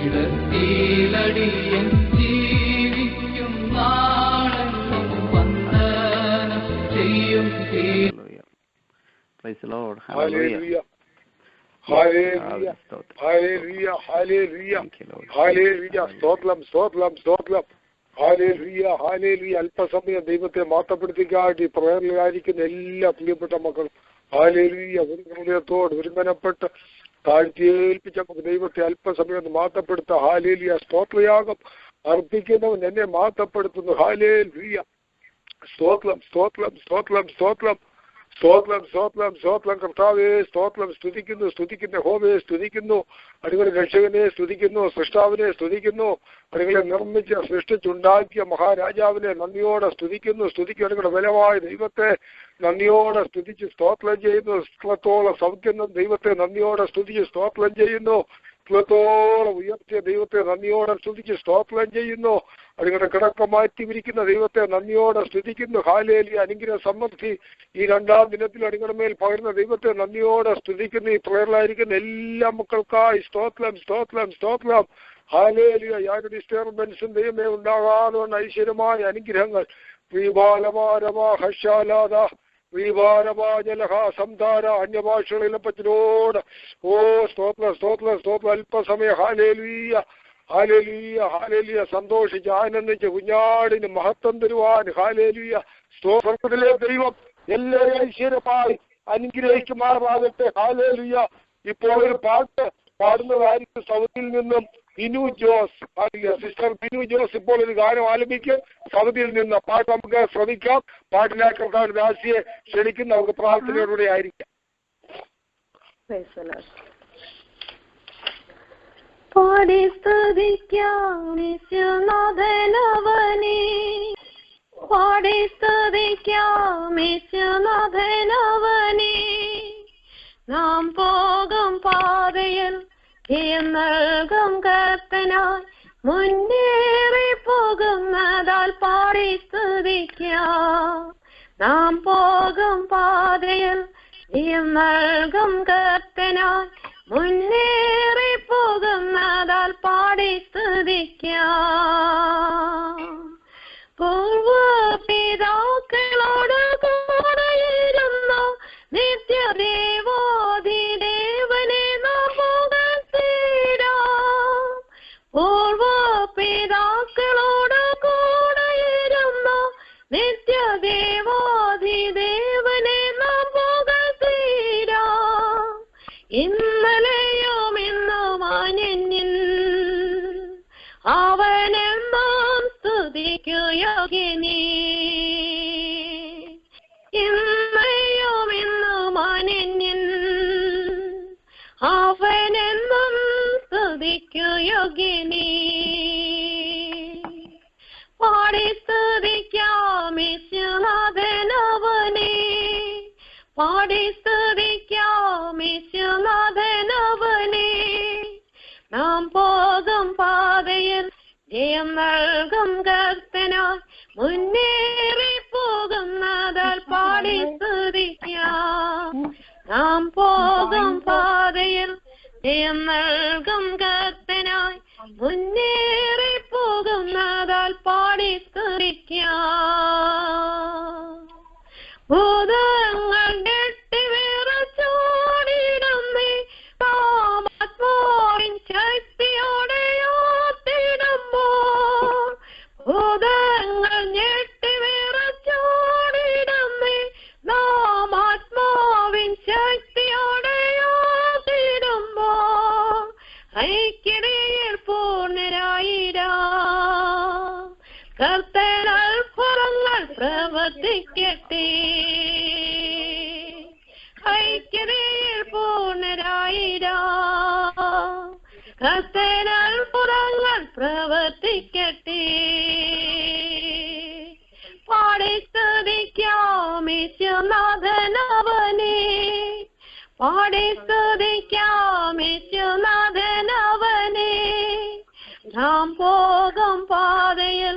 ഇടത്തിലടിയൻ ജീവിക്കും നാളെന്നും വന്ദനം ചെയ്യും. Praise the Lord. Hallelujah. Hallelujah. Hallelujah. Hallelujah. Hallelujah. സ്തോത്രം സ്തോത്രം സ്തോത്രം. Hallelujah. Hallelujah. അല്പസമയം ദൈവത്തെ മാറ്റപ്പെടുത്തിക്കാട്ടി പ്രേരണയിലായിരിക്കുന്ന എല്ലാ പ്രിയപ്പെട്ട മക്കളും Hallelujah. ഒരു ഹൃദയത്തോട് ഒരുമനപ്പെട്ട് താഴ്ത്തിയേൽപ്പിച്ച നമുക്ക് ദൈവത്തെ അല്പസമയം ഒന്ന് മാറ്റപ്പെടുത്തുക. Hallelujah. സ്തോത്രയാഗം അർപ്പിക്കുന്നവൻ എന്നെ മാറ്റപ്പെടുത്തുന്നു. Hallelujah. സ്തോത്രം സ്തോത്രം സ്തോത്രം സ്തോത്രം സ്തോത്രം സ്തോത്രം സ്തോത്രം. കർത്താവേ സ്തോത്രം. സ്തുതിക്കുന്നു സ്തുതിക്കുന്ന ഹോവയെ സ്തുതിക്കുന്നു. അടികളെ രക്ഷകനെ സ്തുതിക്കുന്നു. സൃഷ്ടാവിനെ സ്തുതിക്കുന്നു. അടികളെ നിർമ്മിച്ച സൃഷ്ടിച്ചുണ്ടാക്കിയ മഹാരാജാവിനെ നന്ദിയോടെ സ്തുതിക്കുന്നു. സ്തുതിക്കുന്ന അടികളുടെ ബലമായ ദൈവത്തെ നന്ദിയോടെ സ്തുതിച്ച് സ്തോത്രം ചെയ്യുന്നു. സ്തോത്രത്തോളം സൗഖ്യം ദൈവത്തെ നന്ദിയോടെ സ്തുതിച്ച് സ്തോത്രം ചെയ്യുന്നു. സ്തോത്രത്തോളം ഉയർത്തിയ ദൈവത്തെ നന്ദിയോടെ സ്തുതിച്ച് സ്തോത്രം ചെയ്യുന്നു. അടികളുടെ കിടക്ക മാറ്റി വിരിക്കുന്ന ദൈവത്തെ നന്ദിയോടെ സ്തുതിക്കുന്നു. ഹാലേലിയ. അനുഗ്രഹ സമൃദ്ധി ഈ രണ്ടാം ദിനത്തിൽ അടികളുടെ മേൽ പകരുന്ന ദൈവത്തെ നന്ദിയോടെ സ്തുതിക്കുന്നു. ഈ പ്രേരണയിലായിരിക്കുന്ന എല്ലാ മക്കൾക്കായി സ്തോത്രം സ്തോത്രം സ്തോത്രം. ഹാലേലിയ. യാതൊരു ഡിസ്റ്റർബൻസും ദൈവമേ ഉണ്ടാകാതെ ഐശ്വര്യമായ അനുഗ്രഹങ്ങൾ സംധാര അന്യഭാഷകളിലെ പറ്റിനോട് സ്തോത്ര സ്തോത്ര സ്തോത്ര. അല്പസമയം ഹാലേലിയ ഹാലേലിയ ഹാലേലിയ സന്തോഷിച്ച് ആനന്ദിച്ച് കുഞ്ഞാടിന് മഹത്വം തരുവാൻ ഹാലേലിയ. സ്തോത്രത്തിലെ ദൈവം എല്ലാവരും ഐശ്വര്യമായി അനുഗ്രഹിക്കുമാറാകട്ടെ. ഹാലേലിയ. ഇപ്പോൾ ഒരു പാട്ട് പാടുന്നതായിരിക്കും സൗദിയിൽ നിന്നും ബിനു ജോസ്. സിസ്റ്റർ ബിനു ജോസ് ഇപ്പോൾ ഒരു ഗാനം ആലപിക്കും. സൗദിയിൽ നിന്ന് പാട്ട് നമുക്ക് ശ്രമിക്കാം. പാട്ടിലെ കർത്താവ് ദാസിയെ ക്ഷണിക്കുന്ന നമുക്ക് പ്രാർത്ഥനയോടുകൂടെ ആയിരിക്കാം. പാടി സ്തുതിക്കാം യേശുനാഥനവനെ, പാടി സ്തുതിക്കാം യേശുനാഥനവനെ. നാം പോകും പാതയിൽ ജയം നൽകും കർത്തനായി മുന്നേറി പോകുന്നതാൽ പാടി സ്തുതിക്കാം. നാം പോകും പാതയിൽ ജയം നൽകും കർത്തനായി മുന്നേറി പോകുന്നതാൽ പാടി സ്തുതിക്കാം. പൂർവപിതാക്കളോട് കൂടെയിരുന്നു നിത്യദേവാധിദേവനെ നാം പുകഴ്ത്തിടാം. പൂർവപിതാക്കളോട് കൂടെയിരുന്നു നിത്യദേവാധിദേവനെ നാം പുകഴ്ത്തിടാം. ഇന്നലെയും ഇന്നും അനന്യൻ അവനെന്നും സ്തുതിക്കു യോഗ്യനേ. ഇന്നലെയും ഇന്നും അനന്യൻ അവനെന്നും സ്തുതിക്കു യോഗ്യനേ. പാടി സ്തുതിക്കാം യേശുനാഥനവനെ, പാടി സ്തുതിക്കാം യേശുനാഥനവനെ. നാം പോകും പാതയിൽ ജയം നൽകും കർത്തനായി മുന്നേറി പോകുന്നതാൽ പാടി സ്തുതിക്കാം. നാം പോകും പാതയിൽ ജയം നൽകും കർത്തനായി മുന്നേറി പോകുന്നതാൽ പാടി സ്തുതിക്കാം. ഭൂതങ്ങൾ ഞെട്ടിവിറച്ചോടിടുന്നേ ആത്മാവിൻ ശക്തിയോടെ ഓർത്തിടുമ്പോൾ. ഭൂതങ്ങൾ ഞെട്ടിവിറച്ചോടിടുന്നേ നാം ആത്മാവിൻ ശക്തിയോടെ ഓർത്തിടുമ്പോൾ. ഐക്യതയിൽ പൂർണ്ണരായിടാം. കർത്തൻ അത്ഭുതങ്ങൾ പ്രവർത്തിക്കട്ടെ. ഐക്യതയിൽ പൂർണ്ണരായിടാം. കർത്തൻ അത്ഭുതങ്ങൾ പ്രവർത്തിക്കട്ടെ. പാടി സ്തുതിക്കാം യേശുനാഥനവനെ, പാടി സ്തുതിക്കാം യേശുനാഥനവനെ. നാം പോകും പാതയിൽ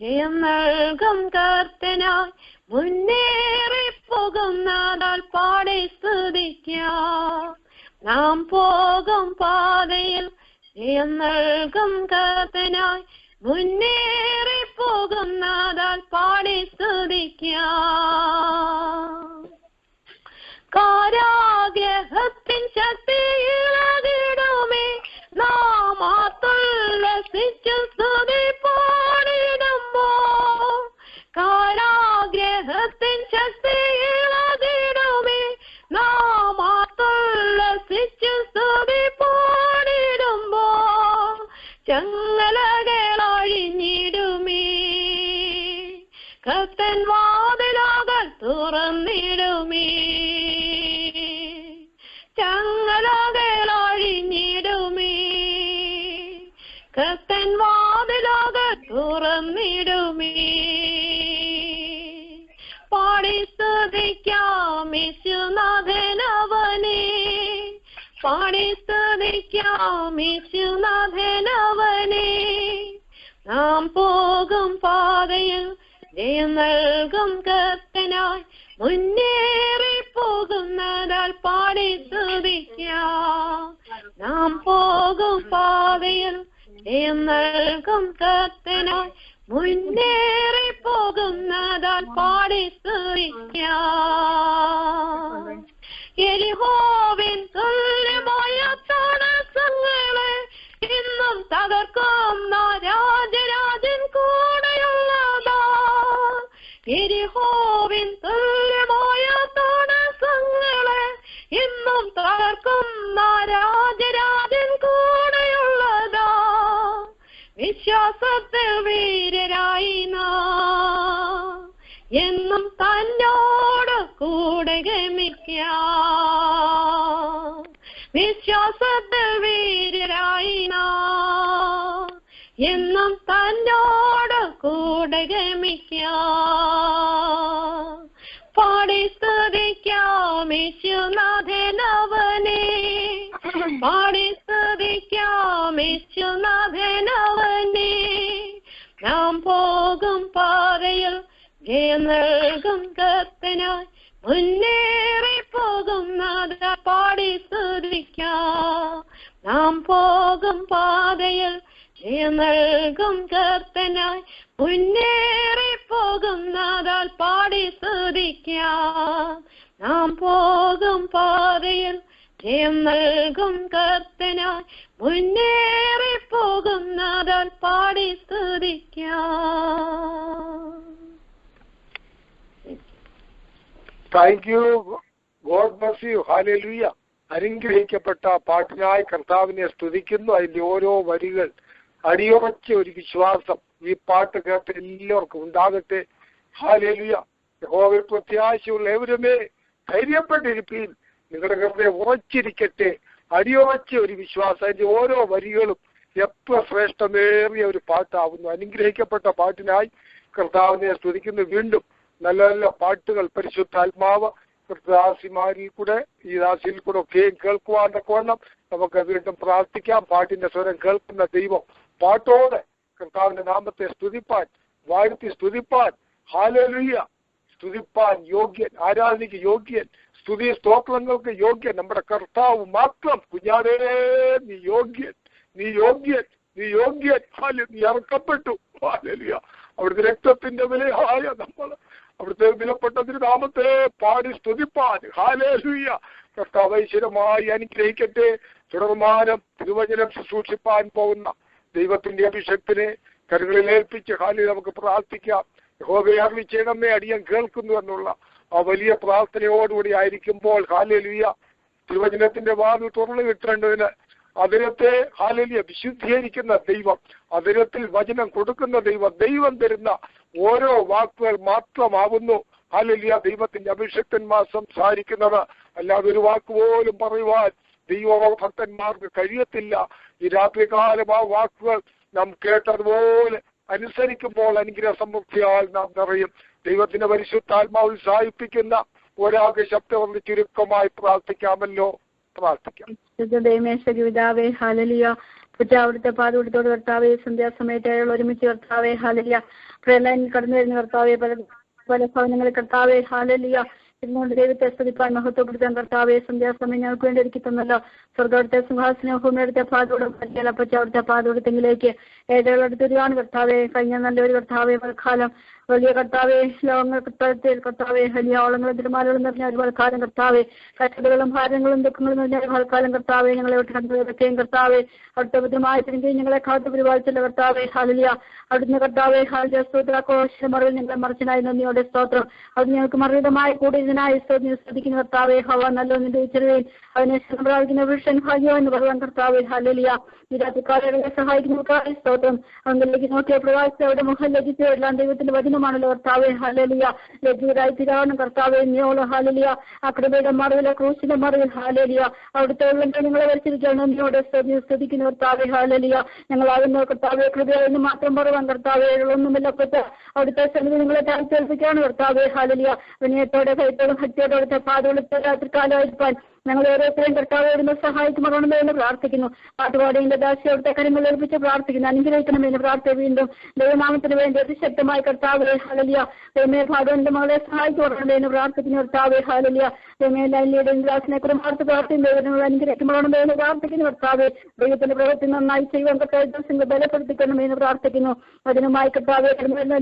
ജയം നൽകും കർത്തനായി മുന്നേറി പോകുന്നതാൽ പാടി സ്തുതിക്കാം. നാം പോകും പാതയിൽ ജയം നൽകും കർത്തനായി മുന്നേറി പോകുന്നതാൽ പാടി സ്തുതിക്കാം. കാരാഗ്രഹത്തിൻ ശക്തിയിളകിടുമേ നാം ആത്തുല്ലസിച്ചു സ്തുതി പാടിടുമ്പോൾ. കാരാഗ്രഹത്തിൻ ശക്തിയിളകിടുമേ നാം ആത്തുല്ലസിച്ചു സ്തുതി പാടിടുമ്പോൾ. ചങ്ങലകളഴിഞ്ഞിടുമേ കർത്തൻ വാതിലുകൾ തുറന്നിടുമേ. ചങ്ങലകളഴിഞ്ഞിടുമേ കർത്തൻ വാതിലുകൾ തുറന്നിടുമേ. പാടി സ്തുതിക്കാം യേശുനാഥനവനെ, പാടി സ്തുതിക്കാം യേശുനാഥനവനെ. നാം പോകും പാതയിൽ ജയം നൽകും കർത്തനായി മുന്നേറി പോകുന്നതാൽ പാടി സ്തുതിക്കാം. നാം പോകും പാതയിൽ ജയം നൽകും കർത്തനായി മുന്നേറി പോകുന്നതാൽ പാടി സ്തുതിക്കാം. യെരിഹോവിൻ തുല്യമായ തടസ്സങ്ങളെ ഇന്നും തകർക്കുന്ന രാജരാജൻ കൂടെയുള്ളതാ. യെരിഹോവിൻ തുല്യമായ തടസ്സങ്ങളെ ഇന്നും തകർക്കുന്ന രാജരാജൻ കൂടെയുള്ളതാ. വിശ്വാസത്തിൽ വീരരായി നാം എന്നും തന്നോട് കൂടെ ഗമിക്കാം. വിശ്വാസത്തിൽ വീരരായി നാം എന്നും തന്നോട് കൂടെ ഗമിക്കാം. പാടി സ്തുതിക്കാം യേശുനാഥനവനെ, പാടി സ്തുതിക്കാം യേശുനാഥനവനെ. നാം പോകും പാതയിൽ ജയം നൽകും കർത്തനായി മുന്നേറി പോകുന്നതാ പാടി സ്തുതിക്കാം. നാം പോകും പാതയിൽ ജയം നൽകും കർത്തനായി മുന്നേറി പോകുന്നതാൽ പാടി സ്തുതിക്കാം. നാം പോകും പാതയിൽ ജയം നൽകും കർത്തനായി മുന്നേറി പോകുന്നതാൽ പാടി സ്തുതിക്കാം. Thank you. God bless you. Hallelujah. അനുഗ്രഹിക്കപ്പെട്ട പാട്ടിനായി കർത്താവിനെ സ്തുതിക്കുന്നു. അതിന്റെ ഓരോ വരികൾ അടിയുറച്ച ഒരു വിശ്വാസം ഈ പാട്ട് കേട്ട് എല്ലാവർക്കും ഉണ്ടാകട്ടെ. ഹല്ലേലൂയ. യഹോവയിൽ പ്രത്യാശയുള്ള ഏവരുമേ ധൈര്യപ്പെട്ടിരിപ്പീൻ, നിങ്ങളുടെ ഹൃദയം ഉറച്ചിരിക്കട്ടെ. അടിയുറച്ച ഒരു വിശ്വാസം. അതിന്റെ ഓരോ വരികളും എത്ര ശ്രേഷ്ഠമേറിയ ഒരു പാട്ടാവുന്നു. അനുഗ്രഹിക്കപ്പെട്ട പാട്ടിനായി കർത്താവിനെ സ്തുതിക്കുന്നു. വീണ്ടും നല്ല നല്ല പാട്ടുകൾ പരിശുദ്ധാത്മാവ് ദാസിമാരിൽ കൂടെ ഈ ദാസിയിൽ കൂടെ ഒക്കെയും കേൾക്കുവാൻ തക്കവണ്ണം നമുക്ക് വീണ്ടും പ്രാർത്ഥിക്കാം. പാട്ടിന്റെ സ്വരം കേൾക്കുന്ന ദൈവം പാട്ടോടെ കർത്താവിന്റെ നാമത്തെ സ്തുതിപ്പാൻ, വാഴ്ത്തി സ്തുതിപ്പാൻ, ഹല്ലേലൂയ, സ്തുതിപ്പാൻ യോഗ്യൻ, ആരാധനയ്ക്ക് യോഗ്യൻ, സ്തുതി സ്തോത്രങ്ങൾക്ക് യോഗ്യൻ നമ്മുടെ കർത്താവ് മാത്രം. കുഞ്ഞാടേ നീ യോഗ്യൻ, നീ യോഗ്യൻ, നീ യോഗ്യൻ. നീ ഇറക്കപ്പെട്ടു. ഹല്ലേലൂയ. അവിടുത്തെ രക്തത്തിന്റെ വിലയായ നമ്മൾ അവിടുത്തെ വിലപ്പെട്ട നാമത്തെ പാടി സ്തുതിപ്പാൻ. ഹല്ലേലൂയ. കർത്താവ് ഐശ്വര്യമായി അനുഗ്രഹിക്കട്ടെ. തുടർമാനം തിരുവചനം ശുശ്രൂഷിപ്പാൻ പോകുന്ന ദൈവത്തിന്റെ അഭിഷേകത്തിനെ കരുകളിൽ ഏൽപ്പിച്ച് ഹാലിൽ നമുക്ക് പ്രാർത്ഥിക്കാം. യഹോവയെ അരുളിച്ചേണമേ അടിയൻ കേൾക്കുന്നു എന്നുള്ള ആ വലിയ പ്രാർത്ഥനയോടുകൂടി ആയിരിക്കുമ്പോൾ ഹല്ലേലൂയ തിരുവചനത്തിന്റെ വാതിൽ തുറന്നു കിട്ടേണ്ടതിന് അതിരത്തെ ഹല്ലേലൂയ വിശുദ്ധീകരിക്കുന്ന ദൈവം, അതിരത്തിൽ വചനം കൊടുക്കുന്ന ദൈവം, ദൈവം തരുന്ന ഓരോ വാക്കുകൾ മാത്രമാവുന്നു ഹല്ലേലൂയ ദൈവത്തിന്റെ അഭിഷക്തന്മാർ സംസാരിക്കുന്നത്. അല്ലാതെ ഒരു വാക്കുപോലും പറയുവാൻ ദൈവഭക്തന്മാർക്ക് കഴിയത്തില്ല. ഈ രാത്രികാലം ആ വാക്കുകൾ നാം കേട്ടതുപോലെ അനുസരിക്കുമ്പോൾ അനുഗ്രഹ സമൃദ്ധിയാൽ നാം നിറയും. ദൈവത്തിന്റെ പരിശുദ്ധാത്മാവ് ഉത്സാഹിപ്പിക്കുന്ന ഒരാൾക്ക് ശബ്ദം ചുരുക്കമായി പ്രാർത്ഥിക്കാമല്ലോ. പ്രാർത്ഥിക്കാം. പിതാവേ ഹല്ലേലൂയ. അവിടുത്തെ പാതോടത്തോട് കർത്താവെ സന്ധ്യാസമയത്തായുള്ള ഒരുമിച്ച് കർത്താവെ ഹല്ലേലൂയ. പ്രളയം കടന്നു വരുന്ന കർത്താവെ പല ഭവനങ്ങളിൽ കർത്താവെ ഹല്ലേലൂയ ഇന്നുകൊണ്ട് ദൈവത്തെ സ്തുതിപ്പാൻ മഹത്വപ്പെടുത്താൻ കർത്താവെ സന്ധ്യാസമയം ഞങ്ങൾക്ക് വേണ്ടി ഒരുക്കി തന്നല്ലോ. സ്വർഗത്തെ സിംഹാസനം ഭൂമിയുടെ പാതോടും പച്ച അവിടുത്തെ പാതോടത്തെങ്കിലേക്ക് ഏഴടുത്തൊരുവാണ് കർത്താവെ. കഴിഞ്ഞ നല്ലൊരു കർത്താവെ മഴക്കാലം വലിയ കർത്താവെ ലോകങ്ങൾ കർത്താവെ വലിയ ഓളങ്ങളും തിരുമാലകളും നിറഞ്ഞ ഒരു മഴക്കാലം കർത്താവെ. കഷ്ടതകളും ഭാരങ്ങളും ദുഃഖങ്ങളും നിറഞ്ഞ ഒരു മഴക്കാലം കർത്താവെ. ഞങ്ങളെ കണ്ടതൊക്കെയും കർത്താവെ അവിടുത്തെ ബുദ്ധിമായത്തിനെങ്കിലും ഞങ്ങളെ കാത്തു പരിപാലിച്ചല്ലോ കർത്താവെ. ഹാലലിയ അവിടുന്ന് കർത്താവെ ഹാലിയ സ്തോത്രാഘോഷ മറിവിൽ ഞങ്ങളെ മറിച്ചനായി നന്ദിയോടെ സ്തോത്രം. അത് ഞങ്ങൾക്ക് മറിവിതമായി കൂടിയതിനായി ശ്രദ്ധിക്കുന്ന കർത്താവെ. ഹവ നല്ല നിന്റെ ഉച്ചരുകയും അതിനെ പ്രാപിക്കുന്ന പുരുഷൻ ഭാഗ്യോ എന്ന് പറയാൻ കർത്താവെ. ഹാലലിയ ഈ രാത്രിക്കാരെ സഹായിക്കുന്ന സ്തോത്രം. അവങ്ങളിലേക്ക് നോക്കിയ പ്രവാസി അവിടെ മുഖം ലജിച്ചു എല്ലാം ദൈവത്തിന്റെ വചനമാണല്ലോ കർത്താവെ. ഹാലലിയ ലജ്ജീരായി തിരാവണം കർത്താവെ. നീയോളോ ഹാലലിയ ആ കൃപയുടെ മറിവിലെ ക്രൂശിന്റെ മറിവിൽ ഹാലലിയ അവിടുത്തെ നിങ്ങളെ വരച്ചിരിക്കുകയാണ് നന്ദിയോടെ സ്തുതിക്കുന്ന കർത്താവെ. ഹാലലിയ ഞങ്ങളാകുന്ന കർത്താവെ കൃപയെന്ന് മാത്രം പറയാൻ കർത്താവെ. ഒന്നുമില്ലപ്പെട്ട അവിടുത്തെ സന്നിധി നിങ്ങളെ താഴ്ചേൽപ്പിക്കുകയാണ് കർത്താവെ. ഹാലലിയ വിനയത്തോടെ ഭയത്തോടും ഭക്തിയോടെ അവിടുത്തെ പാതോളത്തെ രാത്രികാലമായിരിക്കാൻ ഞങ്ങൾ ഓരോരുത്തരെയും കർത്താവെ ഇവിടുന്ന് സഹായിക്കുമെന്ന് പ്രാർത്ഥിക്കുന്നു. പാട്ടുപാടിയുടെ ദാസി അവിടുത്തെ കാര്യങ്ങൾ ഏൽപ്പിച്ച് പ്രാർത്ഥിക്കുന്നു. അനുഗ്രഹിക്കണമെന്ന് പ്രാർത്ഥന വീണ്ടും ദൈവനാമത്തിന് വേണ്ടി അതിശക്തമായി കർത്താവെ. ഹാലലിയ ദൈവമേ ഭാഗവന്റെ മകളെ സഹായിക്കുമെന്ന് പ്രാർത്ഥിക്കുന്നു കർത്താവെ. ഹാലലിയ ദൈവമേ ലൈലിയുടെ ദാസിനെ കുറിച്ച് പ്രാർത്ഥിക്കും. ദൈവങ്ങൾ അനുഗ്രഹിക്കണമെന്ന് പ്രാർത്ഥിക്കുന്നു കർത്താവെ. ദൈവത്തിന്റെ പ്രവൃത്തി നന്നായി ചെയ്യുവാൻ കർത്താവ് ദിവസങ്ങൾ ബലപ്പെടുത്തിക്കണമെന്ന് പ്രാർത്ഥിക്കുന്നു. അതിനുമായി കർത്താവെ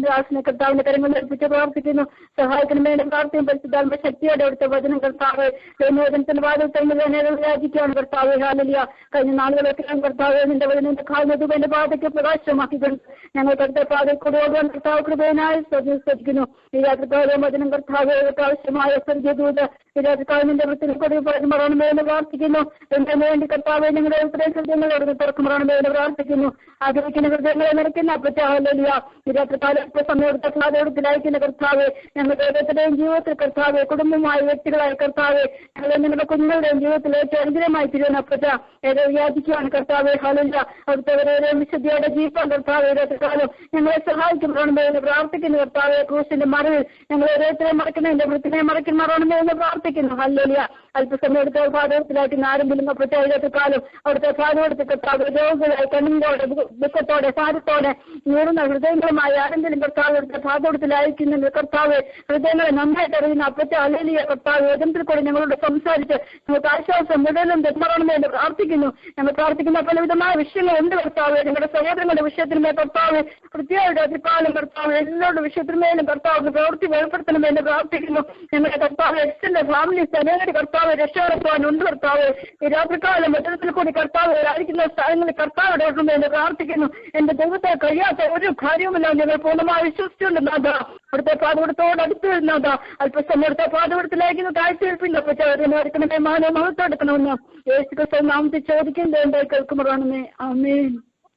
ദാസിനെ കർത്താവിന്റെ കാര്യങ്ങൾ ഏൽപ്പിച്ച് പ്രാർത്ഥിക്കുന്നു. സഹായിക്കണമെന്ന് പ്രാർത്ഥിക്കും. പരിശുദ്ധാത്മ ശക്തിയോടെ അവിടുത്തെ വചനം കർത്താവെ ദൈവത്തിന്റെ ാണ് കർത്താവെ. ഹാലലിയ കഴിഞ്ഞ നാളുകളൊക്കെ കർത്താവെ നിന്റെ വചനത്തിന്റെ കാൽനതുവിന്റെ പാതയ്ക്ക് പ്രകാശമാക്കിക്കൊണ്ട് ഞങ്ങൾക്ക് അടുത്ത പാതയിൽ കൂടെ ഓടുവാൻ കർത്താവ് കൃപയനായി ശ്രദ്ധിക്കുന്നു. ഈ രാത്രിക്കാലം വചനം കർത്താവെ ആവശ്യമായ സ്വർഗീയദൂത ഈ രാത്രിക്കാലം നിന്റെ വൃത്തിനെ കൂടി മറണമെന്ന് പ്രാർത്ഥിക്കുന്നു. എന്റെ വേണ്ടി കർത്താവെ നിങ്ങളുടെ ഹൃദയങ്ങളോട് തുറക്കുമറണമെന്ന് പ്രാർത്ഥിക്കുന്നു. ആഗ്രഹിക്കുന്ന ഹൃദയങ്ങളെ നിറയ്ക്കുന്ന അപ്പച്ച. ഹാലലിയ ഈ രാത്രിക്കാലം സമയത്ത് പാതയോടത്തിലയക്കുന്ന കർത്താവെ ഞങ്ങളുടെ ഓരോരുത്തരുടെയും ജീവിതത്തിൽ കർത്താവെ കുടുംബമായ വ്യക്തികളായ കർത്താവെ ഞങ്ങളെ നിങ്ങളുടെ കുഞ്ഞുങ്ങളുടെയും ജീവിതത്തിലേക്ക് അനുഗ്രഹമായി തീരുവാൻ അപ്പച്ച ഏതോ യാചിക്കുവാണ് കർത്താവെ. ഹാലലിയ അവിടുത്തെ വിശുദ്ധിയോടെ ജീവിക്കാൻ കർത്താവെ കാലം ഞങ്ങളെ സഹായിക്കുമെന്ന് പ്രാർത്ഥിക്കുന്നു കർത്താവെ. ക്രൂശിന്റെ മറിവിൽ ഞങ്ങൾ ഓരോരുത്തരെ മറക്കുന്നതിന്റെ വൃത്തിനെ മറയ്ക്കുമെന്ന് പ്രാർത്ഥിക്കുന്നു. ഹാലലിയ അല്പസമയം എടുത്ത പാതകത്തിലാക്കുന്ന ആരെങ്കിലും അപ്പച്ച ഏതൊക്കെ കാലം അവിടുത്തെ പാതകത്തിൽ കർത്താവ് രോഗികളായി കണ്ണിനോടെ ദുഃഖത്തോടെ സാരത്തോടെ നീറുന്ന ഹൃദയങ്ങളുമായി ആരെങ്കിലും കർത്താവ് എടുത്ത പാതകത്തിലയക്കുന്ന കർത്താവ് ഹൃദയങ്ങളെ നന്നായിട്ട് അറിയുന്ന അപ്പച്ച. ഹാലലിയ കർത്താവ് ഏതെങ്കിലും കൂടെ ഞങ്ങളോട് സംസാരിച്ച് ഞങ്ങൾക്ക് ആശ്വാസം മുതലും തെന്മറണമെന്ന് പ്രാർത്ഥിക്കുന്നു. ഞങ്ങൾ പ്രാർത്ഥിക്കുന്ന പലവിധമായ വിഷയങ്ങളുണ്ട് കർത്താവ്. ഞങ്ങളുടെ സഹോദരങ്ങളുടെ വിഷയത്തിന്മേൽ കർത്താവ് കൃത്യമായിട്ട് അതിക്കാലം കർത്താവ് എല്ലാവരുടെ വിഷയത്തിന്മേലും കർത്താവ് പ്രവൃത്തി വേർപ്പെടുത്തണമെന്ന് പ്രാർത്ഥിക്കുന്നു. ഞങ്ങളുടെ കർത്താവ് എക്സ്റ്റൻഡ് ഫാമിലീസ് അനേകം കർത്താവ് രക്ഷപ്പെടുത്തുവാനുണ്ട് കർത്താവ്. ഈ രാത്രികാലം മറ്റത്തിൽ കൂടി കർത്താവ് ആയിരിക്കുന്ന സ്ഥലങ്ങളിൽ കർത്താവ് ഇടപെടണമെന്ന് പ്രാർത്ഥിക്കുന്നു. എന്റെ ദൈവത്തെ കഴിയാത്ത ഒരു കാര്യവുമില്ല ഞങ്ങൾ പൂർണ്ണമായി വിശ്വസിച്ചുകൊണ്ടുണ്ടാ അവിടുത്തെ പാതവടത്തോട് അടുത്ത് വരുന്നതാ അല്പസമയത്തെ പാതവടത്തിലേക്കുന്ന താഴ്ചയേൽപ്പില്ല പറ്റാതെ മാനോ മഹത്വെടുക്കണമെന്ന് യേശു ക്രിസ്തു നാമത്തിൽ ചോദിക്കുന്നത് കേൾക്കുമ്പോഴാണ്. ആമേൻ.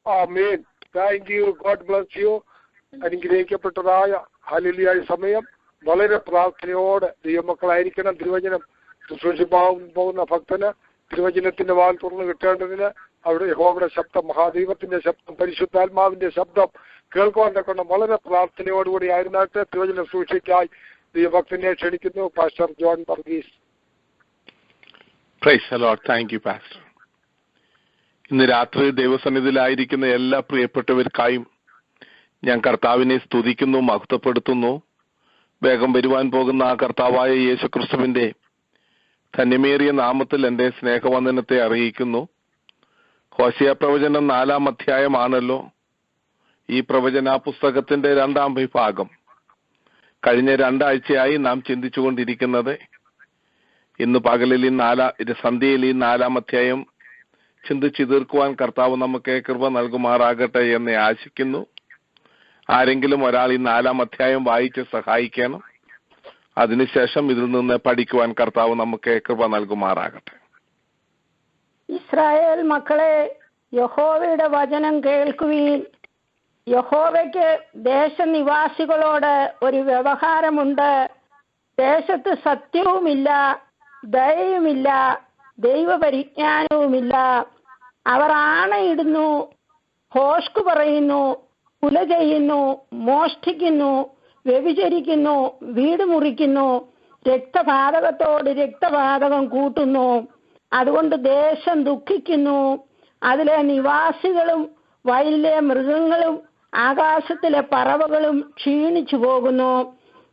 ആമേൻ. Thank you. God bless you. അനുഗ്രഹിക്കപ്പെട്ടതായ ഹല്ലേലൂയ സമയം വളരെ പ്രാർത്ഥനയോടെ ദൈവമക്കളായിരിക്കണം. തിരുവചനം ശുശ്രൂഷിപ്പാൻ പോകുന്ന ഭക്തന് തിരുവചനത്തിന്റെ വാൽ തുറന്നു കിട്ടേണ്ടതിന് അവിടെ യഹോവയുടെ ശബ്ദം, മഹാദൈവത്തിന്റെ ശബ്ദം, പരിശുദ്ധാത്മാവിന്റെ ശബ്ദം കേൾക്കുവാൻ തക്കണം. വളരെ പ്രാർത്ഥനയോടുകൂടി ആയിരുന്നാട്ട് തിരുവചന സൂക്ഷിക്കായി ദൈവഭക്തനെ ക്ഷണിക്കുന്നു. Pastor John Varghese. Price the Lord. Thank you pastor. ഇന്ന് രാത്രി ദൈവസന്നിധിയിലായിരിക്കുന്ന എല്ലാ പ്രിയപ്പെട്ടവർക്കായും ഞാൻ കർത്താവിനെ സ്തുതിക്കുന്നു, മഹത്വപ്പെടുത്തുന്നു. വേഗം വരുവാൻ പോകുന്ന ആ കർത്താവായ യേശു ക്രിസ്തുവിന്റെ ധന്യമേറിയ നാമത്തിൽ എന്റെ സ്നേഹവന്ദനത്തെ അറിയിക്കുന്നു. ഹോശേയ പ്രവചനം 4-ാം അധ്യായമാണല്ലോ ഈ പ്രവചന പുസ്തകത്തിന്റെ 2-ാം വിഭാഗം. കഴിഞ്ഞ 2 ആഴ്ചയായി നാം ചിന്തിച്ചുകൊണ്ടിരിക്കുന്നത്. ഇന്ന് പകലിൽ സന്ധ്യയിൽ ഈ 4-ാം അധ്യായം ചിന്തിച്ചു തീർക്കുവാൻ കർത്താവ് നമുക്ക് കൃപ നൽകുമാറാകട്ടെ എന്ന് ആശിക്കുന്നു. ആരെങ്കിലും ഒരാൾ ഈ 4-ാം അധ്യായം വായിച്ച് സഹായിക്കണം. അതിനുശേഷം ഇതിൽ നിന്ന് പഠിക്കുവാൻ കർത്താവ് നമുക്ക് കൃപ നൽകുമാറാകട്ടെ. ഇസ്രായേൽ മക്കളെ, യഹോവയുടെ വചനം കേൾക്കുവീൻ. യഹോവയ്ക്ക് ദേശനിവാസികളോട് ഒരു വ്യവഹാരമുണ്ട്. ദേശത്ത് സത്യവുമില്ല, ദയയുമില്ല, ദൈവപരിജ്ഞാനവുമില്ല. അവർ ആണയിടുന്നു, ഭോഷ്ക് പറയുന്നു, കുല ചെയ്യുന്നു, മോഷ്ടിക്കുന്നു, വ്യഭിചരിക്കുന്നു, വീട് മുറിക്കുന്നു, രക്തപാതകത്തോട് രക്തപാതകം കൂട്ടുന്നു. അതുകൊണ്ട് ദേശം ദുഃഖിക്കുന്നു. അതിലെ നിവാസികളും വയലിലെ മൃഗങ്ങളും ആകാശത്തിലെ പറവകളും ക്ഷീണിച്ചു പോകുന്നു.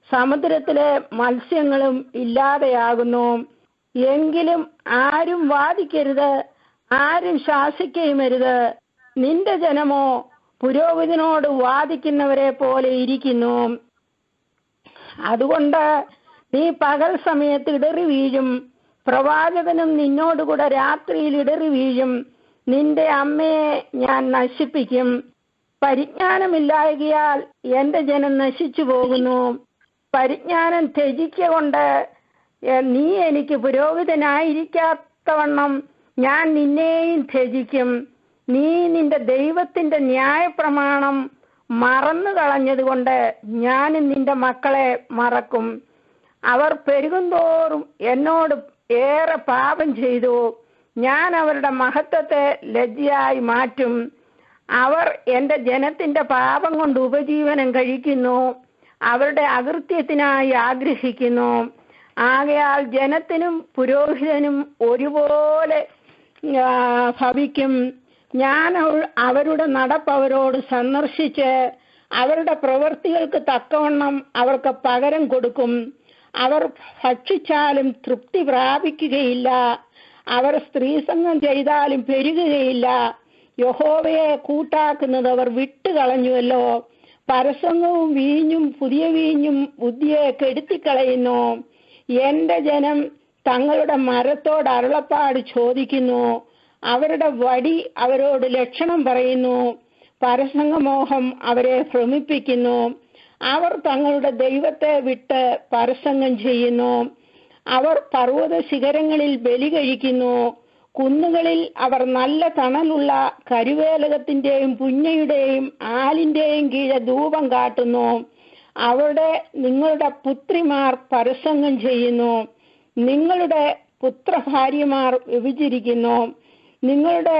സമുദ്രത്തിലെ മത്സ്യങ്ങളും ഇല്ലാതെയാകുന്നു. എങ്കിലും ആരും വാദിക്കരുത്, ആരും ശാസിക്കുകയുമരുത്. നിന്റെ ജനമോ പുരോഹിതനോട് വാദിക്കുന്നവരെ പോലെ ഇരിക്കുന്നു. അതുകൊണ്ട് നീ പകൽ സമയത്ത് ഇടറി വീഴും, പ്രവാചകനും നിന്നോടുകൂടെ രാത്രിയിൽ ഇടറി വീഴും. നിന്റെ അമ്മയെ ഞാൻ നശിപ്പിക്കും. പരിജ്ഞാനമില്ലായകയാൽ എന്റെ ജനം നശിച്ചു പോകുന്നു. പരിജ്ഞാനം ത്യജിക്കൊണ്ട് നീ എനിക്ക് പുരോഹിതനായിരിക്കാത്തവണ്ണം ഞാൻ നിന്നെയും ത്യജിക്കും. നീ നിന്റെ ദൈവത്തിന്റെ ന്യായപ്രമാണം മറന്നു കളഞ്ഞതുകൊണ്ട് ഞാനും നിന്റെ മക്കളെ മറക്കും. അവർ പെരുകുന്തോറും എന്നോട് ഏറെ പാപം ചെയ്തു. ഞാൻ അവരുടെ മഹത്വത്തെ ലജ്ജയായി മാറ്റും. അവർ എന്റെ ജനത്തിന്റെ പാപം കൊണ്ട് ഉപജീവനം കഴിക്കുന്നു, അവരുടെ അകൃത്യത്തിനായി ആഗ്രഹിക്കുന്നു. ആകയാൽ ജനത്തിനും പുരോഹിതനും ഒരുപോലെ ഭവിക്കും. ഞാൻ അവരുടെ നടപ്പ് അവരോട് സന്ദർശിച്ച് അവരുടെ പ്രവൃത്തികൾക്ക് തക്കവണ്ണം അവർക്ക് പകരം കൊടുക്കും. അവർ ഭക്ഷിച്ചാലും തൃപ്തി പ്രാപിക്കുകയില്ല, അവർ സ്ത്രീസംഗം ചെയ്താലും പെരുകുകയില്ല. യഹോവയെ കൂട്ടാക്കുന്നത് അവർ വിട്ടുകളഞ്ഞുവല്ലോ. പരസംഗവും വീഞ്ഞും പുതിയ വീഞ്ഞും ബുദ്ധിയെ കെടുത്തിക്കളയുന്നു. എന്റെ ജനം തങ്ങളുടെ മരത്തോട് അരുളപ്പാട് ചോദിക്കുന്നു, അവരുടെ വടി അവരോട് ലക്ഷണം പറയുന്നു. പരസംഗമോഹം അവരെ ഭ്രമിപ്പിക്കുന്നു. അവർ തങ്ങളുടെ ദൈവത്തെ വിട്ട് പരസംഗം ചെയ്യുന്നു. അവർ പർവ്വത ശിഖരങ്ങളിൽ ബലി കഴിക്കുന്നു. കുന്നുകളിൽ അവർ നല്ല തണലുള്ള കരുവേലകത്തിന്റെയും പുഞ്ഞയുടെയും ആലിന്റെയും കീഴെ ധൂപം കാട്ടുന്നു. അവിടെ നിങ്ങളുടെ പുത്രിമാർ പരസംഗം ചെയ്യുന്നു. നിങ്ങളുടെ പുത്രഭാര്യമാർ വ്യഭിചരിക്കുന്നു. നിങ്ങളുടെ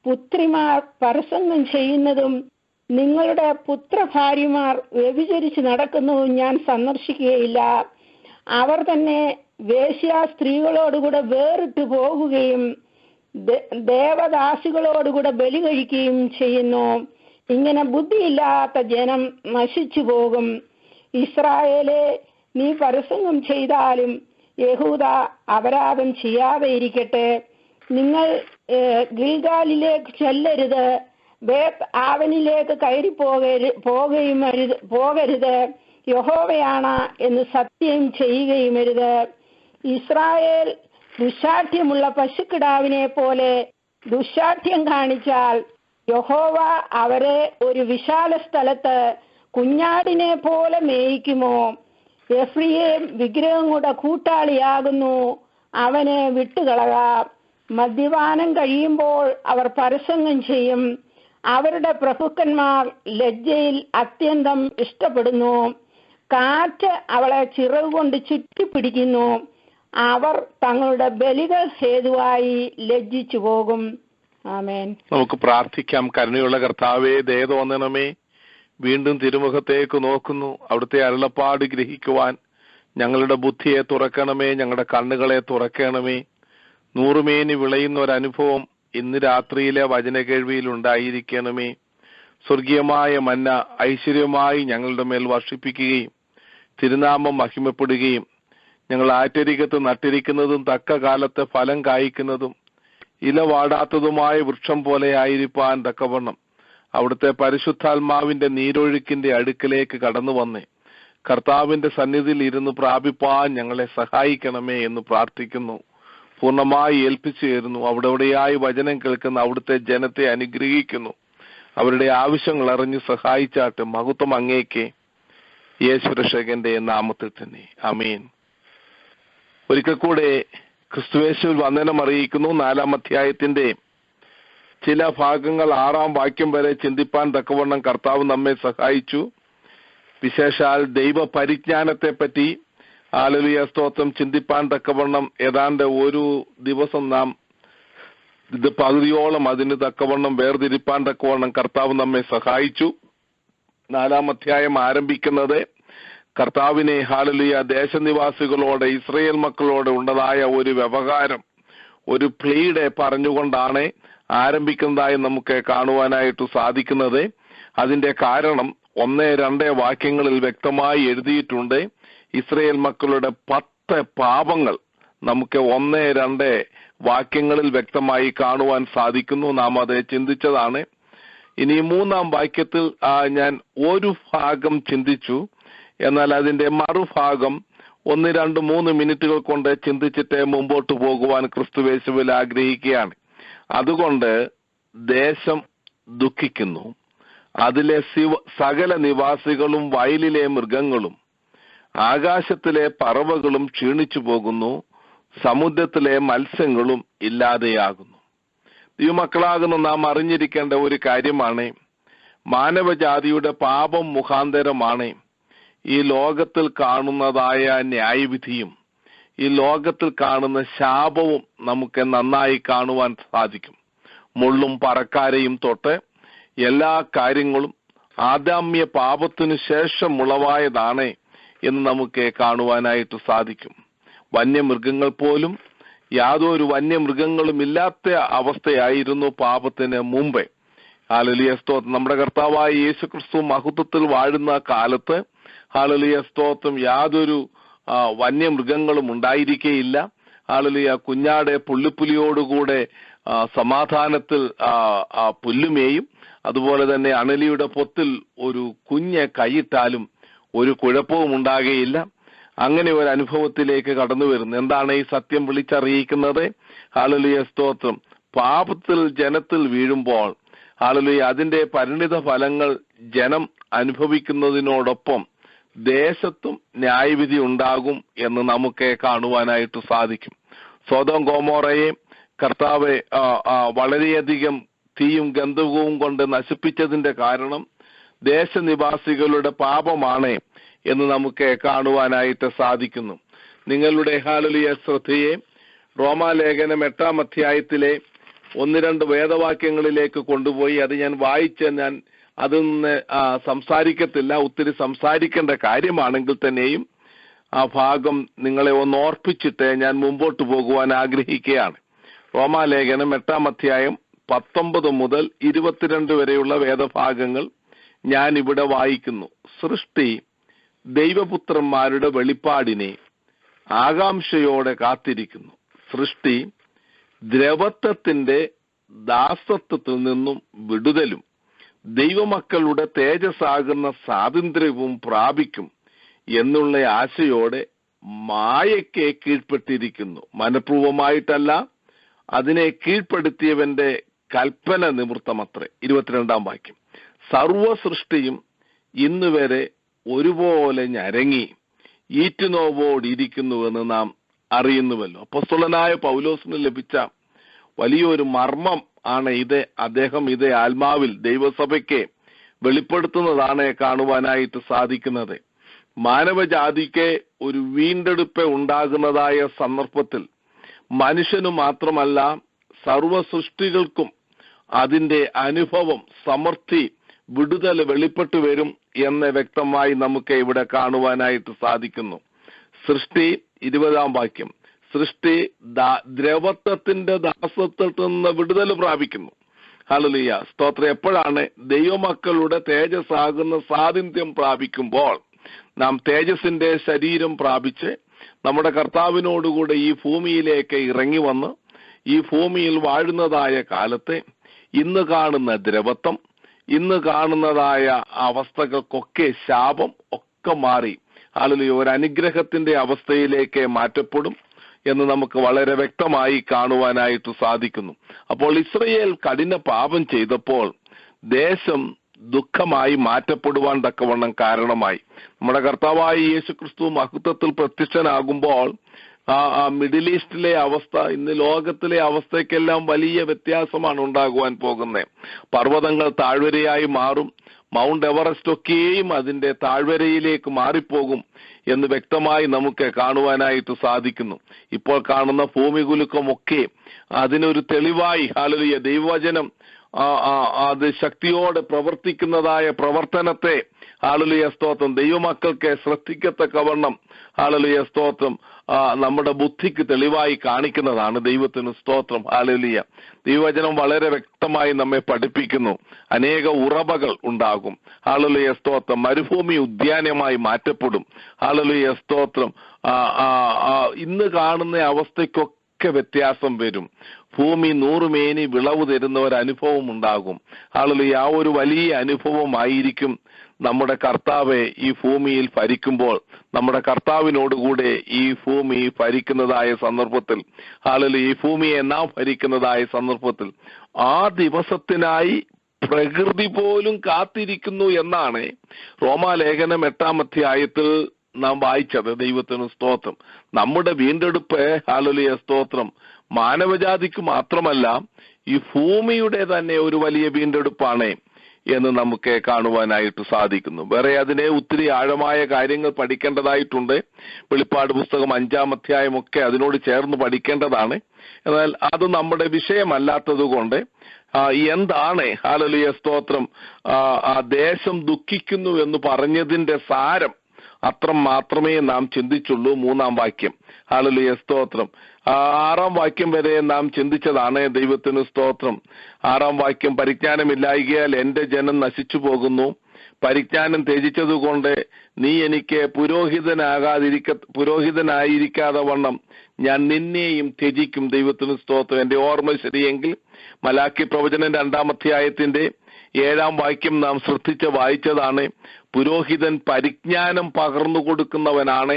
പുത്രിമാർ പരസംഗം ചെയ്യുന്നതും നിങ്ങളുടെ പുത്രഭാര്യമാർ വ്യഭിചരിച്ച് നടക്കുന്നതും ഞാൻ സന്ദർശിക്കുകയില്ല. അവർ തന്നെ വേശ്യാ സ്ത്രീകളോടുകൂടെ വേറിട്ട് പോകുകയും ദേവദാസികളോടുകൂടെ ബലി കഴിക്കുകയും ചെയ്യുന്നു. ഇങ്ങനെ ബുദ്ധിയില്ലാത്ത ജനം നശിച്ചു പോകും. ഇസ്രായേലെ, നീ പരസംഗം ചെയ്താലും യഹൂദ അപരാധം ചെയ്യാതെ ഇരിക്കട്ടെ. നിങ്ങൾ ഗിൽഗാലിലേക്ക് ചെല്ലരുത്, ബേത്ത് ആവനിലേക്ക് കയറി പോകരുത്. യഹോവയാണ് എന്ന് സത്യം ചെയ്യുകയുമരുത്. ഇസ്രായേൽ ദുശാഠ്യമുള്ള പശുക്കിടാവിനെ പോലെ ദുശാഠ്യം കാണിച്ചാൽ യഹോവ അവരെ ഒരു വിശാല സ്ഥലത്ത് കുഞ്ഞാടിനെ പോലെ മേയിക്കുമോ? എഫ്രയീം വിഗ്രഹങ്ങളുടെ കൂട്ടാളിയാകുന്നു, അവനെ വിട്ടുകളക. മദ്യപാനം കഴിയുമ്പോൾ അവർ പരസംഗം ചെയ്യും. അവരുടെ പ്രഭുക്കന്മാർ ലജ്ജയിൽ അത്യന്തം ഇഷ്ടപ്പെടുന്നു. കാറ്റ് അവളെ ചിറകുകൊണ്ട് ചുറ്റിപ്പിടിക്കുന്നു. അവർ തങ്ങളുടെ ബലികൾ ഹേതുവായി ലജ്ജിച്ചു പോകും. ആമേൻ. നമുക്ക് പ്രാർത്ഥിക്കാം. കരുണയുള്ള കർത്താവേ, ദയ തോന്നണമേ. വീണ്ടും തിരുമുഖത്തേക്ക് നോക്കുന്നു. അവിടുത്തെ അരുളപ്പാട് ഗ്രഹിക്കുവാൻ ഞങ്ങളുടെ ബുദ്ധിയെ തുറക്കണമേ, ഞങ്ങളുടെ കണ്ണുകളെ തുറക്കണമേ. നൂറുമേനി വിളയുന്ന ഒരനുഭവം ഇന്ന് രാത്രിയിലെ വചന കേൾവിയിൽ ഉണ്ടായിരിക്കണമേ. സ്വർഗീയമായ മന്ന ഐശ്വര്യമായി ഞങ്ങളുടെ മേൽ വർഷിപ്പിക്കുകയും തിരുനാമം മഹിമപ്പെടുകയും ഞങ്ങൾ ആറ്റരികത്ത് നട്ടിരിക്കുന്നതും തക്ക കാലത്തെ ഫലം കായ്ക്കുന്നതും ഇല വാടാത്തതുമായ വൃക്ഷം പോലെ ആയിരിക്കാൻ തക്കവണ്ണം അവിടുത്തെ പരിശുദ്ധാത്മാവിന്റെ നീരൊഴുക്കിന്റെ അടുക്കലേക്ക് കടന്നു വന്നേ കർത്താവിന്റെ സന്നിധിയിൽ ഇരുന്ന് പ്രാപിപ്പാൻ ഞങ്ങളെ സഹായിക്കണമേ എന്ന് പ്രാർത്ഥിക്കുന്നു. പൂർണ്ണമായി ഏൽപ്പിച്ചു തരുന്നു. അവിടെയായി വചനം കേൾക്കുന്ന അവിടുത്തെ ജനത്തെ അനുഗ്രഹിക്കുന്നു. അവരുടെ ആവശ്യങ്ങൾ അറിഞ്ഞ് സഹായിച്ചാട്ട്. മഹത്വം അങ്ങേക്ക്, യേശു രക്ഷകന്റെ നാമത്തിൽ തന്നെ. ആമേൻ. ഒരിക്കൽ കൂടെ ക്രിസ്തുയേശുവിൽ വന്ദനം അറിയിക്കുന്നു. 4-ാം അധ്യായത്തിന്റെ ചില ഭാഗങ്ങൾ 6-ാം വാക്യം വരെ ചിന്തിപ്പാൻ തക്കവണ്ണം കർത്താവ് നമ്മെ സഹായിച്ചു. വിശേഷാൽ ദൈവ പരിജ്ഞാനത്തെ പറ്റി ഹല്ലേലൂയ സ്തോത്രം ചിന്തിപ്പാൻ തക്കവണ്ണം ഏതാണ്ട് ഒരു ദിവസം നാം ഇത് പകുതിയോളം അതിന് തക്കവണ്ണം വേർതിരിപ്പാൻ തക്കവണ്ണം കർത്താവ് നമ്മെ സഹായിച്ചു. 4-ാം അധ്യായം ആരംഭിക്കുന്നത് കർത്താവിനെ ഹല്ലേലൂയ ദേശനിവാസികളോട് ഇസ്രായേൽ മക്കളോട് ഉള്ളതായ ഒരു വ്യവഹാരം, ഒരു പ്ലീഡ് പറഞ്ഞുകൊണ്ടാണ് ആരംഭിക്കുന്നതായി നമുക്ക് കാണുവാനായിട്ട് സാധിക്കുന്നത്. അതിന്റെ കാരണം 1-2 വാക്യങ്ങളിൽ വ്യക്തമായി എഴുതിയിട്ടുണ്ട്. ഇസ്രയേൽ മക്കളുടെ 10 പാപങ്ങൾ നമുക്ക് 1-2 വാക്യങ്ങളിൽ വ്യക്തമായി കാണുവാൻ സാധിക്കുന്നു. നാം അത് ചിന്തിച്ചതാണ്. ഇനി 3-ാം വാക്യത്തിൽ ഞാൻ ഒരു ഭാഗം ചിന്തിച്ചു. എന്നാൽ അതിന്റെ മറുഭാഗം 1-2-3 മിനിറ്റുകൾ കൊണ്ട് ചിന്തിച്ചിട്ട് മുമ്പോട്ട് പോകുവാൻ ക്രിസ്തുയേശുവിൽ ആഗ്രഹിക്കുകയാണ്. അതുകൊണ്ട് ദേശം ദുഃഖിക്കുന്നു, അതിലെ സകല നിവാസികളും വയലിലെ മൃഗങ്ങളും ആകാശത്തിലെ പറവകളും ക്ഷീണിച്ചു പോകുന്നു, സമുദ്രത്തിലെ മത്സ്യങ്ങളും ഇല്ലാതെയാകുന്നു. ദൈവമക്കളാകുന്ന നാം അറിഞ്ഞിരിക്കേണ്ട ഒരു കാര്യമാണ്, മാനവജാതിയുടെ പാപം മുഖാന്തരമാണ് ഈ ലോകത്തിൽ കാണുന്നതായ ന്യായവിധിയും ഈ ലോകത്തിൽ കാണുന്ന ശാപവും നമുക്ക് നന്നായി കാണുവാൻ സാധിക്കും. മുള്ളും പറക്കാരയും തൊട്ട് എല്ലാ കാര്യങ്ങളും ആദാമ്യ പാപത്തിനു ശേഷം ഉളവായതാണ് എന്ന് നമുക്ക് കാണുവാനായിട്ട് സാധിക്കും. വന്യമൃഗങ്ങൾ പോലും യാതൊരു വന്യമൃഗങ്ങളും ഇല്ലാത്ത അവസ്ഥയായിരുന്നു പാപത്തിന് മുമ്പേ. ഹല്ലേലൂയ സ്തോത്രം. നമ്മുടെ കർത്താവായ യേശുക്രിസ്തു മഹത്വത്തിൽ വാഴുന്ന കാലത്ത് ഹല്ലേലൂയ സ്തോത്രം യാതൊരു വന്യമൃഗങ്ങളും ഉണ്ടായിരിക്കുകയില്ല. ഹല്ലേലൂയ കുഞ്ഞാടെ പുള്ളിപ്പുലിയോടുകൂടെ സമാധാനത്തിൽ പുല്ലുമേയും, അതുപോലെ തന്നെ അണലിയുടെ പൊത്തിൽ ഒരു കുഞ്ഞ് കൈയിട്ടാലും ഒരു കുഴപ്പവും ഉണ്ടാകുകയില്ല. അങ്ങനെ ഒരു അനുഭവത്തിലേക്ക് കടന്നു വരുന്നു. എന്താണ് ഈ സത്യം വിളിച്ചറിയിക്കുന്നത്? ഹല്ലേലൂയ സ്തോത്രം. പാപത്തിൽ ജനത്തിൽ വീഴുമ്പോൾ ഹല്ലേലൂയ അതിന്റെ പരിണിത ഫലങ്ങൾ ജനം അനുഭവിക്കുന്നതിനോടൊപ്പം ദേശത്തും ന്യായവിധി ഉണ്ടാകും എന്ന് നമുക്ക് കാണുവാനായിട്ട് സാധിക്കും. സൊദോം ഗൊമോറയെ കർത്താവ് വളരെയധികം തീയും ഗന്ധകവും കൊണ്ട് നശിപ്പിച്ചതിന്റെ കാരണം ദേശനിവാസികളുടെ പാപമാണ് എന്ന് നമുക്ക് കാണുവാനായിട്ട് സാധിക്കുന്നു. നിങ്ങളുടെ ഹല്ലേലൂയ ശ്രദ്ധയെ റോമാലേഖനം 8-ാം അധ്യായത്തിലെ 1-2 വേദവാക്യങ്ങളിലേക്ക് കൊണ്ടുപോയി അത് ഞാൻ ഞാൻ അതിൽ നിന്ന് സംസാരിക്കത്തില്ല. ഒത്തിരി സംസാരിക്കേണ്ട കാര്യമാണെങ്കിൽ തന്നെയും ആ ഭാഗം നിങ്ങളെ ഒന്ന് ഓർപ്പിച്ചിട്ട് ഞാൻ മുമ്പോട്ട് പോകുവാൻ ആഗ്രഹിക്കുകയാണ്. റോമാലേഖനം 8-ാം അധ്യായം 19 മുതൽ 22 വരെയുള്ള വേദഭാഗങ്ങൾ ഞാൻ ഇവിടെ വായിക്കുന്നു. സൃഷ്ടി ദൈവപുത്രന്മാരുടെ വെളിപ്പാടിനെ ആകാംക്ഷയോടെ കാത്തിരിക്കുന്നു. സൃഷ്ടി ദ്രവത്വത്തിന്റെ ദാസത്വത്തിൽ നിന്നും വിടുതലും ദൈവമക്കളുടെ തേജസ്സാകുന്ന സ്വാതന്ത്ര്യവും പ്രാപിക്കും എന്നുള്ള ആശയോടെ മായയ്ക്ക് കീഴ്പ്പെട്ടിരിക്കുന്നു. മനഃപൂർവമായിട്ടല്ല, അതിനെ കീഴ്പ്പെടുത്തിയവന്റെ കൽപ്പന നിമിത്തമത്രേ. 22-ാം വാക്യം. സർവ സൃഷ്ടിയും ഇന്ന് വരെ ഒരുപോലെ ഞരങ്ങി ഈറ്റുനോവോടിരിക്കുന്നുവെന്ന് നാം അറിയുന്നുവല്ലോ. അപ്പോസ്തലനായ പൗലോസിന് ലഭിച്ച വലിയൊരു മർമ്മം ആണ് ഇത്. അദ്ദേഹം ഇത് ആത്മാവിൽ ദൈവസഭയ്ക്ക് വെളിപ്പെടുത്തുന്നതാണ് കാണുവാനായിട്ട് സാധിക്കുന്നത്. മാനവജാതിക്ക് ഒരു വീണ്ടെടുപ്പ് ഉണ്ടാകുന്നതായ സന്ദർഭത്തിൽ മനുഷ്യനു മാത്രമല്ല സർവ സൃഷ്ടികൾക്കും അതിന്റെ അനുഭവം, സമൃദ്ധി, വിടുതൽ വെളിപ്പെട്ടു വരും എന്ന് വ്യക്തമായി നമുക്ക് ഇവിടെ കാണുവാനായിട്ട് സാധിക്കുന്നു. സൃഷ്ടി 20-ാം വാക്യം. സൃഷ്ടി ദ്രവത്വത്തിന്റെ ദാസത്വത്തിൽ നിന്ന് വിടുതൽ പ്രാപിക്കുന്നു. ഹല്ലേലൂയ സ്തോത്രം. എപ്പോഴാണ്? ദൈവമക്കളുടെ തേജസ്സാകുന്ന സ്വാതന്ത്ര്യം പ്രാപിക്കുമ്പോൾ. നാം തേജസ്സിന്റെ ശരീരം പ്രാപിച്ച് നമ്മുടെ കർത്താവിനോടുകൂടെ ഈ ഭൂമിയിലേക്ക് ഇറങ്ങി വന്ന് ഈ ഭൂമിയിൽ വാഴുന്നതായ കാലത്തെ ഇന്ന് കാണുന്ന ദ്രവത്വം, ഇന്ന് കാണുന്നതായ അവസ്ഥകൾക്കൊക്കെ ശാപം ഒക്കെ മാറി ഹല്ലേലൂയ ഒരു അനുഗ്രഹത്തിന്റെ അവസ്ഥയിലേക്ക് മാറ്റപ്പെടും എന്ന് നമുക്ക് വളരെ വ്യക്തമായി കാണുവാനായിട്ട് സാധിക്കുന്നു. അപ്പോൾ ഇസ്രയേൽ കഠിന പാപം ചെയ്തപ്പോൾ ദേശം ദുഃഖമായി മാറ്റപ്പെടുവാൻ തക്കവണ്ണം കാരണമായി. നമ്മുടെ കർത്താവായ യേശുക്രിസ്തു മഹത്വത്തിൽ പ്രത്യക്ഷനാകുമ്പോൾ മിഡിൽ ഈസ്റ്റിലെ അവസ്ഥ ഇന്ന് ലോകത്തിലെ അവസ്ഥയ്ക്കെല്ലാം വലിയ വ്യത്യാസമാണ് ഉണ്ടാകുവാൻ പോകുന്നത്. പർവ്വതങ്ങൾ താഴ്വരയായി മാറും. മൗണ്ട് എവറസ്റ്റ് ഒക്കെയും അതിന്റെ താഴ്വരയിലേക്ക് മാറിപ്പോകും എന്ന് വ്യക്തമായി നമുക്ക് കാണുവാനായിട്ട് സാധിക്കുന്നു. ഇപ്പോൾ കാണുന്ന ഭൂമികുലുക്കമൊക്കെ അതിനൊരു തെളിവായി ഹല്ലേലൂയ ദൈവവചനം അത് ശക്തിയോടെ പ്രവർത്തിക്കുന്നതായ പ്രവർത്തനത്തെ ഹല്ലേലൂയ സ്തോത്രം ദൈവമക്കൾക്ക് ശ്രദ്ധിക്കത്തക്കവണ്ണം ഹല്ലേലൂയ സ്തോത്രം നമ്മുടെ ബുദ്ധിക്ക് തെളിവായി കാണിക്കുന്നതാണ്. ദൈവത്തിന് സ്തോത്രം. ഹല്ലേലൂയ. ദൈവവചനം വളരെ വ്യക്തമായി നമ്മെ പഠിപ്പിക്കുന്നു. അനേക ഉറവകൾ ഉണ്ടാകും. ഹല്ലേലൂയ സ്തോത്രം. മരുഭൂമി ഉദ്യാനമായി മാറ്റപ്പെടും. ഹല്ലേലൂയ സ്തോത്രം. ഇന്ന് കാണുന്ന അവസ്ഥയ്ക്കൊക്കെ വ്യത്യാസം വരും. ഭൂമി 100 മേനി വിളവ് തരുന്ന ഒരു അനുഭവം ഉണ്ടാകും. ഹല്ലേലൂയ. ആ ഒരു വലിയ അനുഭവമായിരിക്കും നമ്മുടെ കർത്താവ് ഈ ഭൂമിയിൽ ഭരിക്കുമ്പോൾ, നമ്മുടെ കർത്താവിനോടുകൂടെ ഈ ഭൂമി ഭരിക്കുന്നതായ സന്ദർഭത്തിൽ, ഹല്ലേലൂയ, ഈ ഭൂമിയെ നാം ഭരിക്കുന്നതായ സന്ദർഭത്തിൽ ആ ദിവസത്തിനായി പ്രകൃതി പോലും കാത്തിരിക്കുന്നു എന്നാണ് റോമാലേഖനം 8-ാം അധ്യായത്തിൽ നാം വായിച്ചത്. ദൈവത്തിന് സ്തോത്രം. നമ്മുടെ വീണ്ടെടുപ്പ് ഹല്ലേലൂയ സ്തോത്രം മാനവജാതിക്ക് മാത്രമല്ല, ഈ ഭൂമിയുടെ തന്നെ ഒരു വലിയ വീണ്ടെടുപ്പാണ് എന്ന് നമുക്ക് കാണുവാനായിട്ട് സാധിക്കുന്നു. വേറെ അതിനെ ഒത്തിരി ആഴമായ കാര്യങ്ങൾ പഠിക്കേണ്ടതായിട്ടുണ്ട്. വെളിപ്പാട് പുസ്തകം 5-ാം അധ്യായമൊക്കെ അതിനോട് ചേർന്ന് പഠിക്കേണ്ടതാണ്. എന്നാൽ അത് നമ്മുടെ വിഷയമല്ലാത്തത് കൊണ്ട് എന്താണ് ഹല്ലേലൂയ സ്തോത്രം ആ ദേശം ദുഃഖിക്കുന്നു എന്ന് പറഞ്ഞതിന്റെ സാരം അത്ര മാത്രമേ നാം ചിന്തിച്ചുള്ളൂ. 3-ാം വാക്യം. ഹല്ലേലൂയ സ്തോത്രം. 6-ാം വാക്യം വരെ നാം ചിന്തിച്ചതാണ്. ദൈവത്തിന് സ്തോത്രം. 6-ാം വാക്യം, പരിജ്ഞാനമില്ലായ്കയാൽ എന്റെ ജനം നശിച്ചു പോകുന്നു. പരിജ്ഞാനം ത്യജിച്ചതുകൊണ്ട് നീ എനിക്ക് പുരോഹിതനായിരിക്കാതെ വണ്ണം ഞാൻ നിന്നെയും ത്യജിക്കും. ദൈവത്തിന് സ്തോത്രം. എന്റെ ഓർമ്മ ശരിയെങ്കിൽ മലാക്കി പ്രവചനം 2-ാം അധ്യായത്തിന്റെ 7-ാം വാക്യം നാം ശ്രദ്ധിച്ച് വായിച്ചതാണ്. പുരോഹിതൻ പരിജ്ഞാനം പകർന്നു കൊടുക്കുന്നവനാണ്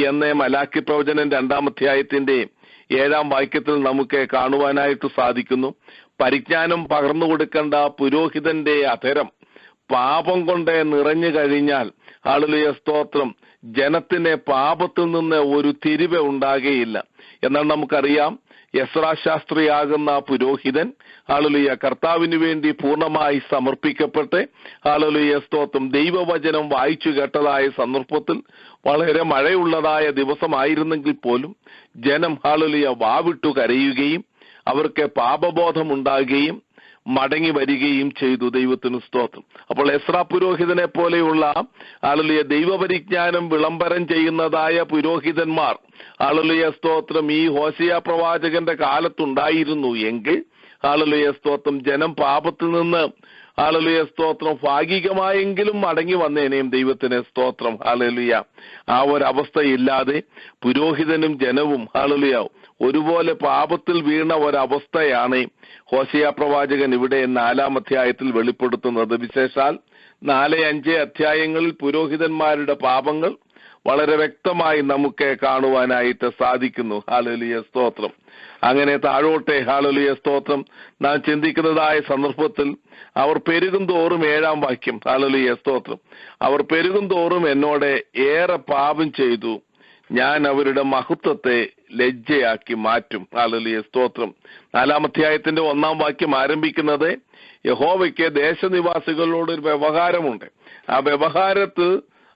എന്ന് മലാക്കി പ്രവചനം 2-ാം അധ്യായത്തിന്റെ 7-ാം വാക്യത്തിൽ നമുക്ക് കാണുവാനായിട്ട് സാധിക്കുന്നു. പരിജ്ഞാനം പകർന്നു കൊടുക്കേണ്ട പുരോഹിതന്റെ അധരം പാപം കൊണ്ട് നിറഞ്ഞു കഴിഞ്ഞാൽ ഹല്ലേലൂയ സ്തോത്രം ജനത്തിന് പാപത്തിൽ നിന്ന് ഒരു തിരിവ് ഉണ്ടാകുകയില്ല. എന്നാൽ നമുക്കറിയാം, എസ്രാ ശാസ്ത്രിയാകുന്ന പുരോഹിതൻ ഹല്ലേലൂയ കർത്താവിന് വേണ്ടി പൂർണ്ണമായി സമർപ്പിക്കപ്പെട്ട് ഹല്ലേലൂയ സ്തോത്രം ദൈവവചനം വായിച്ചു കേട്ടതായ സന്ദർഭത്തിൽ വളരെ മഴയുള്ളതായ ദിവസമായിരുന്നെങ്കിൽ പോലും ജനം ഹല്ലേലൂയ വാവിട്ടു കരയുകയും അവർക്ക് പാപബോധം ഉണ്ടാകുകയും മടങ്ങി വരികയും ചെയ്തു. ദൈവത്തിന് സ്തോത്രം. അപ്പോൾ എസ്രാ പുരോഹിതനെ പോലെയുള്ള ഹല്ലേലൂയ ദൈവപരിജ്ഞാനം വിളംബരം ചെയ്യുന്നതായ പുരോഹിതന്മാർ ഹല്ലേലൂയ സ്തോത്രം ഈ ഹോശിയ പ്രവാചകന്റെ കാലത്തുണ്ടായിരുന്നു എങ്കിൽ ഹല്ലേലൂയ സ്തോത്രം ജനം പാപത്തിൽ നിന്ന് ഹല്ലേലൂയ സ്തോത്രം ഭാഗികമായെങ്കിലും മടങ്ങി വന്നേനെയും. ദൈവത്തിന് സ്തോത്രം. ഹല്ലേലൂയ. ആ ഒരവസ്ഥയില്ലാതെ പുരോഹിതനും ജനവും ഹല്ലേലൂയ ഒരുപോലെ പാപത്തിൽ വീണ ഒരവസ്ഥയാണ് ഹോശിയ പ്രവാചകൻ ഇവിടെ 4-ാം അധ്യായത്തിൽ വെളിപ്പെടുത്തുന്നത്. വിശേഷാൽ 4-5 അധ്യായങ്ങളിൽ പുരോഹിതന്മാരുടെ പാപങ്ങൾ വളരെ വ്യക്തമായി നമുക്ക് കാണുവാനായിട്ട് സാധിക്കുന്നു. ഹല്ലേലൂയ സ്തോത്രം. അങ്ങനെ താഴോട്ടെ ഹല്ലേലൂയ സ്തോത്രം നാം ചിന്തിക്കുന്നതായ സന്ദർഭത്തിൽ അവർ പെരുകും തോറും 7-ാം വാക്യം. ഹല്ലേലൂയ സ്തോത്രം. അവർ പെരുകും തോറും എന്നോട് ഏറെ പാപം ചെയ്തു, ഞാൻ അവരുടെ മഹത്വത്തെ ലജ്ജയാക്കി മാറ്റും. ഹല്ലേലൂയ സ്തോത്രം. 4-ാം അധ്യായത്തിന്റെ 1-ാം വാക്യം ആരംഭിക്കുന്നത് യഹോവയ്ക്ക് ദേശനിവാസികളോടൊരു വ്യവഹാരമുണ്ട്. ആ വ്യവഹാരത്തിൽ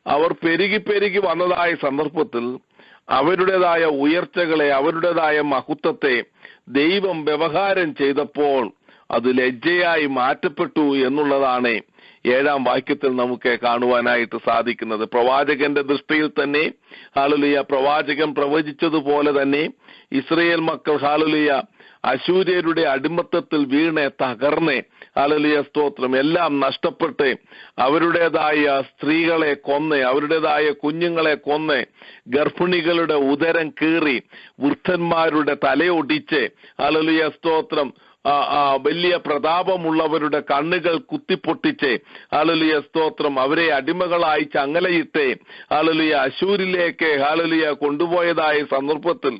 അവർ പെരുകി വന്നതായ സന്ദർഭത്തിൽ അവരുടേതായ ഉയർച്ചകളെ, അവരുടേതായ മഹത്വത്തെ ദൈവം വ്യവഹാരം ചെയ്തപ്പോൾ അത് ലജ്ജയായി മാറ്റപ്പെട്ടു എന്നുള്ളതാണ് 7-ാം വാക്യത്തിൽ നമുക്ക് കാണുവാനായിട്ട് സാധിക്കുന്നത്. പ്രവാചകന്റെ ദൃഷ്ടിയിൽ തന്നെ ഹല്ലേലൂയ പ്രവാചകൻ പ്രവചിച്ചതുപോലെ തന്നെ ഇസ്രായേൽ മക്കൾ ഹല്ലേലൂയ അശൂര്യരുടെ അടിമത്തത്തിൽ വീണ് തകർന്ന് ഹല്ലേലൂയ സ്തോത്രം എല്ലാം നഷ്ടപ്പെട്ട് അവരുടേതായ സ്ത്രീകളെ കൊന്ന്, അവരുടേതായ കുഞ്ഞുങ്ങളെ കൊന്ന്, ഗർഭിണികളുടെ ഉദരം കീറി, വൃദ്ധന്മാരുടെ തലയൊടിച്ച് ഹല്ലേലൂയ സ്തോത്രം വലിയ പ്രതാപമുള്ളവരുടെ കണ്ണുകൾ കുത്തിപ്പൊട്ടിച്ച് ഹല്ലേലൂയ സ്തോത്രം അവരെ അടിമകളായി ചങ്ങലയിട്ട് ഹല്ലേലൂയ അശൂരിലേക്ക് ഹല്ലേലൂയ കൊണ്ടുപോയതായ സന്ദർഭത്തിൽ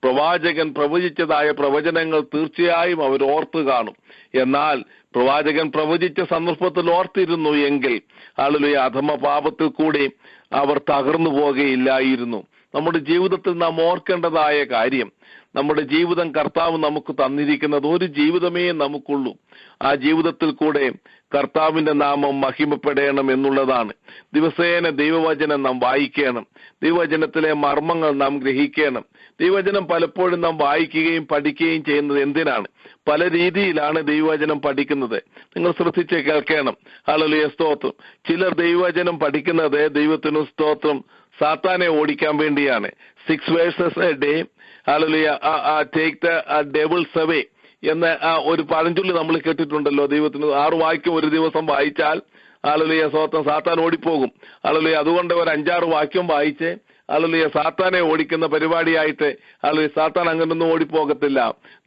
പ്രവാചകൻ പ്രവചിച്ചതായ പ്രവചനങ്ങൾ തീർച്ചയായും അവർ ഓർത്തു കാണും. എന്നാൽ പ്രവാചകൻ പ്രവചിച്ച സന്ദർഭത്തിൽ ഓർത്തിരുന്നു എങ്കിൽ ഹല്ലേലൂയ അധമ പാപത്തിൽ കൂടി അവർ തകർന്നു പോകുകയില്ലായിരുന്നു. നമ്മുടെ ജീവിതത്തിൽ നാം ഓർക്കേണ്ടതായ കാര്യം, നമ്മുടെ ജീവിതം കർത്താവ് നമുക്ക് തന്നിരിക്കുന്നത് ഒരു ജീവിതമേ നമുക്കുള്ളൂ. ആ ജീവിതത്തിൽ കൂടെ കർത്താവിന്റെ നാമം മഹിമപ്പെടണം എന്നുള്ളതാണ്. ദിവസേന ദൈവവചനം നാം വായിക്കണം. ദൈവവചനത്തിലെ മർമ്മങ്ങൾ നാം ഗ്രഹിക്കണം. ദൈവവചനം പലപ്പോഴും നാം വായിക്കുകയും പഠിക്കുകയും ചെയ്യുന്നത് എന്തിനാണ്? പല രീതിയിലാണ് ദൈവവചനം പഠിക്കുന്നത്. നിങ്ങൾ ശ്രദ്ധിച്ച് കേൾക്കണം. ഹല്ലേലൂയ, സ്തോത്രം. ചിലർ ദൈവവചനം പഠിക്കുന്നത്, ദൈവത്തിന് സ്തോത്രം, സാത്താനെ ഓടിക്കാൻ വേണ്ടിയാണ്. 6 verses a day, hallelujah, take the devils away എന്ന ഒരു പഴഞ്ചൊല്ലി നമ്മൾ കേട്ടിട്ടുണ്ടല്ലോ. ദൈവത്തിന് 6 വാക്യം ഒരു ദിവസം വായിച്ചാൽ ഹല്ലേലൂയ, സ്തോത്രം, സാത്താൻ ഓടിപ്പോകും. ഹല്ലേലൂയ, അതുകൊണ്ട് ഒരു 5-6 വാക്യം വായിച്ച് ഹല്ലേലൂയ സാത്താനെ ഓടിക്കുന്ന പരിപാടിയായിട്ട് ഹല്ലേലൂയ സാത്താൻ അങ്ങനൊന്നും ഓടിപ്പോകത്തില്ല.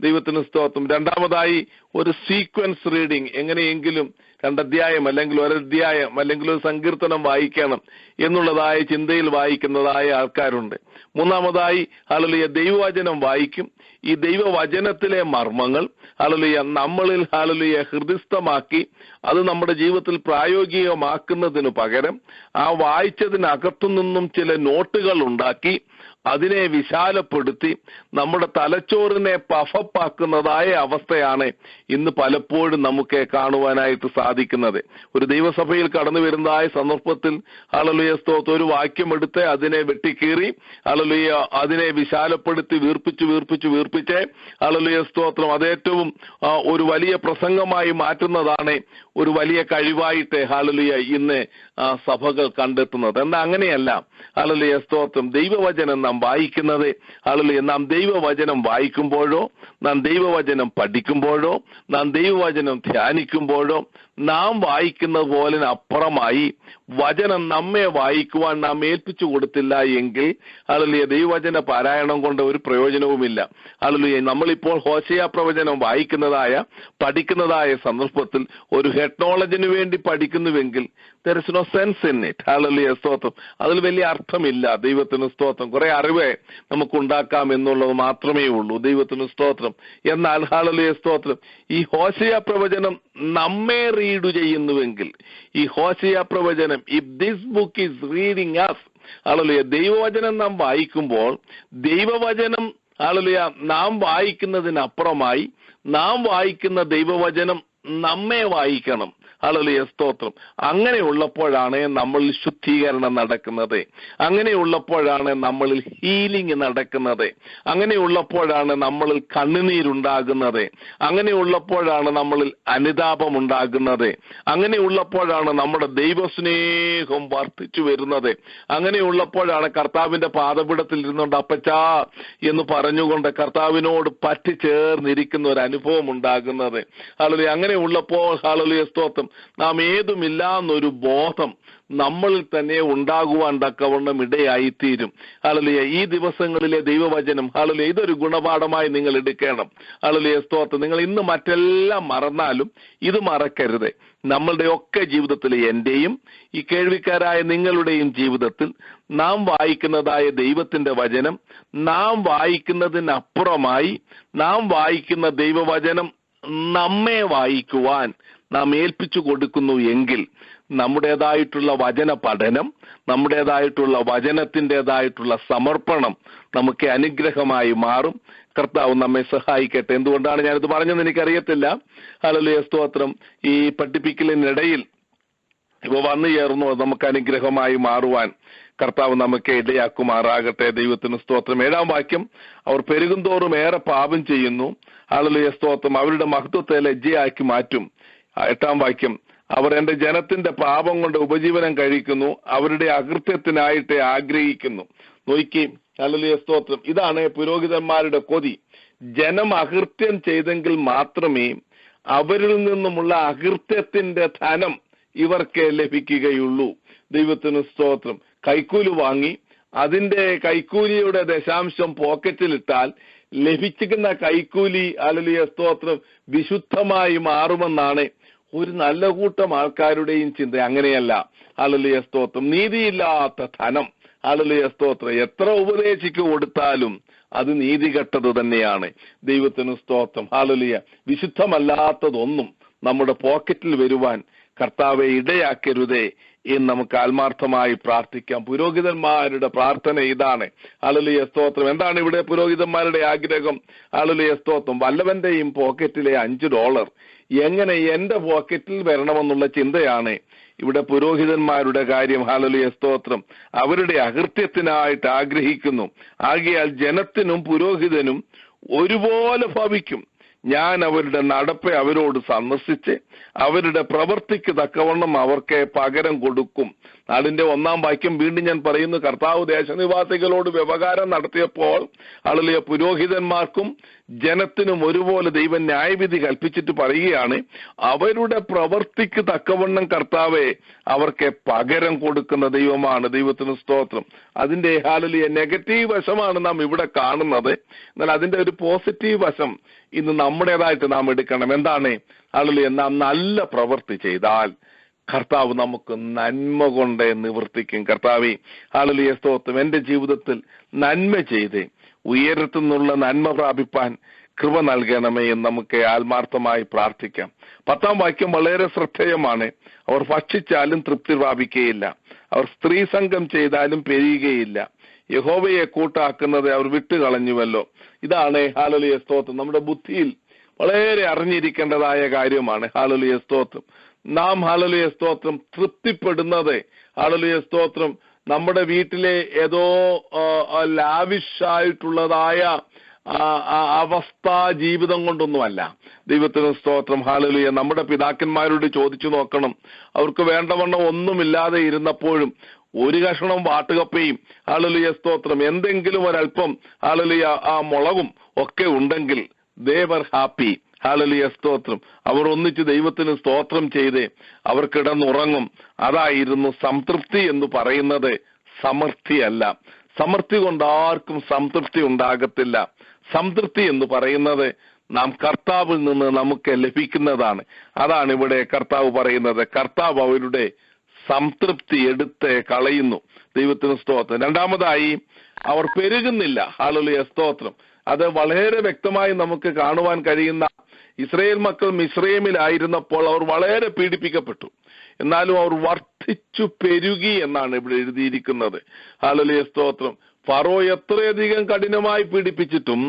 ദൈവത്തിന് സ്തോത്രം. രണ്ടാമതായി ഒരു സീക്വൻസ് റീഡിങ്, എങ്ങനെയെങ്കിലും 2 അധ്യായം അല്ലെങ്കിൽ 1 അധ്യായം അല്ലെങ്കിൽ ഒരു സങ്കീർത്തനം വായിക്കണം എന്നുള്ളതായ ചിന്തയിൽ വായിക്കുന്നതായ ആൾക്കാരുണ്ട്. മൂന്നാമതായി ഹല്ലേലൂയ ദൈവവചനം വായിക്കും. ഈ ദൈവവചനത്തിലെ മർമ്മങ്ങൾ ഹല്ലേലൂയ നമ്മളിൽ ഹല്ലേലൂയ ഹൃദിസ്ഥമാക്കി അത് നമ്മുടെ ജീവിതത്തിൽ പ്രായോഗികമാക്കുന്നതിന് പകരം ആ വായിച്ചതിനകത്തു നിന്നും ചില നോട്ടുകൾ ഉണ്ടാക്കി അതിനെ വിശാലപ്പെടുത്തി നമ്മുടെ തലച്ചോറിനെ പഫപ്പാക്കുന്നതായ അവസ്ഥയാണ് ഇന്ന് പലപ്പോഴും നമുക്ക് കാണുവാനായിട്ട് സാധിക്കുന്നത്. ഒരു ദൈവസഭയിൽ കടന്നു വരുന്നതായ സന്ദർഭത്തിൽ ഹല്ലേലൂയ സ്തോത്രം ഒരു വാക്യം എടുത്ത് അതിനെ വെട്ടിക്കീറി ഹല്ലേലൂയ അതിനെ വിശാലപ്പെടുത്തി വീർപ്പിച്ച് ഹല്ലേലൂയ സ്തോത്രം അതേറ്റവും ഒരു വലിയ പ്രസംഗമായി മാറ്റുന്നതാണ് ഒരു വലിയ കഴിവായിട്ട് ഹല്ലേലൂയ ഇന്ന് സഭകൾ കണ്ടെത്തുന്നത്. എന്നാൽ അങ്ങനെയല്ല. ഹല്ലേലൂയ സ്തോത്രം. ദൈവവചനം നാം വായിക്കുന്നത് ഹല്ലേലൂയ നാം ദൈവവചനം വായിക്കുമ്പോഴോ നാം ദൈവവചനം പഠിക്കുമ്പോഴോ നാം ദൈവവചനം ധ്യാനിക്കുമ്പോഴോ നാം വായിക്കുന്നത് പോലെ അപ്പുറമായി വചനം നമ്മെ വായിക്കുവാൻ നാം ഏൽപ്പിച്ചു കൊടുത്തില്ല എങ്കിൽ ഹല്ലേലൂയ ദൈവവചന പാരായണം കൊണ്ട് ഒരു പ്രയോജനവുമില്ല. ഹല്ലേലൂയ നമ്മളിപ്പോൾ ഹോശേയ പ്രവചനം പഠിക്കുന്നതായ സന്ദർഭത്തിൽ ഒരു ഹെഡ് നോളജിന് വേണ്ടി പഠിക്കുന്നുവെങ്കിൽ there is no sense in it. Hallelujah സ്തോത്രം. അതിൽ വലിയ അർത്ഥമില്ല. ദൈവത്തിന് സ്തോത്രം. കുറെ അറിവ് നമുക്കുണ്ടാക്കാം എന്നുള്ളത് മാത്രമേ ഉള്ളൂ. ദൈവത്തിന് സ്തോത്രം. എന്നാൽ ഹല്ലേലൂയ സ്തോത്രം ഈ ഹോശേയ പ്രവചനം നമ്മെ റീഡ് ചെയ്യുന്നുവെങ്കിൽ, ഈ ഹോശേയ പ്രവചനം if this book is reading us, hallelujah ദൈവവചനം നാം വായിക്കുമ്പോൾ ദൈവവചനം ഹല്ലേലൂയ നാം വായിക്കുന്നതിനപ്പുറമായി നാം വായിക്കുന്ന ദൈവവചനം നമ്മെ വായിക്കണം. ഹല്ലേലൂയ സ്തോത്രം. അങ്ങനെയുള്ളപ്പോഴാണ് നമ്മളിൽ ശുദ്ധീകരണം നടക്കുന്നത്. അങ്ങനെയുള്ളപ്പോഴാണ് നമ്മളിൽ ഹീലിംഗ് നടക്കുന്നത്. അങ്ങനെയുള്ളപ്പോഴാണ് നമ്മളിൽ കണ്ണുനീരുണ്ടാകുന്നത്. അങ്ങനെയുള്ളപ്പോഴാണ് നമ്മളിൽ അനുതാപം ഉണ്ടാകുന്നത്. അങ്ങനെയുള്ളപ്പോഴാണ് നമ്മുടെ ദൈവസ്നേഹം വർദ്ധിച്ചു വരുന്നത്. അങ്ങനെയുള്ളപ്പോഴാണ് കർത്താവിന്റെ പാദപീഠത്തിൽ ഇരുന്നുകൊണ്ട് അപ്പച്ചാ എന്ന് പറഞ്ഞുകൊണ്ട് കർത്താവിനോട് പറ്റിച്ചേർന്നിരിക്കുന്ന ഒരു അനുഭവം ഉണ്ടാകുന്നത്. ഹല്ലേലൂയ അങ്ങനെയുള്ളപ്പോൾ ഹല്ലേലൂയ സ്തോത്രം നാം ഏതുമില്ലാന്നൊരു ബോധം നമ്മളിൽ തന്നെ ഉണ്ടാകുവാൻ തക്കവണ്ണം ഇടയായിത്തീരും. ഹല്ലേലൂയ ഈ ദിവസങ്ങളിലെ ദൈവവചനം ഹല്ലേലൂയ ഇതൊരു ഗുണപാഠമായി നിങ്ങൾ എടുക്കണം. ഹല്ലേലൂയ സ്തോത്രം. നിങ്ങൾ ഇന്ന് മറ്റെല്ലാം മറന്നാലും ഇത് മറക്കരുത്. നമ്മളുടെ ഒക്കെ ജീവിതത്തിൽ, എന്റെയും ഈ കേൾവിക്കാരായ നിങ്ങളുടെയും ജീവിതത്തിൽ നാം വായിക്കുന്നതായ ദൈവത്തിന്റെ വചനം നാം വായിക്കുന്നതിനപ്പുറമായി നാം വായിക്കുന്ന ദൈവവചനം നമ്മെ വായിക്കുവാൻ നാം ഏൽപ്പിച്ചു കൊടുക്കുന്നു എങ്കിൽ നമ്മുടേതായിട്ടുള്ള വചന പഠനം, നമ്മുടേതായിട്ടുള്ള വചനത്തിൻ്റെതായിട്ടുള്ള സമർപ്പണം നമുക്ക് അനുഗ്രഹമായി മാറും. കർത്താവ് നമ്മെ സഹായിക്കട്ടെ. എന്തുകൊണ്ടാണ് ഞാനിത് പറഞ്ഞതെന്ന് എനിക്കറിയത്തില്ല. ഹല്ലേലൂയ സ്തോത്രം. ഈ പഠിപ്പിക്കലിനിടയിൽ ഇവ വന്നു ചേർന്നു നമുക്ക് അനുഗ്രഹമായി മാറുവാൻ കർത്താവ് നമുക്ക് ഇടയാക്കുമാറാകട്ടെ. ദൈവത്തിന് സ്തോത്രം. 7-ാം വാക്യം, അവർ പെരുകുന്തോറും ഏറെ പാപം ചെയ്യുന്നു. ഹല്ലേലൂയ സ്തോത്രം. അവരുടെ മഹത്വത്തെ ലജ്ജയാക്കി മാറ്റും. 8-ാം വാക്യം, അവർ എന്റെ ജനത്തിന്റെ പാപം കൊണ്ട് ഉപജീവനം കഴിക്കുന്നു, അവരുടെ അകൃത്യത്തിനായിട്ട് ആഗ്രഹിക്കുന്നു. നോക്കി. ഹല്ലേലൂയ സ്തോത്രം. ഇതാണ് പുരോഹിതന്മാരുടെ കൊതി. ജനം അകൃത്യം ചെയ്തെങ്കിൽ മാത്രമേ അവരിൽ നിന്നുമുള്ള അകൃത്യത്തിന്റെ ധനം ഇവർക്ക് ലഭിക്കുകയുള്ളൂ. ദൈവത്തിന് സ്തോത്രം. കൈക്കൂലി വാങ്ങി അതിന്റെ കൈക്കൂലിയുടെ ദശാംശം പോക്കറ്റിലിട്ടാൽ ലഭിക്കുന്ന കൈക്കൂലി ഹല്ലേലൂയ സ്തോത്രം വിശുദ്ധമായി മാറുമെന്നാണ് ഒരു നല്ല കൂട്ടം ആൾക്കാരുടെയും ചിന്ത. അങ്ങനെയല്ല. ഹല്ലേലൂയ സ്തോത്രം. നീതിയില്ലാത്ത ധനം ഹല്ലേലൂയ സ്തോത്രം എത്ര ഉപദേശിക്ക് കൊടുത്താലും അത് നീതികെട്ടത് തന്നെയാണ്. ദൈവത്തിന് സ്തോത്രം. ഹല്ലേലൂയ. വിശുദ്ധമല്ലാത്തതൊന്നും നമ്മുടെ പോക്കറ്റിൽ വരുവാൻ കർത്താവെ ഇടയാക്കരുതേ എന്ന് നമുക്ക് ആത്മാർത്ഥമായി പ്രാർത്ഥിക്കാം. പുരോഹിതന്മാരുടെ പ്രാർത്ഥന ഇതാണ്. ഹല്ലേലൂയ സ്തോത്രം. എന്താണ് ഇവിടെ പുരോഹിതന്മാരുടെ ആഗ്രഹം? ഹല്ലേലൂയ സ്തോത്രം. വല്ലവന്റെയും പോക്കറ്റിലെ $5 എങ്ങനെ എന്റെ പോക്കറ്റിൽ വരണമെന്നുള്ള ചിന്തയാണ് ഇവിടെ പുരോഹിതന്മാരുടെ കാര്യം. ഹല്ലേലൂയ സ്തോത്രം. അവരുടെ അകൃത്യത്തിനായിട്ട് ആഗ്രഹിക്കുന്നു. ആകയാൽ ജനത്തിനും പുരോഹിതനും ഒരുപോലെ ഭവിക്കും. ഞാൻ അവരുടെ നടപ്പെ അവരോട് സന്ദർശിച്ച് അവരുടെ പ്രവൃത്തിക്ക് തക്കവണ്ണം അവർക്ക് പകരം കൊടുക്കും. അതിന്റെ 1-ാം വാക്യം വീണ്ടും ഞാൻ പറയുന്നു. കർത്താവ് ദേശനിവാസികളോട് വ്യവഹാരം നടത്തിയപ്പോൾ ഹല്ലേലൂയ പുരോഹിതന്മാർക്കും ജനത്തിനും ഒരുപോലെ ദൈവം ന്യായവിധി കൽപ്പിച്ചിട്ട് പറയുകയാണ്, അവരുടെ പ്രവൃത്തിക്ക് തക്കവണ്ണം കർത്താവെ അവർക്ക് പകരം കൊടുക്കുന്ന ദൈവമാണ്. ദൈവത്തിന് സ്തോത്രം. അതിന്റെ ഹല്ലേലൂയ നെഗറ്റീവ് വശമാണ് നാം ഇവിടെ കാണുന്നത്. എന്നാൽ അതിന്റെ ഒരു പോസിറ്റീവ് വശം ഇന്ന് നമ്മുടേതായിട്ട് നാം എടുക്കണം. എന്താണ്? ഹല്ലേലൂയ, നാം നല്ല പ്രവൃത്തി ചെയ്താൽ കർത്താവ് നമുക്ക് നന്മ കൊണ്ട് നിവർത്തിക്കും. കർത്താവേ ഹല്ലേലൂയ സ്തോത്രം. എന്റെ ജീവിതത്തിൽ നന്മ ചെയ്ത് ഉയരത്തുനിന്നുള്ള നന്മ പ്രാപിപ്പാൻ കൃപ നൽകണമേ എന്ന് നമുക്ക് ആത്മാർത്ഥമായി പ്രാർത്ഥിക്കാം. 10-ാം വാക്യം വളരെ ശ്രദ്ധേയമാണ്. അവർ ഭക്ഷിച്ചാലും തൃപ്തി പ്രാപിക്കുകയില്ല, അവർ സ്ത്രീ സംഘം ചെയ്താലും പെരുകുകയില്ല, യഹോവയെ കൂട്ടാക്കുന്നത് അവർ വിട്ടുകളഞ്ഞുവല്ലോ. ഇതാണ് ഹല്ലേലൂയ സ്തോത്രം. നമ്മുടെ ബുദ്ധിയിൽ വളരെ അറിഞ്ഞിരിക്കേണ്ടതായ കാര്യമാണ്. ഹല്ലേലൂയ സ്തോത്രം. നാം ഹല്ലേലൂയ സ്തോത്രം തൃപ്തിപ്പെടുന്നത് ഹല്ലേലൂയ സ്തോത്രം നമ്മുടെ വീട്ടിലെ ഏതോ ലാവിഷായിട്ടുള്ളതായ അവസ്ഥ ജീവിതം കൊണ്ടൊന്നുമല്ല. ദൈവത്തിന് സ്തോത്രം. ഹല്ലേലൂയ. നമ്മുടെ പിതാക്കന്മാരോട് ചോദിച്ചു നോക്കണം. അവർക്ക് വേണ്ടവണ്ണം ഒന്നുമില്ലാതെ ഇരുന്നപ്പോഴും ഒരു കഷണം വാട്ടുകപ്പയും ഹല്ലേലൂയ സ്തോത്രം എന്തെങ്കിലും ഒരല്പം ഹല്ലേലൂയ മുളകും ഒക്കെ ഉണ്ടെങ്കിൽ they were happy. ഹല്ലേലൂയ സ്തോത്രം. അവർ ഒന്നിച്ച് ദൈവത്തിന് സ്തോത്രം ചെയ്ത് അവർ കിടന്നുറങ്ങും. അതായിരുന്നു സംതൃപ്തി എന്ന് പറയുന്നത്. സമൃദ്ധിയല്ല. സമൃദ്ധി കൊണ്ട് ആർക്കും സംതൃപ്തി ഉണ്ടാകത്തില്ല. സംതൃപ്തി എന്ന് പറയുന്നത് നാം കർത്താവിൽ നിന്ന് നമുക്ക് ലഭിക്കുന്നതാണ്. അതാണ് ഇവിടെ കർത്താവ് പറയുന്നത്. കർത്താവ് അവരുടെ സംതൃപ്തി എടുത്ത് കളയുന്നു. ദൈവത്തിന് സ്തോത്രം. 2-മതായി അവർ പെരുകുന്നില്ല. ഹല്ലേലൂയ സ്തോത്രം. അത് വളരെ വ്യക്തമായി നമുക്ക് കാണുവാൻ കഴിയുന്ന ഇസ്രായേൽ മക്കൾ മിസ്രയീമിലായിരുന്നപ്പോൾ അവർ വളരെ പീഡിപ്പിക്കപ്പെട്ടു. എന്നാലും അവർ വർദ്ധിച്ചു പെരുകി എന്നാണ് ഇവിടെ എഴുതിയിരിക്കുന്നത്. ഹല്ലേലൂയ സ്തോത്രം. ഫറോ എത്രയധികം കഠിനമായി പീഡിപ്പിച്ചിട്ടും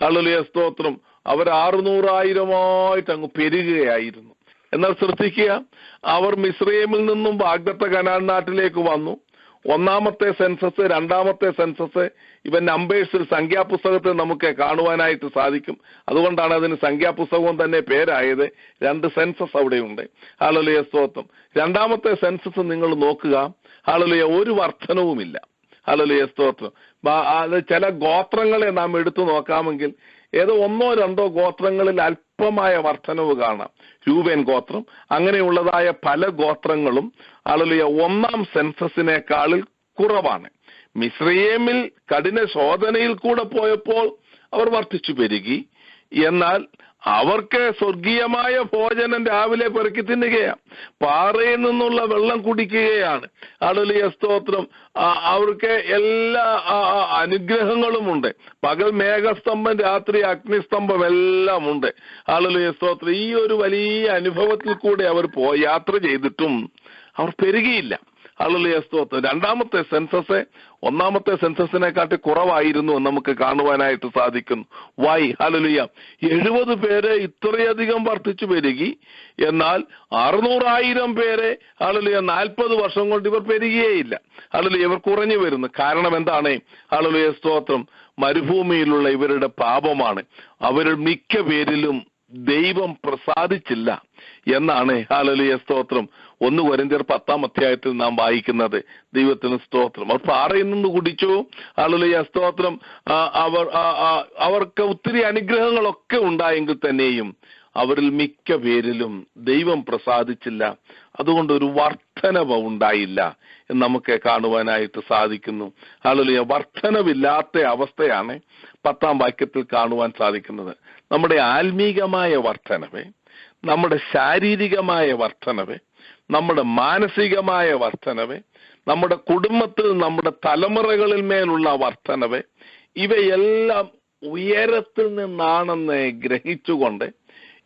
ഹല്ലേലൂയ സ്തോത്രം അവർ 600,000 അങ്ങ് പെരുകുകയായിരുന്നു. എന്നാൽ ശ്രദ്ധിക്കുക, അവർ മിസ്രയീമിൽ നിന്നും വാഗ്ദത്ത കനാൻ നാട്ടിലേക്ക് വന്നു. 1-ാമത്തെ സെൻസസ്, 2-ാമത്തെ സെൻസസ് ഇവൻ നമ്പേഴ്സിൽ സംഖ്യാപുസ്തകത്തിൽ നമുക്ക് കാണുവാനായിട്ട് സാധിക്കും. അതുകൊണ്ടാണ് അതിന് സംഖ്യാപുസ്തകവും തന്നെ പേരായത്. 2 സെൻസസ് അവിടെയുണ്ട്. ഹല്ലേലൂയ സ്തോത്രം. 2-ാമത്തെ സെൻസസ് നിങ്ങൾ നോക്കുക. ഹല്ലേലൂയ ഒരു വർധനവുമില്ല. ഹല്ലേലൂയ സ്തോത്രം. അത് ചില ഗോത്രങ്ങളെ നാം എടുത്തു നോക്കാമെങ്കിൽ ഏതോ 1-2 ഗോത്രങ്ങളിൽ അല്പമായ വർധനവ് കാണാം. രൂബേൻ ഗോത്രം, അങ്ങനെയുള്ളതായ പല ഗോത്രങ്ങളും ഹല്ലേലൂയ 1-ാം സെൻസസിനേക്കാളിൽ കുറവാണ്. മിസ്രയീമിൽ കഠിന ശോധനയിൽ കൂടെ പോയപ്പോൾ അവർ വർദ്ധിച്ചു പെരുകി. എന്നാൽ അവർക്ക് സ്വർഗീയമായ ഭോജനം രാവിലെ പെറുക്കി തിന്നുകയാണ്, പാറയിൽ നിന്നുള്ള വെള്ളം കുടിക്കുകയാണ്. ഹല്ലേലൂയ സ്തോത്രം. അവർക്ക് എല്ലാ അനുഗ്രഹങ്ങളുമുണ്ട്. പകൽ മേഘസ്തംഭം, രാത്രി അഗ്നിസ്തംഭം എല്ലാം ഉണ്ട്. ഹല്ലേലൂയ സ്തോത്രം. ഈ ഒരു വലിയ അനുഭവത്തിൽ കൂടെ അവർ യാത്ര ചെയ്തിട്ടും അവർ പെരുകിയില്ല. ഹല്ലേലൂയ സ്തോത്രം. 2-ാമത്തെ സെൻസസ് 1-ാമത്തെ സെൻസസിനെക്കാട്ടി കുറവായിരുന്നു എന്ന് നമുക്ക് കാണുവാനായിട്ട് സാധിക്കുന്നു. വൈ? ഹല്ലേലൂയ. 70 പേര് ഇത്രയധികം വർദ്ധിച്ചു പെരുകി. എന്നാൽ 600,000 പേരെ ഹല്ലേലൂയ 40 വർഷം കൊണ്ട് ഇവർ പെരുകിയേയില്ല. ഹല്ലേലൂയ. ഇവർ കുറഞ്ഞു വരുന്നു. കാരണം എന്താണ്? ഹല്ലേലൂയ സ്തോത്രം. മരുഭൂമിയിലുള്ള ഇവരുടെ പാപമാണ്. അവരിൽ മിക്ക പേരിലും ദൈവം പ്രസാദിച്ചില്ല എന്നാണ് ഹല്ലേലൂയ സ്തോത്രം 1 കൊരിന്ത്യർ 10-ാം അധ്യായത്തിൽ നാം വായിക്കുന്നത്. ദൈവത്തിന് സ്തോത്രം. അവർ പാറയിൽ നിന്ന് കുടിച്ചു. ഹല്ലേലൂയ സ്തോത്രം. അവർക്ക് ഒത്തിരി അനുഗ്രഹങ്ങളൊക്കെ ഉണ്ടായെങ്കിൽ തന്നെയും അവരിൽ മിക്ക പേരിലും ദൈവം പ്രസാദിച്ചില്ല. അതുകൊണ്ട് ഒരു വർധനവ് ഉണ്ടായില്ല എന്ന് നമുക്ക് കാണുവാനായിട്ട് സാധിക്കുന്നു. ഹല്ലേലൂയ. വർധനവില്ലാത്ത അവസ്ഥയാണ് 10-ാം വാക്യത്തിൽ കാണുവാൻ സാധിക്കുന്നത്. നമ്മുടെ ആത്മീകമായ വർധനവ്, നമ്മുടെ ശാരീരികമായ വർധനവ്, നമ്മുടെ മാനസികമായ വർധനവ്, നമ്മുടെ കുടുംബത്തിൽ നമ്മുടെ തലമുറകളിൽ മേലുള്ള വർധനവ്, ഇവയെല്ലാം ഉയരത്തിൽ നിന്നാണെന്ന് ഗ്രഹിച്ചുകൊണ്ട്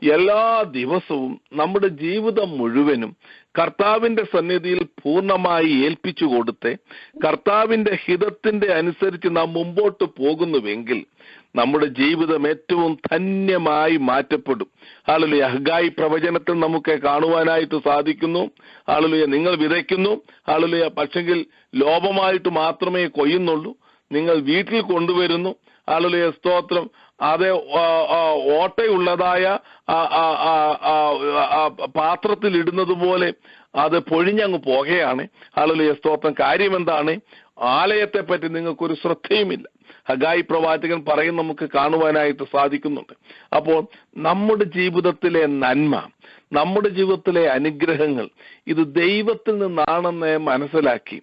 എല്ലാ ദിവസവും നമ്മുടെ ജീവിതം മുഴുവനും കർത്താവിന്റെ സന്നിധിയിൽ പൂർണ്ണമായി ഏൽപ്പിച്ചു കൊടുത്ത് കർത്താവിന്റെ ഹിതത്തിന്റെ അനുസരിച്ച് നാം മുമ്പോട്ട് പോകുന്നുവെങ്കിൽ നമ്മുടെ ജീവിതം ഏറ്റവും ധന്യമായി മാറ്റപ്പെടും. ഹല്ലേലൂയ. ഹഗ്ഗായി പ്രവചനത്തിൽ നമുക്ക് കാണുവാനായിട്ട് സാധിക്കുന്നു. ഹല്ലേലൂയ. നിങ്ങൾ വിതയ്ക്കുന്നു, ഹല്ലേലൂയ, പക്ഷെങ്കിൽ ലോപമായിട്ട് മാത്രമേ കൊയ്യുന്നുള്ളൂ. നിങ്ങൾ വീട്ടിൽ കൊണ്ടുവരുന്നു, ഹല്ലേലൂയ, സ്തോത്രം, അത് ഓട്ടയുള്ളതായ പാത്രത്തിൽ ഇടുന്നത് പോലെ അത് പൊഴിഞ്ഞങ്ങ് പോകുകയാണ്. ഹല്ലേലൂയ, സ്തോത്രം. കാര്യം എന്താണ്? ആലയത്തെ പറ്റി നിങ്ങൾക്കൊരു ശ്രദ്ധയുമില്ല. ഹഗ്ഗായി പ്രവാചകൻ പറയും നമുക്ക് കാണുവാനായിട്ട് സാധിക്കുന്നുണ്ട്. അപ്പോൾ നമ്മുടെ ജീവിതത്തിലെ നന്മ, നമ്മുടെ ജീവിതത്തിലെ അനുഗ്രഹങ്ങൾ ഇത് ദൈവത്തിൽ നിന്നാണെന്ന് മനസ്സിലാക്കി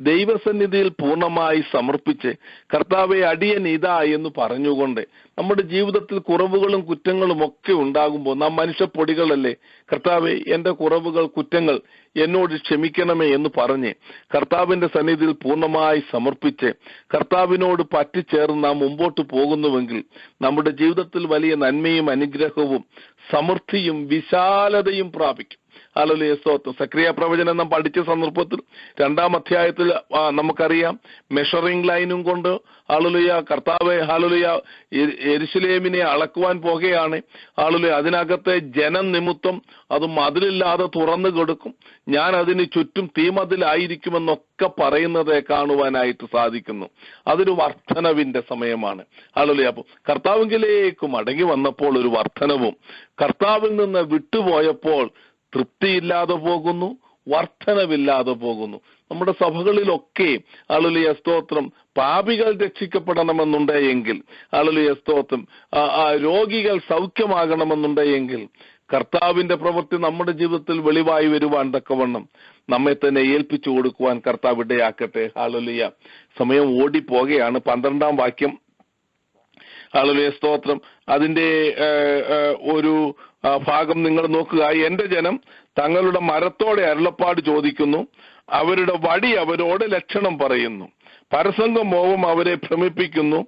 ദൈവസന്നിധിയിൽ പൂർണ്ണമായി സമർപ്പിച്ച് കർത്താവെ അടിയൻ ഇതാ എന്ന് പറഞ്ഞുകൊണ്ട് നമ്മുടെ ജീവിതത്തിൽ കുറവുകളും കുറ്റങ്ങളും ഒക്കെ ഉണ്ടാകുമ്പോൾ നാം മനുഷ്യപ്പൊടികളല്ലേ, കർത്താവെ എന്റെ കുറവുകൾ കുറ്റങ്ങൾ എന്നോട് ക്ഷമിക്കണമേ എന്ന് പറഞ്ഞ് കർത്താവിന്റെ സന്നിധിയിൽ പൂർണ്ണമായി സമർപ്പിച്ച് കർത്താവിനോട് പറ്റിച്ചേർന്ന് നാം മുമ്പോട്ട് പോകുന്നുവെങ്കിൽ നമ്മുടെ ജീവിതത്തിൽ വലിയ നന്മയും അനുഗ്രഹവും സമൃദ്ധിയും വിശാലതയും പ്രാപിക്കും. ഹല്ലേലൂയ, സ്തോത്രം. സക്രിയ പ്രവചനം നാം പഠിച്ച സന്ദർഭത്തിൽ 2-ാം അധ്യായത്തിൽ നമുക്കറിയാം, മെഷറിംഗ് ലൈനും കൊണ്ട് ഹല്ലേലൂയ കർത്താവ് ഹല്ലേലൂയ യെരൂശലേമിനെ അളക്കുവാൻ പോകുകയാണ്. ഹല്ലേലൂയ, അതിനകത്തെ ജനം നിമിത്തം അത് മതിലില്ലാതെ തുറന്നു കൊടുക്കും, ഞാൻ അതിന് ചുറ്റും തീമതിലായിരിക്കുമെന്നൊക്കെ പറയുന്നത് കാണുവാനായിട്ട് സാധിക്കുന്നു. അതൊരു വർധനവിന്റെ സമയമാണ്. ഹല്ലേലൂയ. അപ്പോൾ കർത്താവിലേക്ക് മടങ്ങി വന്നപ്പോൾ ഒരു വർധനവും, കർത്താവിൽ നിന്ന് വിട്ടുപോയപ്പോൾ തൃപ്തിയില്ലാതെ പോകുന്നു, വർധനവില്ലാതെ പോകുന്നു. നമ്മുടെ സഭകളിലൊക്കെ ഹല്ലേലൂയ, സ്തോത്രം, പാപികൾ രക്ഷിക്കപ്പെടണമെന്നുണ്ടെങ്കിൽ, ഹല്ലേലൂയ, സ്തോത്രം, രോഗികൾ സൗഖ്യമാകണമെന്നുണ്ടെങ്കിൽ കർത്താവിന്റെ പ്രവൃത്തി നമ്മുടെ ജീവിതത്തിൽ വെളിവായി വരുവാൻ തക്കവണ്ണം നമ്മെ തന്നെ ഏൽപ്പിച്ചു കൊടുക്കുവാൻ കർത്താവ് ഇടയാക്കട്ടെ. ഹല്ലേലൂയ. സമയം ഓടിപ്പോകുകയാണ്. 12-ാം വാക്യം, ഹല്ലേലൂയ, സ്തോത്രം, അതിന്റെ ഒരു ഭാഗം നിങ്ങൾ നോക്കുക. എന്റെ ജനം തങ്ങളുടെ മരത്തോടെ അരുളപ്പാട് ചോദിക്കുന്നു, അവരുടെ വടി അവരോട് ലക്ഷണം പറയുന്നു, പരസംഗം മോഹം അവരെ ഭ്രമിപ്പിക്കുന്നു,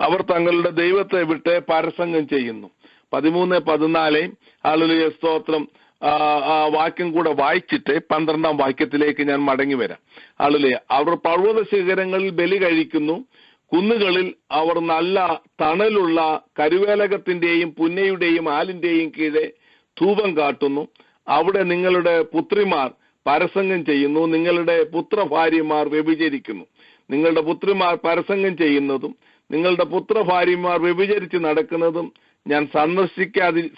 അവർ തങ്ങളുടെ ദൈവത്തെ വിട്ട് പരസംഗം ചെയ്യുന്നു. 13-14 ഹല്ലേലൂയ, സ്തോത്രം, വാക്യം കൂടെ വായിച്ചിട്ട് 12-ാം വാക്യത്തിലേക്ക് ഞാൻ മടങ്ങി വരാം. ഹല്ലേലൂയ. അവർ പർവ്വത ശിഖരങ്ങളിൽ ബലി കഴിക്കുന്നു, കുന്നുകളിൽ അവർ നല്ല തണലുള്ള കരുവേലകത്തിന്റെയും പുന്നയുടെയും ആലിന്റെയും കീഴെ ധൂപം കാട്ടുന്നു. അവിടെ നിങ്ങളുടെ പുത്രിമാർ പരസംഗം ചെയ്യുന്നു, നിങ്ങളുടെ പുത്രഭാര്യമാർ വ്യഭിചരിക്കുന്നു. നിങ്ങളുടെ പുത്രിമാർ പരസംഗം ചെയ്യുന്നതും നിങ്ങളുടെ പുത്രഭാര്യമാർ വ്യഭിചരിച്ച് നടക്കുന്നതും ഞാൻ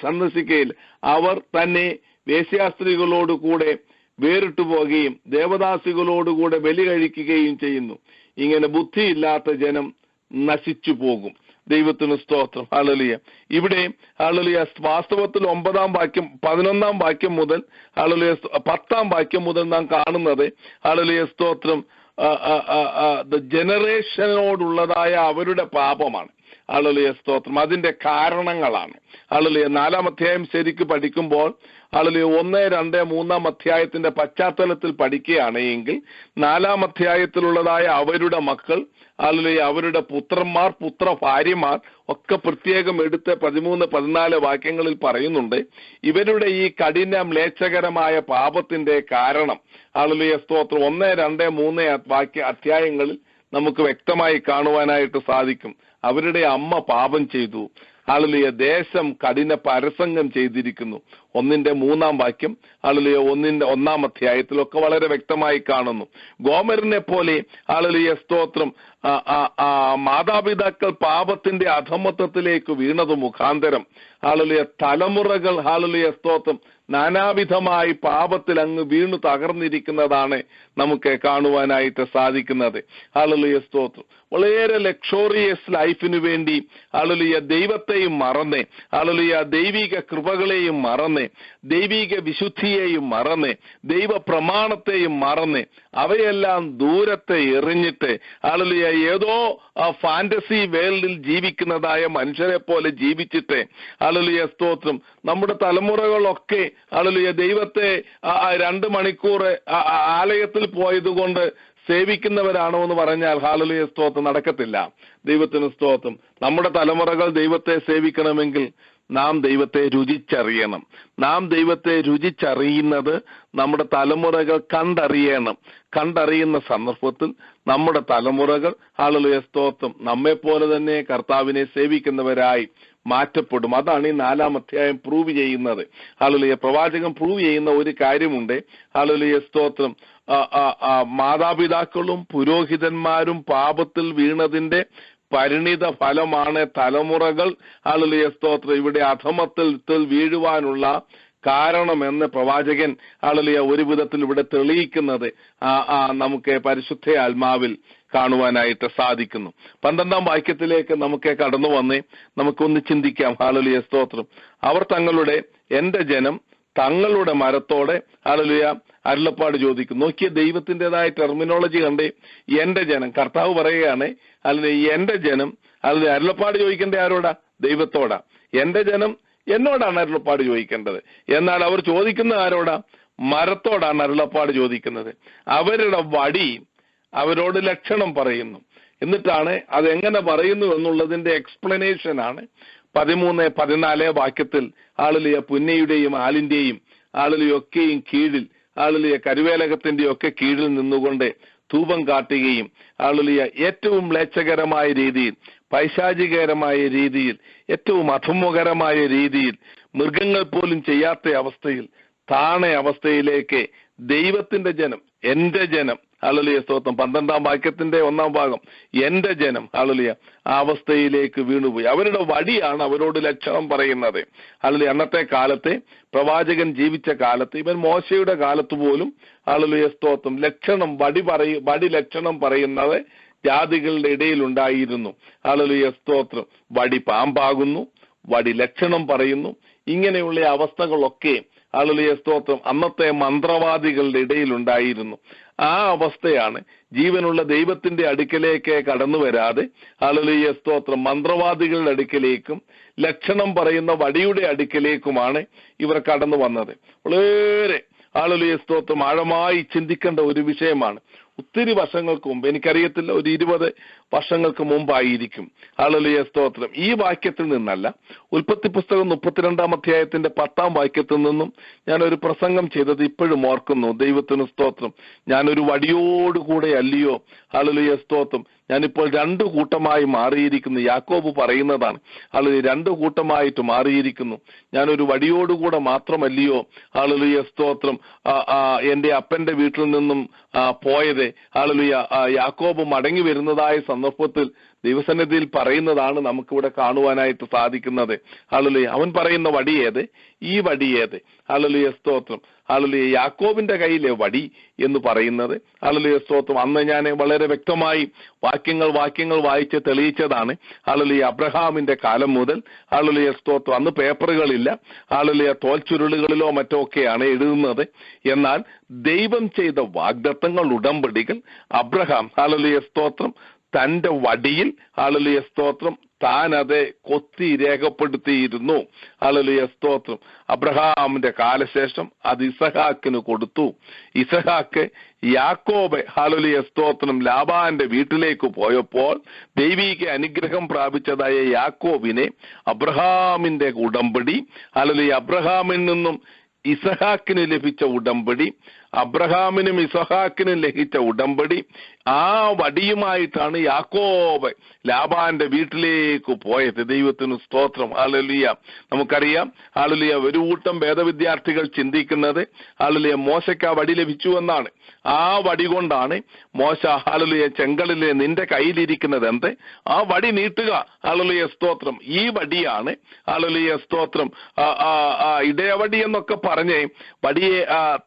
സന്ദർശിക്കയില്ല. അവർ തന്നെ വേശ്യാസ്ത്രീകളോടുകൂടെ വേറിട്ടു പോകുകയും ദേവദാസികളോടുകൂടെ ബലി കഴിക്കുകയും ചെയ്യുന്നു. ഇങ്ങനെ ബുദ്ധിയില്ലാത്ത ജനം നശിച്ചു പോകും. ദൈവത്തിന് സ്തോത്രം. ഹല്ലേലൂയ. ഇവിടെ ഹല്ലേലൂയ, വാസ്തവത്തിൽ 9-ാം വാക്യം 11-ാം വാക്യം മുതൽ ഹല്ലേലൂയ 10-ാം വാക്യം മുതൽ നാം കാണുന്നത് ഹല്ലേലൂയ, സ്തോത്രം, ജനറേഷനോടുള്ളതായ അവരുടെ പാപമാണ്. ഹല്ലേലൂയ, സ്തോത്രം, അതിന്റെ കാരണങ്ങളാണ്. ഹല്ലേലൂയ. 4-ാം അധ്യായം ശരിക്ക് പഠിക്കുമ്പോൾ ഹല്ലേലൂയ 1, 2, 3-ാം അധ്യായത്തിന്റെ പശ്ചാത്തലത്തിൽ പഠിക്കുകയാണെങ്കിൽ 4-ാം അധ്യായത്തിലുള്ളതായ അവരുടെ മക്കൾ, ഹല്ലേലൂയ, അവരുടെ പുത്രന്മാർ, പുത്രഭാര്യമാർ ഒക്കെ പ്രത്യേകം എടുത്ത് 13, 14 വാക്യങ്ങളിൽ പറയുന്നുണ്ട്. ഇവരുടെ ഈ കഠിന മ്ലേച്ഛകരമായ പാപത്തിന്റെ കാരണം ഹല്ലേലൂയ, സ്തോത്രം, 1, 2, 3 അധ്യായങ്ങളിൽ നമുക്ക് വ്യക്തമായി കാണുവാനായിട്ട് സാധിക്കും. അവരുടെ അമ്മ പാപം ചെയ്തു. ഹല്ലേലൂയ. ദേശം കഠിന പരസംഗം ചെയ്തിരിക്കുന്നു. 1-ന്റെ 3-ാം വാക്യം ഹല്ലേലൂയ 1-ാം അധ്യായത്തിലൊക്കെ വളരെ വ്യക്തമായി കാണുന്നു. ഗോമരിനെ പോലെ ഹല്ലേലൂയ, സ്തോത്രം, മാതാപിതാക്കൾ പാപത്തിന്റെ അധമത്വത്തിലേക്ക് വീണത് മുഖാന്തരം ഹല്ലേലൂയ തലമുറകൾ ഹല്ലേലൂയ, സ്തോത്രം, നാനാവിധമായി പാപത്തിൽ അങ്ങ് വീണു തകർന്നിരിക്കുന്നതാണ് നമുക്ക് കാണുവാനായിട്ട് സാധിക്കുന്നത്. ഹല്ലേലൂയ, സ്തോത്രം. വളരെ ലക്ഷോറിയസ് ലൈഫിനു വേണ്ടി ഹല്ലേലൂയ ദൈവത്തെയും മറന്ന്, ഹല്ലേലൂയ ദൈവിക കൃപകളെയും മറന്ന്, ദൈവിക വിശുദ്ധിയെയും മറന്ന്, ദൈവ പ്രമാണത്തെയും മറന്ന് അവയെല്ലാം ദൂരത്തെ എറിഞ്ഞിട്ട് ഹല്ലേലൂയ ഏതോ ഫാന്റസി വേൾഡിൽ ജീവിക്കുന്നതായ മനുഷ്യരെ പോലെ ജീവിച്ചിട്ട് ഹല്ലേലൂയ, സ്തോത്രം, നമ്മുടെ തലമുറകളൊക്കെ ഹല്ലേലൂയ ദൈവത്തെ 2 മണിക്കൂർ ആലയത്തിൽ പോയതുകൊണ്ട് സേവിക്കുന്നവരാണോ എന്ന് പറഞ്ഞാൽ ഹല്ലേലൂയ, സ്തോത്രം, നടക്കത്തില്ല. ദൈവത്തിന് സ്തോത്രം. നമ്മുടെ തലമുറകൾ ദൈവത്തെ സേവിക്കണമെങ്കിൽ നാം ദൈവത്തെ രുചിച്ചറിയണം. നാം ദൈവത്തെ രുചിച്ചറിയുന്നത് നമ്മുടെ തലമുറകൾ കണ്ടറിയുന്ന സന്ദർഭത്തിൽ നമ്മുടെ തലമുറകൾ ഹല്ലേലൂയ സ്തോത്രം നമ്മെപ്പോലെ തന്നെ കർത്താവിനെ സേവിക്കുന്നവരായി മാറ്റപ്പെടും. അതാണ് ഈ 4-ാം അധ്യായം പ്രൂവ് ചെയ്യുന്നത്. ഹല്ലേലൂയ പ്രവാചകൻ പ്രൂവ് ചെയ്യുന്ന ഒരു കാര്യമുണ്ട്. ഹല്ലേലൂയ സ്തോത്രം മാതാപിതാക്കളും പുരോഹിതന്മാരും പാപത്തിൽ വീണതിന്റെ പരിണിത ഫലമാണ് തലമുറകൾ ഹല്ലേലൂയ സ്തോത്രം ഇവിടെ അധമത്തിൽ വീഴുവാനുള്ള കാരണമെന്ന് പ്രവാചകൻ ഹല്ലേലൂയ ഒരു വിധത്തിൽ ഇവിടെ തെളിയിക്കുന്നത് നമുക്ക് പരിശുദ്ധ ആത്മാവിൽ കാണുവാനായിട്ട് സാധിക്കുന്നു. 12-ാം വാക്യത്തിലേക്ക് നമുക്ക് കടന്നു വന്നേ നമുക്കൊന്ന് ചിന്തിക്കാം. ഹല്ലേലൂയ സ്തോത്രം. അവർ എന്റെ ജനം തങ്ങളുടെ മരത്തോടെ ഹല്ലേലൂയ അരുളപ്പാട് ചോദിക്കും. നോക്കിയ ദൈവത്തിൻ്റെതായ ടെർമിനോളജി കണ്ടേ. എന്റെ ജനം, കർത്താവ് പറയുകയാണ് അല്ലെങ്കിൽ എന്റെ ജനം അല്ലെങ്കിൽ അരുളപ്പാട് ചോദിക്കേണ്ട ആരോടാ? ദൈവത്തോടാ. എന്റെ ജനം എന്നോടാണ് അരുളപ്പാട് ചോദിക്കേണ്ടത്. എന്നാൽ അവർ ചോദിക്കുന്ന ആരോടാ? മരത്തോടാണ് അരുളപ്പാട് ചോദിക്കുന്നത്. അവരുടെ വടി അവരോട് ലക്ഷണം പറയുന്നു. എന്നിട്ടാണ് അതെങ്ങനെ പറയുന്നു എന്നുള്ളതിന്റെ എക്സ്പ്ലനേഷൻ ആണ് 13-14 വാക്യത്തിൽ ഹല്ലേലൂയ പുന്നയുടെയും ആലിന്റെയും ഹല്ലേലൂയൊക്കെയും കീഴിൽ ഹല്ലേലൂയ കരുവേലകത്തിന്റെ ഒക്കെ കീഴിൽ നിന്നുകൊണ്ട് ധൂപം കാട്ടുകയും ഹല്ലേലൂയ ഏറ്റവും മ്ലേച്ഛകരമായ രീതിയിൽ, പൈശാചികരമായ രീതിയിൽ, ഏറ്റവും അധമകരമായ രീതിയിൽ, മൃഗങ്ങൾ പോലും ചെയ്യാത്ത അവസ്ഥയിൽ, താണ അവസ്ഥയിലേക്ക് ദൈവത്തിന്റെ ജനം, എന്റെ ജനം ഹല്ലേലൂയ സ്തോത്രം 12-ാം വാക്യത്തിന്റെ 1-ാം ഭാഗം എന്റെ ജനം ഹല്ലേലൂയ ആ അവസ്ഥയിലേക്ക് വീണുപോയി. അവരുടെ വടിയാണ് അവരോട് ലക്ഷണം പറയുന്നത്. ഹല്ലേലൂയ അന്നത്തെ കാലത്തെ പ്രവാചകൻ ജീവിച്ച കാലത്ത്, ഇവൻ മോശയുടെ കാലത്ത് പോലും ഹല്ലേലൂയ സ്തോത്രം വടി ലക്ഷണം പറയുന്നത് ജാതികളുടെ ഇടയിൽ ഉണ്ടായിരുന്നു. ഹല്ലേലൂയ സ്തോത്രം. വടി പാമ്പാകുന്നു, വടി ലക്ഷണം പറയുന്നു. ഇങ്ങനെയുള്ള അവസ്ഥകളൊക്കെ ഹല്ലേലൂയ സ്തോത്രം അന്നത്തെ മന്ത്രവാദികളുടെ ഇടയിൽ ഉണ്ടായിരുന്നു. ആ അവസ്ഥയാണ് ജീവനുള്ള ദൈവത്തിന്റെ അടുക്കലേക്ക് കടന്നു വരാതെ ഹല്ലേലൂയ സ്തോത്രം മന്ത്രവാദികളുടെ അടുക്കലേക്കും ലക്ഷണം പറയുന്ന വടിയുടെ അടുക്കലേക്കുമാണ് ഇവർ കടന്നു വന്നത്. വളരെ ഹല്ലേലൂയ സ്തോത്രം ആഴമായി ചിന്തിക്കേണ്ട ഒരു വിഷയമാണ്. ഒത്തിരി വർഷങ്ങൾക്ക് മുമ്പ്, എനിക്കറിയത്തില്ല, ഒരു 20 വർഷങ്ങൾക്ക് മുമ്പായിരിക്കും. ഹല്ലേലൂയ സ്തോത്രം. ഈ വാക്യത്തിൽ നിന്നല്ല, ഉൽപ്പത്തി പുസ്തകം 32-ാം അധ്യായത്തിന്റെ 10-ാം വാക്യത്തിൽ നിന്നും ഞാനൊരു പ്രസംഗം ചെയ്തത് ഇപ്പോഴും ഓർക്കുന്നു. ദൈവത്തിന് സ്തോത്രം. ഞാനൊരു വടിയോടുകൂടെ അല്ലയോ ഹല്ലേലൂയ സ്തോത്രം ഞാനിപ്പോൾ 2 കൂട്ടമായി മാറിയിരിക്കുന്നു. യാക്കോബ് പറയുന്നതാണ്. ഹല്ലേലൂയ 2 കൂട്ടമായിട്ട് മാറിയിരിക്കുന്നു. ഞാനൊരു വടിയോടുകൂടെ മാത്രമല്ലയോ ഹല്ലേലൂയ സ്തോത്രം എന്റെ അപ്പന്റെ വീട്ടിൽ നിന്നും പോയത്. ഹല്ലേലൂയ യാക്കോബ് മടങ്ങി വരുന്നതായ സന്ദർഭത്തിൽ ദൈവസന്നിധിയിൽ പറയുന്നതാണ് നമുക്കിവിടെ കാണുവാനായിട്ട് സാധിക്കുന്നത്. ഹല്ലേലൂയ അവൻ പറയുന്ന വടിയേത്? ഈ വടിയേത്? ഹല്ലേലൂയ സ്തോത്രം. ഹല്ലേലൂയ യാക്കോബിന്റെ കയ്യിലെ വടി എന്ന് പറയുന്നത് ഹല്ലേലൂയ സ്തോത്രം അന്ന് ഞാൻ വളരെ വ്യക്തമായി വാക്യങ്ങൾ വായിച്ച് തെളിയിച്ചതാണ്. ഹല്ലേലൂയ അബ്രഹാമിന്റെ കാലം മുതൽ ഹല്ലേലൂയ സ്തോത്രം അന്ന് പേപ്പറുകളില്ല. ഹല്ലേലൂയ തോൽച്ചുരുളുകളിലോ മറ്റോ ഒക്കെയാണ് എഴുതുന്നത്. എന്നാൽ ദൈവം ചെയ്ത വാഗ്ദത്തങ്ങൾ, ഉടമ്പടികൾ അബ്രഹാം ഹല്ലേലൂയ സ്തോത്രം തന്റെ വടിയിൽ ഹല്ലേലൂയ സ്തോത്രം താൻ അത് കൊത്തി രേഖപ്പെടുത്തിയിരുന്നു. ഹല്ലേലൂയ സ്തോത്രം. അബ്രഹാമിന്റെ കാലശേഷം അത് ഇസഹാക്കിന് കൊടുത്തു. ഇസഹാക്ക് യാക്കോബ് ഹല്ലേലൂയ സ്തോത്രം ലാബാന്റെ വീട്ടിലേക്ക് പോയപ്പോൾ ദൈവിക അനുഗ്രഹം പ്രാപിച്ചതായ യാക്കോബിനെ അബ്രഹാമിന്റെ ഉടമ്പടി, ഹല്ലേലൂയ അബ്രഹാമിൽ നിന്നും ഇസഹാക്കിന് ലഭിച്ച ഉടമ്പടി, അബ്രഹാമിനും ഇസഹാക്കിനും ലഭിച്ച ഉടമ്പടി, ആ വടിയുമായിട്ടാണ് യാക്കോബ് ലാബാന്റെ വീട്ടിലേക്ക് പോയത്. ദൈവത്തിന് സ്തോത്രം. ഹല്ലേലൂയ. നമുക്കറിയാം ഹല്ലേലൂയ ഒരു കൂട്ടം വേദവിദ്യാർത്ഥികൾ ചിന്തിക്കുന്നത് ഹല്ലേലൂയ മോശയ്ക്ക് ആ വടി ലഭിച്ചു എന്നാണ്. ആ വടി കൊണ്ടാണ് മോശ ഹല്ലേലൂയ ചെങ്കടലിലെ നിന്റെ കയ്യിലിരിക്കുന്നത് എന്ത്? ആ വടി നീട്ടുക. ഹല്ലേലൂയ സ്തോത്രം. ഈ വടിയാണ് ഹല്ലേലൂയ സ്തോത്രം ഇടയവടി എന്നൊക്കെ പറഞ്ഞ് വടിയെ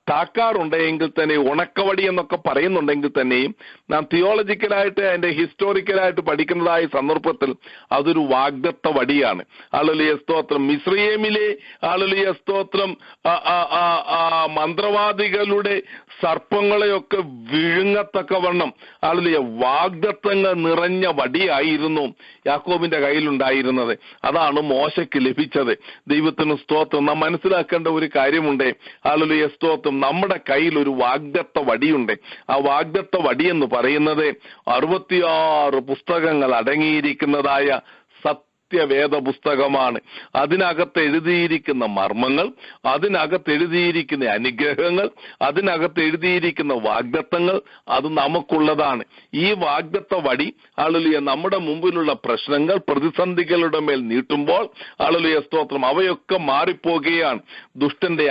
താക്കാറുണ്ടെങ്കിൽ തന്നെ, ഉണക്കവടി എന്നൊക്കെ പറയുന്നുണ്ടെങ്കിൽ തന്നെയും നാം തിയോളജിക്കലായിട്ട് അതിന്റെ ഹിസ്റ്റോറിക്കലായിട്ട് പഠിക്കുന്നതായ സന്ദർഭത്തിൽ അതൊരു വാഗ്ദത്ത വടിയാണ്. ഹല്ലേലൂയ സ്തോത്രം. മിസ്രയീമിലെ ഹല്ലേലൂയ സ്തോത്രം മന്ത്രവാദികളുടെ സർപ്പങ്ങളെയൊക്കെ വിഴുങ്ങത്തക്കവണ്ണം ഹല്ലേലൂയ വാഗ്ദത്തങ്ങൾ നിറഞ്ഞ വടിയായിരുന്നു യാക്കോബിന്റെ കയ്യിലുണ്ടായിരുന്നത്. അതാണ് മോശയ്ക്ക് ലഭിച്ചത്. ദൈവത്തിന് സ്തോത്രം. നാം മനസ്സിലാക്കേണ്ട ഒരു കാര്യമുണ്ട്. ഹല്ലേലൂയ സ്തോത്രം. നമ്മുടെ കയ്യിൽ ഒരു വാഗ്ദത്ത വടിയുണ്ട്. ആ വാഗ്ദത്ത വടി എന്ന് പറയുന്നത് 66 പുസ്തകങ്ങൾ അടങ്ങിയിരിക്കുന്നതായ സത്യവേദ പുസ്തകമാണ്. അതിനകത്ത് എഴുതിയിരിക്കുന്ന മർമ്മങ്ങൾ, അതിനകത്ത് എഴുതിയിരിക്കുന്ന അനുഗ്രഹങ്ങൾ, അതിനകത്ത് എഴുതിയിരിക്കുന്ന വാഗ്ദത്തങ്ങൾ അത് നമുക്കുള്ളതാണ്. ഈ വാഗ്ദത്ത വടി ഹല്ലേലൂയ നമ്മുടെ മുമ്പിലുള്ള പ്രശ്നങ്ങൾ, പ്രതിസന്ധികളുടെ മേൽ നീട്ടുമ്പോൾ ഹല്ലേലൂയ സ്തോത്രം അവയൊക്കെ മാറിപ്പോകുകയാണ്. ദുഷ്ടന്റെ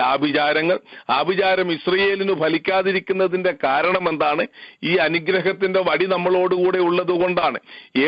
ആഭിചാരം ഇസ്രയേലിന് ഫലിക്കാതിരിക്കുന്നതിന്റെ കാരണം എന്താണ്? ഈ അനുഗ്രഹത്തിന്റെ വടി നമ്മളോടുകൂടെ ഉള്ളത് കൊണ്ടാണ്.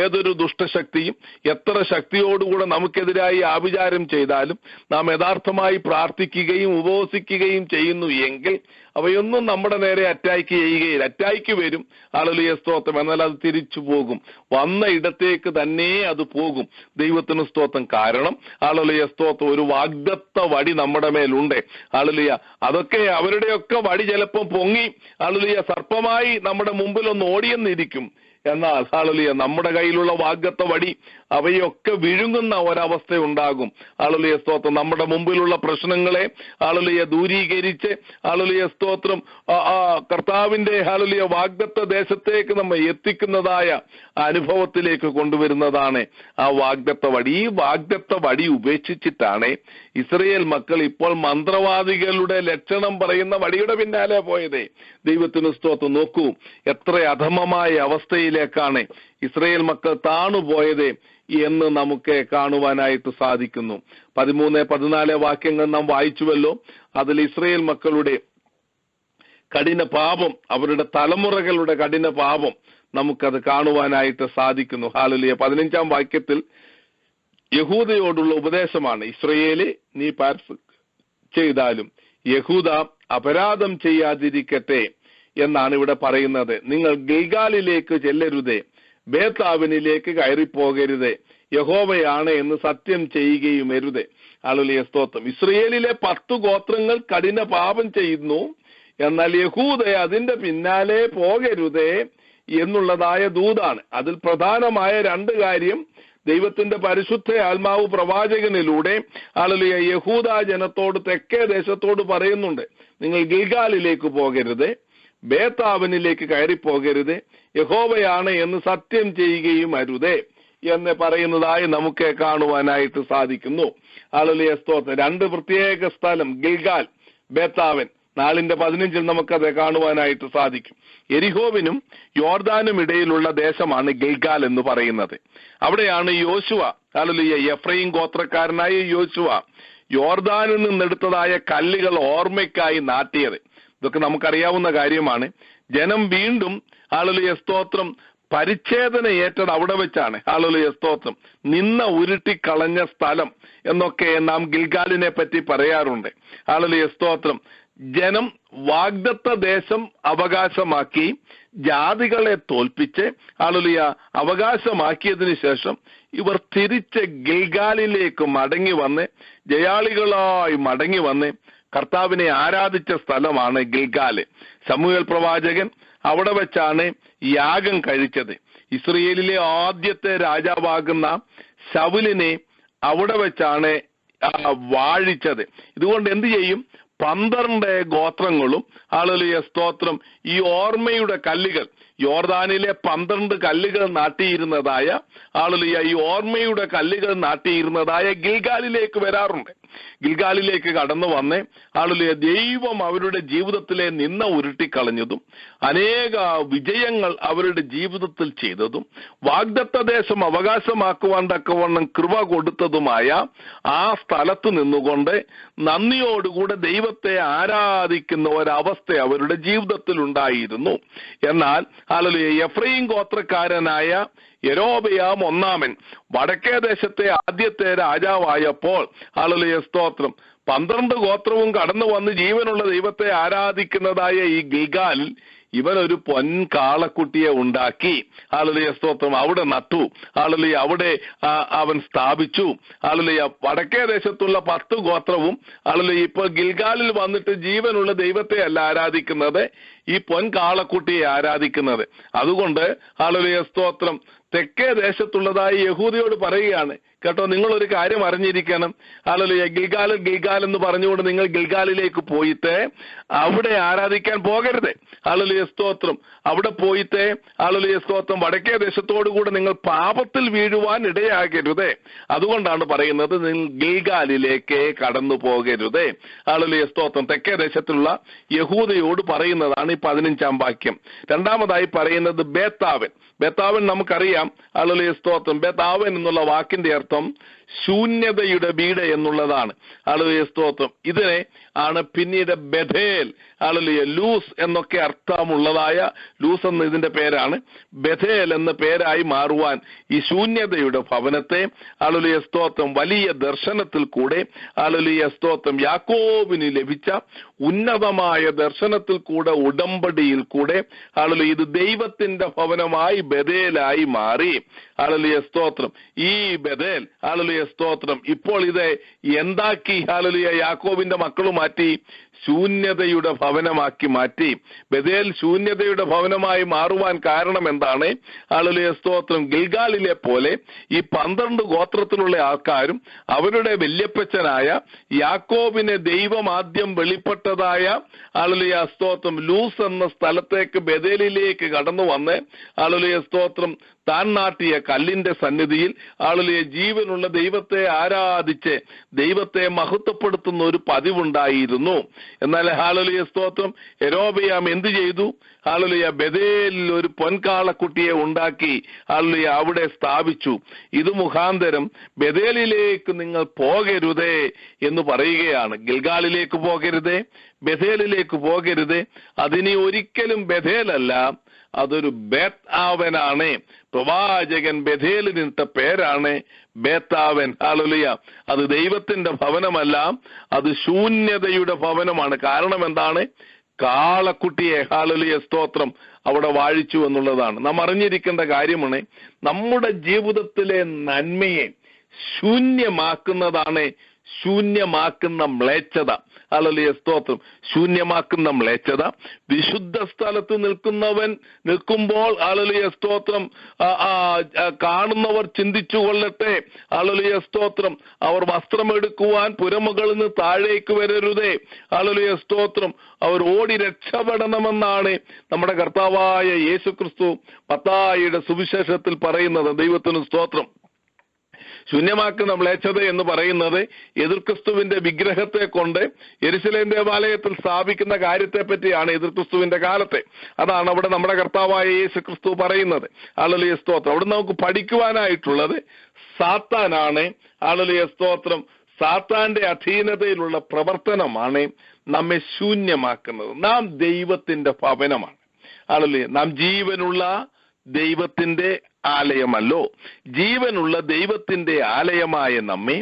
ഏതൊരു ദുഷ്ടശക്തിയും എത്ര ശക്തിയോടുകൂടെ നമുക്കെതിരായി ആഭിചാരം ചെയ്താലും നാം യഥാർത്ഥമായി പ്രാർത്ഥിക്കുകയും ഉപവസിക്കുകയും ചെയ്യുന്നു എങ്കിൽ അവയൊന്നും നമ്മുടെ നേരെ അറ്റാക്ക് ചെയ്യുകയില്ല. അറ്റാക്ക് വരും, ഹല്ലേലൂയ സ്തോത്രം, എന്നാൽ അത് തിരിച്ചു പോകും. വന്ന ഇടത്തേക്ക് തന്നെ അത് പോകും. ദൈവത്തിന് സ്തോത്രം. കാരണം ഹല്ലേലൂയ സ്തോത്രം ഒരു വാഗ്ദത്ത വടി നമ്മുടെ മേലുണ്ട്. ഹല്ലേലൂയ. അതൊക്കെ അവരുടെയൊക്കെ വടി ചിലപ്പം പൊങ്ങി ഹല്ലേലൂയ സർപ്പമായി നമ്മുടെ മുമ്പിൽ ഒന്ന് ഓടിയെന്നിരിക്കും. എന്നാൽ ഹല്ലേലൂയ നമ്മുടെ കയ്യിലുള്ള വാഗ്ദത്ത വടി അവയൊക്കെ വിഴുങ്ങുന്ന ഒരവസ്ഥ ഉണ്ടാകും. ഹല്ലേലൂയ സ്തോത്രം. നമ്മുടെ മുമ്പിലുള്ള പ്രശ്നങ്ങളെ ഹല്ലേലൂയ ദൂരീകരിച്ച് ഹല്ലേലൂയ സ്തോത്രം കർത്താവിന്റെ ഹല്ലേലൂയ വാഗ്ദത്ത ദേശത്തേക്ക് നമ്മെ എത്തിക്കുന്നതായ അനുഭവത്തിലേക്ക് കൊണ്ടുവരുന്നതാണ് ആ വാഗ്ദത്ത വടി. ഈ വാഗ്ദത്ത വടി ഉപേക്ഷിച്ചിട്ടാണ് ഇസ്രയേൽ മക്കൾ ഇപ്പോൾ മന്ത്രവാദികളുടെ ലക്ഷണം പറയുന്ന വടിയുടെ പിന്നാലെ പോയത്. ദൈവത്തിന് സ്തോത്രം. നോക്കൂ, എത്ര അധമമായ അവസ്ഥയിലേക്കാണ് ഇസ്രയേൽ മക്കൾ താണുപോയത് എന്ന് നമുക്ക് കാണുവാനായിട്ട് സാധിക്കുന്നു. 13-14 വാക്യങ്ങൾ നാം വായിച്ചുവല്ലോ. അതിൽ ഇസ്രയേൽ മക്കളുടെ കഠിന പാപം, അവരുടെ തലമുറകളുടെ കഠിന പാപം നമുക്കത് കാണുവാനായിട്ട് സാധിക്കുന്നു. ഹല്ലേലൂയ. 15-ാം വാക്യത്തിൽ യഹൂദയോടുള്ള ഉപദേശമാണ്. ഇസ്രയേലെ, നീ പാർസ് ചെയ്താലും യഹൂദ അപരാധം ചെയ്യാതിരിക്കട്ടെ എന്നാണ് ഇവിടെ പറയുന്നത്. നിങ്ങൾ ഗിൽഗാലിലേക്ക് ചെല്ലരുതേ, ബേത്താവിനിലേക്ക് കയറിപ്പോകരുതേ, യഹോവയാണ് എന്ന് സത്യം ചെയ്യുകയും അരുതേ. ഹല്ലേലൂയ സ്തോത്രം. ഇസ്രയേലിലെ 10 ഗോത്രങ്ങൾ കഠിന പാപം ചെയ്യുന്നു, എന്നാൽ യഹൂദ അതിന്റെ പിന്നാലെ പോകരുതേ എന്നുള്ളതായ ദൂതാണ്. അതിൽ പ്രധാനമായ 2 കാര്യം ദൈവത്തിന്റെ പരിശുദ്ധ ആത്മാവ് പ്രവാചകനിലൂടെ ഹല്ലേലൂയ യഹൂദ ജനത്തോട്, തെക്കേ ദേശത്തോട് പറയുന്നുണ്ട്. നിങ്ങൾ ഗിൽഗാലിലേക്ക് പോകരുത്, ബേത്താവനിലേക്ക് കയറിപ്പോകരുത്, യഹോവയാണ് എന്ന് സത്യം ചെയ്യുകയും അരുതേ എന്ന് പറയുന്നതായി നമുക്ക് കാണുവാനായിട്ട് സാധിക്കുന്നു. ഹല്ലേലൂയ സ്തോത്രം. 2 പ്രത്യേക സ്ഥലം, ഗിൽഗാൽ, ബേത്താവൻ. 4:15 നമുക്കത് കാണുവാനായിട്ട് സാധിക്കും. എരിഹോവിനും യോർദാനും ഇടയിലുള്ള ദേശമാണ് ഗിൽഗാൽ എന്ന് പറയുന്നത്. അവിടെയാണ് യോശുവ, ഹല്ലേലൂയ, എഫ്രൈം ഗോത്രക്കാരനായ യോശുവ യോർദാനിൽ നിന്നെടുത്തതായ കല്ലുകൾ ഓർമ്മയ്ക്കായി നാട്ടിയത്. ഇതൊക്കെ നമുക്കറിയാവുന്ന കാര്യമാണ്. ജനം വീണ്ടും ഹല്ലേലൂയ സ്തോത്രം പരിച്ഛേദന ഏറ്റത് അവിടെ വെച്ചാണ്. ഹല്ലേലൂയ സ്തോത്രം. നിന്ന ഉരുട്ടിക്കളഞ്ഞ സ്ഥലം എന്നൊക്കെ നാം ഗിൽഗാലിനെ പറ്റി പറയാറുണ്ട്. ഹല്ലേലൂയ സ്തോത്രം. ജനം വാഗ്ദത്ത ദേശം അവകാശമാക്കി ജാതികളെ തോൽപ്പിച്ച് ഹല്ലേലൂയ അവകാശമാക്കിയതിനു ശേഷം ഇവർ തിരിച്ച് ഗിൽഗാലിലേക്ക് മടങ്ങി വന്ന്, ജയാളികളായി മടങ്ങി വന്ന് കർത്താവിനെ ആരാധിച്ച സ്ഥലമാണ് ഗിൽഗാല്. ശമൂവേൽ പ്രവാചകൻ അവിടെ വെച്ചാണ് യാഗം കഴിച്ചത്. ഇസ്രയേലിലെ ആദ്യത്തെ രാജാവാകുന്ന ശൗലിനെ അവിടെ വെച്ചാണ് വാഴിച്ചത്. ഇതുകൊണ്ട് എന്ത് ചെയ്യും? 12 ഗോത്രങ്ങളും ഹല്ലേലൂയ സ്തോത്രം ഈ ഓർമ്മയുടെ കല്ലുകൾ, യോർദാനിലെ 12 കല്ലുകൾ നാട്ടിയിരുന്നതായ ഹല്ലേലൂയ ഈ ഓർമ്മയുടെ കല്ലുകൾ നാട്ടിയിരുന്നതായ ഗിൽഗാലിലേക്ക് വരാറുണ്ട്. ഗിൽഗാലിലേക്ക് കടന്നു വന്ന് ഹല്ലേലൂയ ദൈവം അവരുടെ ജീവിതത്തിലെ നിന്ന ഉരുട്ടിക്കളഞ്ഞതും അനേക വിജയങ്ങൾ അവരുടെ ജീവിതത്തിൽ ചെയ്തതും വാഗ്ദത്ത ദേശം അവകാശമാക്കുവാൻ തക്കവണ്ണം കൃപ കൊടുത്തതുമായ ആ സ്ഥലത്ത് നിന്നുകൊണ്ട് നന്ദിയോടുകൂടെ ദൈവത്തെ ആരാധിക്കുന്ന ഒരവസ്ഥ അവരുടെ ജീവിതത്തിൽ ഉണ്ടായിരുന്നു. എന്നാൽ ഹല്ലേലൂയ എഫ്രൈം ഗോത്രക്കാരനായ യൊരോബെയാം ഒന്നാമൻ വടക്കേ ദേശത്തെ ആദ്യത്തെ രാജാവായപ്പോൾ ഹല്ലേലൂയ സ്തോത്രം 12 ഗോത്രവും കടന്നു വന്ന് ജീവനുള്ള ദൈവത്തെ ആരാധിക്കുന്നതായ ഈ ഗിൽഗാലിൽ ഇവനൊരു പൊൻകാളക്കുട്ടിയെ ഉണ്ടാക്കി. ഹല്ലേലൂയ സ്തോത്രം. അവിടെ നട്ടു. ഹല്ലേലൂയ അവിടെ അവൻ സ്ഥാപിച്ചു. ഹല്ലേലൂയ വടക്കേ ദേശത്തുള്ള 10 ഗോത്രവും ഹല്ലേലൂയ ഇപ്പോൾ ഗിൽഗാലിൽ വന്നിട്ട് ജീവനുള്ള ദൈവത്തെ അല്ല ആരാധിക്കുന്നത്, ഈ പൊൻകാളക്കുട്ടിയെ ആരാധിക്കുന്നത്. അതുകൊണ്ട് ഹല്ലേലൂയ സ്തോത്രം തെക്കേ ദേശത്തുള്ളതായി യഹൂദയോട് പറയുകയാണ്, കേട്ടോ, നിങ്ങളൊരു കാര്യം അറിഞ്ഞിരിക്കണം. ഹല്ലേലൂയ. ഗിൽഗാൽ എന്ന് പറഞ്ഞുകൊണ്ട് നിങ്ങൾ ഗിൽഗാലിലേക്ക് പോയിട്ട് അവിടെ ആരാധിക്കാൻ പോകരുത്. ഹല്ലേലൂയ, സ്തോത്രം. അവിടെ പോയിട്ട് ഹല്ലേലൂയ, സ്തോത്രം, വടക്കേ ദേശത്തോടുകൂടെ നിങ്ങൾ പാപത്തിൽ വീഴുവാൻ ഇടയാകരുത്. അതുകൊണ്ടാണ് പറയുന്നത് നിങ്ങൾ ഗിൽഗാലിലേക്ക് കടന്നു പോകരുത്. ഹല്ലേലൂയ, സ്തോത്രം. തെക്കേ ദേശത്തുള്ള യഹൂദയോട് പറയുന്നതാണ് ഈ 15-ാം വാക്യം. രണ്ടാമതായി പറയുന്നത് ബേത്താവൻ. ബേത്താവൻ നമുക്കറിയാം. ഹല്ലേലൂയ, സ്തോത്രം. ബേത്താവൻ എന്നുള്ള വാക്കിന്റെ അർത്ഥം ശൂന്യതയുടെ വീട് എന്നുള്ളതാണ്. ഹല്ലേലൂയ, സ്തോത്രം. ഇതിനെ ആണ് പിന്നീട് ബഥേൽ, ഹല്ലേലൂയ, ലൂസ് എന്നൊക്കെ അർത്ഥമുള്ളതായ, ലൂസ് എന്ന ഇതിന്റെ പേരാണ്, ബഥേൽ എന്ന പേരായി മാറുവാൻ ഈ ശൂന്യതയുടെ ഭവനത്തെ, ഹല്ലേലൂയ, സ്തോത്രം, വലിയ ദർശനത്തിൽ കൂടെ, ഹല്ലേലൂയ, സ്തോത്രം, യാക്കോബിന് ലഭിച്ച ഉന്നതമായ ദർശനത്തിൽ കൂടെ, ഉടമ്പടിയിൽ കൂടെ, ഹല്ലേലൂയ, ഇത് ദൈവത്തിന്റെ ഭവനമായി ബഥേലായി മാറി. ഹല്ലേലൂയ, സ്തോത്രം. ഈ ബഥേൽ, ഹല്ലേലൂയ, സ്തോത്രം, ഇപ്പോൾ ഇത് എന്താക്കി? ഹല്ലേലൂയ, യാക്കോബിന്റെ മക്കളും മാറ്റി ശൂന്യതയുടെ ഭവനമാക്കി മാറ്റി. ബഥേൽ ശൂന്യതയുടെ ഭവനമായി മാറുവാൻ കാരണം എന്താണ്? ഹല്ലേലൂയ, സ്തോത്രം. ഗിൽഗാലിലെ പോലെ ഈ 12 ഗോത്രത്തിലുള്ള ആൾക്കാരും അവരുടെ വല്യപ്പച്ചനായ യാക്കോബിനെ ദൈവം ആദ്യം വെളിപ്പെട്ടതായ, ഹല്ലേലൂയ, സ്തോത്രം, ലൂസ് എന്ന സ്ഥലത്തേക്ക് ബഥേലിലേക്ക് കടന്നു വന്ന്, ഹല്ലേലൂയ, സ്തോത്രം, താൻ നാട്ടിയ കല്ലിന്റെ സന്നിധിയിൽ, ഹല്ലേലൂയ, ജീവനുള്ള ദൈവത്തെ ആരാധിച്ച് ദൈവത്തെ മഹത്വപ്പെടുത്തുന്ന ഒരു പതിവുണ്ടായിരുന്നു. എന്നാൽ ഹല്ലേലൂയ, സ്തോത്രം, യൊരോബെയാം എന്ത് ചെയ്തു? ഹല്ലേലൂയ, ബഥേലിൽ ഒരു പൊൻകാളക്കുട്ടിയെ ഉണ്ടാക്കി, ഹല്ലേലൂയ, അവിടെ സ്ഥാപിച്ചു. ഇത് മുഖാന്തരം ബഥേലിലേക്ക് നിങ്ങൾ പോകരുതേ എന്ന് പറയുകയാണ്. ഗിൽഗാലിലേക്ക് പോകരുതേ, ബഥേലിലേക്ക് പോകരുതേ. അതിനി ഒരിക്കലും ബഥേലല്ല, അതൊരു ബേത്താവനാണ്. പ്രവാചകൻ ബഥേലിനിട്ട പേരാണ് ബേത്താവൻ. ഹല്ലേലൂയ. അത് ദൈവത്തിന്റെ ഭവനമല്ല, അത് ശൂന്യതയുടെ ഭവനമാണ്. കാരണം എന്താണ്? കാളക്കുട്ടിയെ, ഹല്ലേലൂയ, സ്തോത്രം, അവിടെ വാഴിച്ചു എന്നുള്ളതാണ്. നാം അറിഞ്ഞിരിക്കേണ്ട കാര്യമാണ്, നമ്മുടെ ജീവിതത്തിലെ നന്മയെ ശൂന്യമാക്കുന്നതാണ് ശൂന്യമാക്കുന്ന മ്ലേച്ഛത. ഹല്ലേലൂയ, സ്തോത്രം. ശൂന്യമാക്കുന്ന മ്ലേച്ഛത. വിശുദ്ധ സ്ഥലത്ത് നിൽക്കുമ്പോൾ, ഹല്ലേലൂയ, സ്തോത്രം, കാണുന്നവർ ചിന്തിച്ചു കൊള്ളട്ടെ, ഹല്ലേലൂയ, സ്തോത്രം, അവർ വസ്ത്രമെടുക്കുവാൻ പുരമുകളിൽ നിന്ന് താഴേക്ക് വരരുതേ, ഹല്ലേലൂയ, സ്തോത്രം, അവർ ഓടി രക്ഷപ്പെടണമെന്നാണ് നമ്മുടെ കർത്താവായ യേശുക്രിസ്തു മത്തായിയുടെ സുവിശേഷത്തിൽ പറയുന്നത്. ദൈവത്തിന് സ്തോത്രം. ശൂന്യമാക്കുന്ന മ്ലേച്ഛത എന്ന് പറയുന്നത് എതിർക്രിസ്തുവിന്റെ വിഗ്രഹത്തെ കൊണ്ട് യെരുശലേം ദേവാലയത്തിൽ സ്ഥാപിക്കുന്ന കാര്യത്തെ പറ്റിയാണ്. എതിർക്രിസ്തുവിന്റെ കാലത്തെ അതാണ് അവിടെ നമ്മുടെ കർത്താവായ യേശു ക്രിസ്തു പറയുന്നത്. ഹല്ലേലൂയ, സ്തോത്രം. അവിടെ നമുക്ക് പഠിക്കുവാനായിട്ടുള്ളത് സാത്താനാണ്. ഹല്ലേലൂയ, സ്തോത്രം. സാത്താന്റെ അധീനതയിലുള്ള പ്രവർത്തനമാണ് നമ്മെ ശൂന്യമാക്കുന്നത്. നാം ദൈവത്തിന്റെ ഭവനമാണ്. ഹല്ലേലൂയ. നാം ജീവനുള്ള ദൈവത്തിന്റെ ആലയമല്ലോ. ജീവനുള്ള ദൈവത്തിന്റെ ആലയമായ നമ്മെ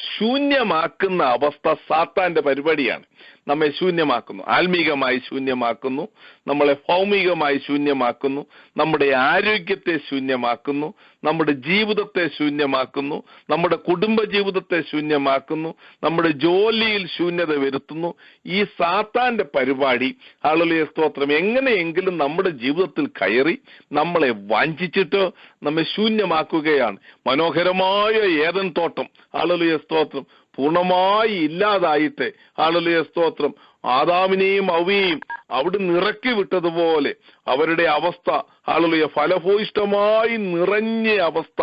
ശൂന്യമാക്കുന്ന അവസ്ഥ സാത്താന്റെ പരിപാടിയാണ്. നമ്മെ ശൂന്യമാക്കുന്നു, ആത്മീകമായി ശൂന്യമാക്കുന്നു, നമ്മളെ ഭൗമികമായി ശൂന്യമാക്കുന്നു, നമ്മുടെ ആരോഗ്യത്തെ ശൂന്യമാക്കുന്നു, നമ്മുടെ ജീവിതത്തെ ശൂന്യമാക്കുന്നു, നമ്മുടെ കുടുംബ ജീവിതത്തെ ശൂന്യമാക്കുന്നു, നമ്മുടെ ജോലിയിൽ ശൂന്യത വരുത്തുന്നു. ഈ സാത്താന്റെ പരിപാടി, ഹല്ലേലൂയ, സ്തോത്രം, എങ്ങനെയെങ്കിലും നമ്മുടെ ജീവിതത്തിൽ കയറി നമ്മളെ വഞ്ചിച്ചിട്ട് നമ്മെ ശൂന്യമാക്കുകയാണ്. മനോഹരമായ ഏദൻ തോട്ടം, ഹല്ലേലൂയ, സ്തോത്രം, പൂർണ്ണമായി ഇല്ലാതായിട്ട്, ഹല്ലേലൂയ, സ്തോത്രം, ആദാമിനെയും ഹവ്വയെയും അവിടുന്ന് ഇറക്കി വിട്ടതുപോലെ അവരുടെ അവസ്ഥ, ഹല്ലേലൂയ, ഫലഭൂയിഷ്ടമായി നിറഞ്ഞ അവസ്ഥ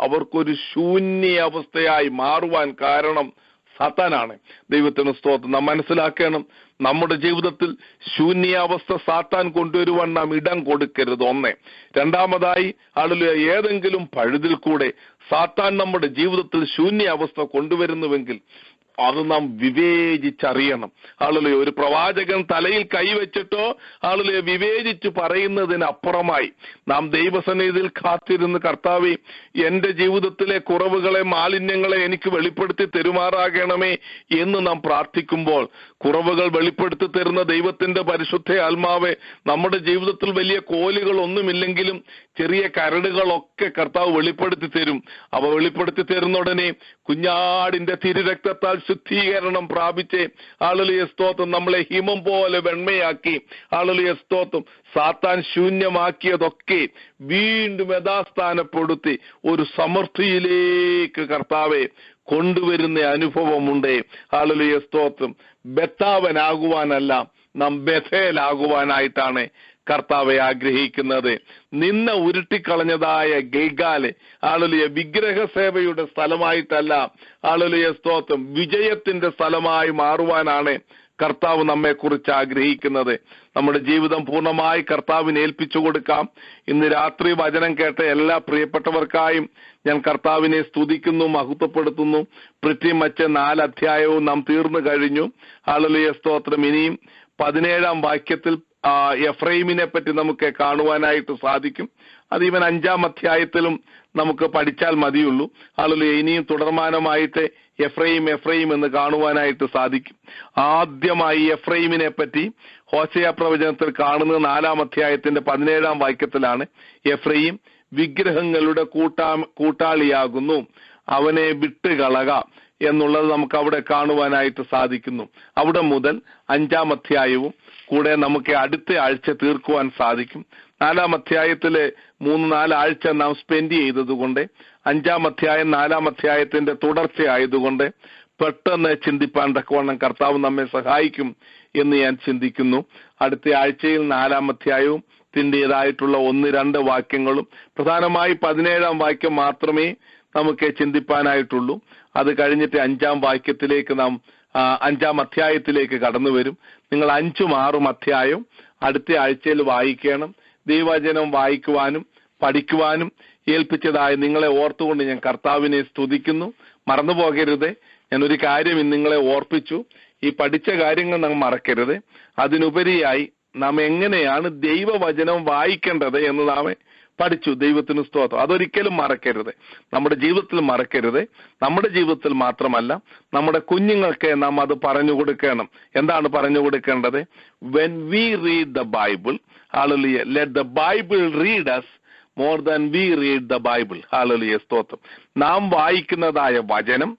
അവർക്കൊരു ശൂന്യ അവസ്ഥയായി മാറുവാൻ കാരണം സാത്താനാണ്. ദൈവത്തിന് സ്തോത്രം. നാം മനസ്സിലാക്കണം, നമ്മുടെ ജീവിതത്തിൽ ശൂന്യാവസ്ഥ സാത്താൻ കൊണ്ടുവരുവാൻ നാം ഇടം കൊടുക്കരുത്. ഒന്ന്. രണ്ടാമതായി, ഹല്ലേലൂയ, ഏതെങ്കിലും പഴുതിൽ കൂടെ സാത്താൻ നമ്മുടെ ജീവിതത്തിൽ ശൂന്യാവസ്ഥ കൊണ്ടുവരുന്നുവെങ്കിൽ അത് നാം വിവേചിച്ചറിയണം. ഹല്ലേലൂയ. ഒരു പ്രവാചകൻ തലയിൽ കൈവച്ചിട്ടോ, ഹല്ലേലൂയ, വിവേചിച്ച് പറയുന്നതിനപ്പുറമായി നാം ദൈവസന്നിധിയിൽ കാത്തിരുന്ന്, കർത്താവേ, എന്റെ ജീവിതത്തിലെ കുറവുകളെ, മാലിന്യങ്ങളെ എനിക്ക് വെളിപ്പെടുത്തി തെരുമാറാകണമേ എന്ന് നാം പ്രാർത്ഥിക്കുമ്പോൾ കുറവുകൾ വെളിപ്പെടുത്തി തരുന്ന ദൈവത്തിന്റെ പരിശുദ്ധ ആത്മാവെ, നമ്മുടെ ജീവിതത്തിൽ വലിയ കോലുകൾ ഒന്നുമില്ലെങ്കിലും ചെറിയ കരടുകളൊക്കെ കർത്താവ് വെളിപ്പെടുത്തി തരും. അവ വെളിപ്പെടുത്തി തരുന്ന ഉടനെ കുഞ്ഞാടിന്റെ തിരുരക്തത്താൽ ശുദ്ധീകരണം പ്രാപിച്ച് ഹല്ലേലൂയ സ്തോത്രം നമ്മളെ ഹിമം പോലെ വെണ്മയാക്കി ഹല്ലേലൂയ സ്തോത്രം സാത്താൻ ശൂന്യമാക്കിയതൊക്കെ വീണ്ടും യഥാസ്ഥാനപ്പെടുത്തി ഒരു സമൃദ്ധിയിലേക്ക് കർത്താവെ കൊണ്ടുവരുന്ന അനുഭവമുണ്ട്. ഹല്ലേലൂയ സ്തോത്രം. ബെത്താവനാകുവാനല്ല, നാം ബേഥേലാകുവാനായിട്ടാണ് കർത്താവെ ആഗ്രഹിക്കുന്നത്. നിന്ന ഉരുട്ടിക്കളഞ്ഞതായ ഗിൽഗാല് ഹല്ലേലൂയ വിഗ്രഹ സേവയുടെ സ്ഥലമായിട്ടല്ല, ഹല്ലേലൂയ സ്തോത്രം വിജയത്തിന്റെ സ്ഥലമായി മാറുവാനാണ് കർത്താവ് നമ്മെ കുറിച്ച് ആഗ്രഹിക്കുന്നത്. നമ്മുടെ ജീവിതം പൂർണ്ണമായി കർത്താവിന് ഏൽപ്പിച്ചു കൊടുക്കാം. ഇന്ന് രാത്രി വചനം കേട്ട എല്ലാ പ്രിയപ്പെട്ടവർക്കായും ഞാൻ കർത്താവിനെ സ്തുതിക്കുന്നു, മഹത്വപ്പെടുത്തുന്നു. പ്രിറ്റി മച്ച് 4 അധ്യായവും നാം തീർന്നു കഴിഞ്ഞു. ഹല്ലേലൂയ സ്തോത്രം. ഇനിയും 17-ാം വാക്യത്തിൽ എഫ്രൈമിനെ പറ്റി നമുക്ക് കാണുവാനായിട്ട് സാധിക്കും. അത് ഇവൻ 5-ാം അധ്യായത്തിലും നമുക്ക് പഠിച്ചാൽ മതിയുള്ളൂ. ഹല്ലേലൂയ. ഇനിയും തുടർമാനമായിട്ട് എഫ്രൈം എന്ന് കാണുവാനായിട്ട് സാധിക്കും. ആദ്യമായി എഫ്രൈമിനെ പറ്റി ഹോശേയ പ്രവചനത്തിൽ കാണുന്നത് 4-ാം അധ്യായത്തിന്റെ 17-ാം വാക്യത്തിലാണ്. എഫ്രൈം വിഗ്രഹങ്ങളുടെ കൂട്ടാളിയാകുന്നു, അവനെ വിട്ടുകളക എന്നുള്ളത് നമുക്ക് അവിടെ കാണുവാനായിട്ട് സാധിക്കുന്നു. അവിടെ മുതൽ 5-ാം അധ്യായവും കൂടെ നമുക്ക് അടുത്ത ആഴ്ച തീർക്കുവാൻ സാധിക്കും. 4-ാം അധ്യായത്തിലെ 3-4 ആഴ്ച നാം സ്പെൻഡ് ചെയ്തതുകൊണ്ട് 5-ാം അധ്യായം 4-ാം അധ്യായത്തിന്റെ തുടർച്ചയായതുകൊണ്ട് പെട്ടെന്ന് ചിന്തിപ്പാൻ തക്കവണ്ണം കർത്താവ് നമ്മെ സഹായിക്കും എന്ന് ഞാൻ ചിന്തിക്കുന്നു. അടുത്ത ആഴ്ചയിൽ 4-ാം അധ്യായവും ത്തിൻ്റെതായിട്ടുള്ള 1-2 വാക്യങ്ങളും പ്രധാനമായി 17-ാം വാക്യം മാത്രമേ നമുക്ക് ചിന്തിപ്പാനായിട്ടുള്ളൂ. അത് കഴിഞ്ഞിട്ട് 5-ാം വാക്യത്തിലേക്ക് നാം 5-ാം അധ്യായത്തിലേക്ക് കടന്നു വരും. നിങ്ങൾ 5ഉം 6ഉം അധ്യായം അടുത്ത ആഴ്ചയിൽ വായിക്കണം. ദൈവവചനം വായിക്കുവാനും പഠിക്കുവാനും ഏൽപ്പിച്ചതായി നിങ്ങളെ ഓർത്തുകൊണ്ട് ഞാൻ കർത്താവിനെ സ്തുതിക്കുന്നു. മറന്നു പോകരുത്. ഞാനൊരു കാര്യം ഇന്ന് നിങ്ങളെ ഓർപ്പിച്ചു. ഈ പഠിച്ച കാര്യങ്ങൾ നാം മറക്കരുത്. അതിനുപരിയായി നാം എങ്ങനെയാണ് ദൈവവചനം വായിക്കേണ്ടത് എന്ന് നാം പഠിച്ചു. ദൈവത്തിന് സ്തോത്രം. അതൊരിക്കലും മറക്കരുത്. നമ്മുടെ ജീവിതത്തിൽ മറക്കരുത്. നമ്മുടെ ജീവിതത്തിൽ മാത്രമല്ല, നമ്മുടെ കുഞ്ഞുങ്ങൾക്ക് നാം അത് പറഞ്ഞു കൊടുക്കണം. എന്താണ് പറഞ്ഞു കൊടുക്കേണ്ടത്? when we read the Bible, hallelujah, let the Bible read us more than we read the Bible. hallelujah സ്തോത്രം. നാം വായിക്കുന്നതായ വചനം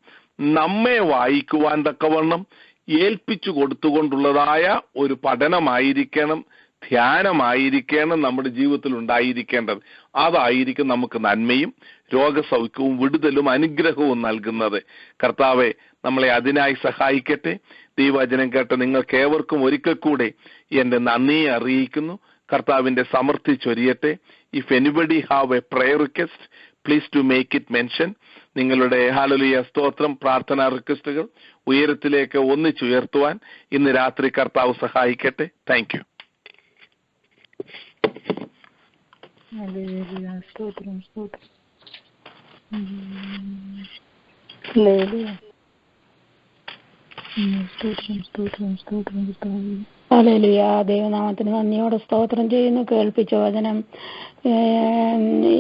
നമ്മെ വായിക്കുവാൻ തക്കവണ്ണം ഏൽപ്പിച്ചു കൊടുത്തുകൊണ്ടുള്ളതായ ഒരു പഠനമായിരിക്കണം, ധ്യാനമായിരിക്കണം നമ്മുടെ ജീവിതത്തിൽ ഉണ്ടായിരിക്കേണ്ടത്. അതായിരിക്കും നമുക്ക് നന്മയും രോഗസൗഖ്യവും വിടുതലും അനുഗ്രഹവും നൽകുന്നത്. കർത്താവെ നമ്മളെ അതിനായി സഹായിക്കട്ടെ. ദൈവവചനം കേട്ട നിങ്ങൾക്ക് ഏവർക്കും ഒരിക്കൽ കൂടെ എന്റെ നന്ദിയെ അറിയിക്കുന്നു. കർത്താവിന്റെ സമൃദ്ധി ചൊരിയട്ടെ. If anybody have a prayer request, please to make it mention. നിങ്ങളുടെ ഹല്ലേലൂയ സ്തോത്രം പ്രാർത്ഥനാ റിക്വസ്റ്റുകൾ ഉയരത്തിലേക്ക് ഒന്നിച്ചുയർത്തുവാൻ ഇന്ന് രാത്രി കർത്താവ് സഹായിക്കട്ടെ. Thank you. സ്തോത്രം സ്തോത്രം. ഹല്ലേലൂയ. ദൈവനാമത്തിന് നന്ദിയോടെ സ്തോത്രം ചെയ്യുന്നു. കേൾപ്പിച്ച വചനം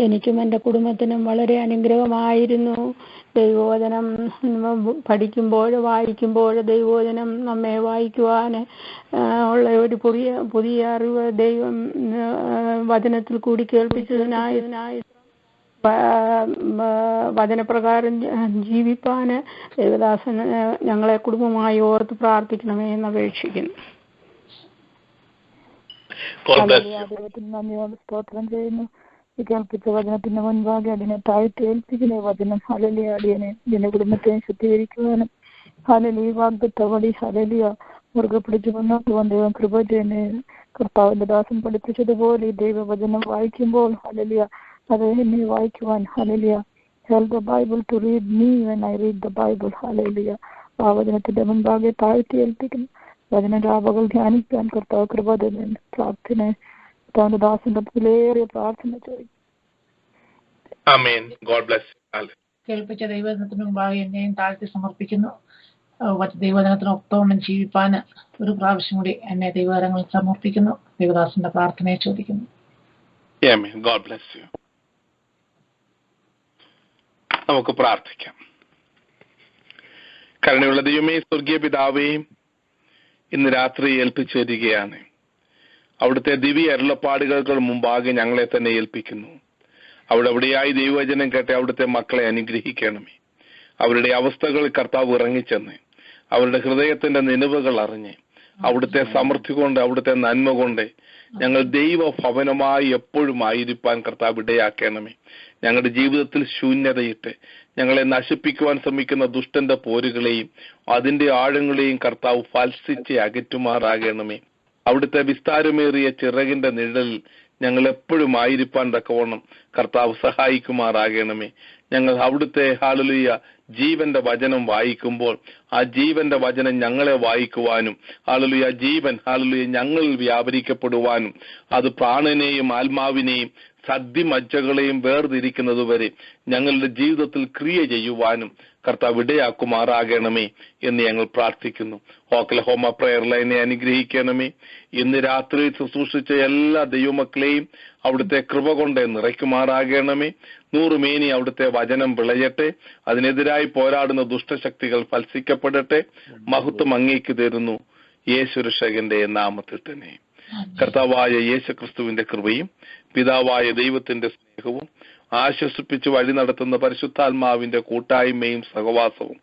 എനിക്കും എൻ്റെ കുടുംബത്തിനും വളരെ അനുഗ്രഹമായിരുന്നു. ദൈവവചനം പഠിക്കുമ്പോൾ വായിക്കുമ്പോൾ ദൈവവചനം നമ്മെ വായിക്കുവാൻ ഉള്ള ഒരു പുതിയ അറിവ് ദൈവം വചനത്തിൽ കൂടി കേൾപ്പിച്ചതിനായി വചനപ്രകാരം ജീവിപ്പാന് ദേവദാസൻ ഞങ്ങളെ കുടുംബമായി ഓർത്ത് പ്രാർത്ഥിക്കണമേ എന്ന് അപേക്ഷിക്കുന്നു. നന്ദിയോട് സ്തോത്രം ചെയ്യുന്നു. കേൾപ്പിച്ച വചനത്തിന്റെ മുൻപാകെ അതിനെ താഴ്ത്തി ഏൽപ്പിക്കുന്ന വചനം ഹല്ലേലൂയ അടിയനെ ഇതിന്റെ കുടുംബത്തെ ശുദ്ധീകരിക്കുവാനും ഹല്ലേലൂയ വാഗ്ദത്ത വഴി ഹല്ലേലൂയ മുറുകെ പിടിച്ചു മുന്നോട്ട് വന്ന കൃപ ചെയ്യുന്ന കർത്താവിന്റെ ദാസൻ പഠിപ്പിച്ചതുപോലെ ഈ ദൈവവചനം വായിക്കുമ്പോൾ ഹല്ലേലൂയ അത് എന്നെ വായിക്കുവാൻ hallelujah help the Bible to read me when I read the Bible. hallelujah. ആ വചനത്തിന്റെ മുൻപാകെ താഴ്ത്തി ഏൽപ്പിക്കുന്നു. വചനരാപകൾ ധ്യാനിക്കാൻ കർത്താവ് കൃപ തരുന്നു. പ്രാർത്ഥന കർത്താവിന്റെ ദാസന്റെ വിലയേറിയ പ്രാർത്ഥന ചോദിക്കും. കേൾപ്പിച്ച ദൈവവചനത്തിന് മുമ്പാകെ എന്നെയും താഴ്ത്തി സമർപ്പിക്കുന്നു. ദൈവവചനത്തിനൊപ്പം ജീവിപ്പാൻ ഒരു പ്രാവശ്യം കൂടി എന്നെ ദൈവകരങ്ങളിൽ സമർപ്പിക്കുന്നു. ദൈവദാസന്റെ പ്രാർത്ഥനയെ ചോദിക്കുന്നു. നമുക്ക് പ്രാർത്ഥിക്കാം. കരുണയുള്ള ദൈവമേ, സ്വർഗീയ പിതാവേ, ഇന്ന് രാത്രി ഏൽപ്പിച്ചു വരികയാണ്. അവിടുത്തെ ദിവ്യ അരുളപ്പാടുകൾക്ക് മുമ്പാകെ ഞങ്ങളെ തന്നെ ഏൽപ്പിക്കുന്നു. അവിടെയായി ദൈവവചനം കേട്ട് അവിടുത്തെ മക്കളെ അനുഗ്രഹിക്കണമേ. അവരുടെ അവസ്ഥകളിൽ കർത്താവ് ഇറങ്ങിച്ചെന്ന് അവരുടെ ഹൃദയത്തിന്റെ നിലവുകൾ അറിഞ്ഞ് അവിടുത്തെ സമൃദ്ധി കൊണ്ട് അവിടുത്തെ നന്മ കൊണ്ട് ഞങ്ങൾ ദൈവഭവനമായി എപ്പോഴും ആയിരിക്കാൻ കർത്താവ് ഇടയാക്കണമേ. ഞങ്ങളുടെ ജീവിതത്തിൽ ശൂന്യതയിട്ട് ഞങ്ങളെ നശിപ്പിക്കുവാൻ ശ്രമിക്കുന്ന ദുഷ്ടന്റെ പോരുകളെയും അതിന്റെ ആഴങ്ങളെയും കർത്താവ് ഫൽസിച്ച് അകറ്റുമാറാകണമേ. അവിടുത്തെ വിസ്താരമേറിയ ചിറകിന്റെ നിഴലിൽ ഞങ്ങൾ എപ്പോഴും ആയിരിക്കാൻ തക്കവണ്ണം കർത്താവ് സഹായിക്കുമാറാകണമേ. ഞങ്ങൾ അവിടുത്തെ ഹല്ലേലൂയ ജീവന്റെ വചനം വായിക്കുമ്പോൾ ആ ജീവന്റെ വചനം ഞങ്ങളെ വായിക്കുവാനും ഹല്ലേലൂയ ജീവൻ ഹല്ലേലൂയ ഞങ്ങളിൽ വ്യാപരിക്കപ്പെടുവാനും അത് പ്രാണനെയും ആത്മാവിനെയും സദ്യമജ്ജകളെയും വേർതിരിക്കുന്നതുവരെ ഞങ്ങളുടെ ജീവിതത്തിൽ ക്രിയ ചെയ്യുവാനും കർത്താവ് ഇടയാക്കുമാറാകണമേ എന്ന് ഞങ്ങൾ പ്രാർത്ഥിക്കുന്നു. ഓക്ലഹോമ പ്രയർ ലൈനെ അനുഗ്രഹിക്കണമേ. ഇന്ന് രാത്രി ശുശ്രൂഷിച്ച എല്ലാ ദൈവമക്കളെയും അവിടുത്തെ കൃപ കൊണ്ട് നിറയ്ക്കുമാറാകണമേ. 100 മേനി അവിടുത്തെ വചനം വിളയട്ടെ. അതിനെതിരായി പോരാടുന്ന ദുഷ്ടശക്തികൾ ഫൽസിക്കപ്പെടട്ടെ. മഹത്വം അങ്ങേക്ക് തരുന്നു യേശുരക്ഷകന്റെ നാമത്തിൽ തന്നെ. കർത്താവായ യേശുക്രിസ്തുവിന്റെ കൃപയും പിതാവായ ദൈവത്തിന്റെ സ്നേഹവും ആശ്വസിപ്പിച്ച് വഴി നടത്തുന്ന പരിശുദ്ധാത്മാവിന്റെ കൂട്ടായ്മയും സഹവാസവും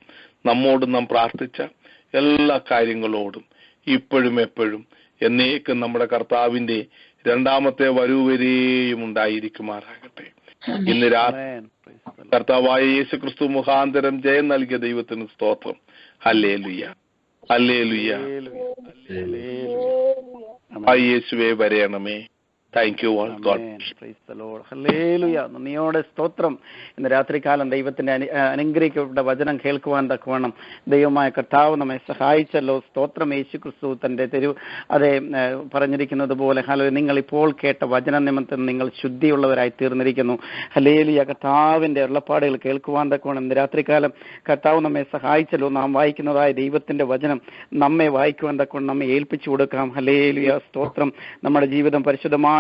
നമ്മോടും നാം പ്രാർത്ഥിച്ച എല്ലാ കാര്യങ്ങളോടും ഇപ്പോഴും എപ്പോഴും എന്നേക്കും നമ്മുടെ കർത്താവിന്റെ രണ്ടാമത്തെ വരവുവരെയും ഉണ്ടായിരിക്കുമാറാകട്ടെ. ഇന്ന് രാത്രി കർത്താവായ യേശുക്രിസ്തു മുഖാന്തരം ജയം നൽകിയ ദൈവത്തിന് സ്തോത്രം. ഹല്ലേലൂയ, ഹല്ലേലൂയ. യേശുവേ വരയണമേ. Thank you all. God praise the Lord. ഹല്ലേലൂയ. നന്ദിയോടെ സ്തോത്രം. ഇന്ന് രാത്രികാലം ദൈവത്തിന്റെ അനുഗ്രഹിക്കപ്പെട്ട വചനം കേൾക്കുവാൻ തക്കവണ്ണം ദൈവമായ കർത്താവ് നമ്മെ സഹായിച്ചല്ലോ. സ്തോത്രം. യേശുക്രിസ്തു തന്റെ പറഞ്ഞിരിക്കുന്നത് പോലെ ഹല്ലേലൂയ നിങ്ങൾ ഇപ്പോൾ കേട്ട വചന നിമിത്തം നിങ്ങൾ ശുദ്ധിയുള്ളവരായി തീർന്നിരിക്കുന്നു. ഹല്ലേലൂയ. കർത്താവിന്റെ ഉള്ളപ്പാടുകൾ കേൾക്കുവാൻ തക്കവണ്ണം ഇന്ന് രാത്രികാലം കർത്താവ് നമ്മെ സഹായിച്ചല്ലോ. നാം വായിക്കുന്നതായ ദൈവത്തിന്റെ വചനം നമ്മെ വായിക്കുവാൻ തക്കവണ്ണം നമ്മെ ഏൽപ്പിച്ചു കൊടുക്കാം. ഹല്ലേലൂയ. സ്തോത്രം. നമ്മുടെ ജീവിതം പരിശുദ്ധമായ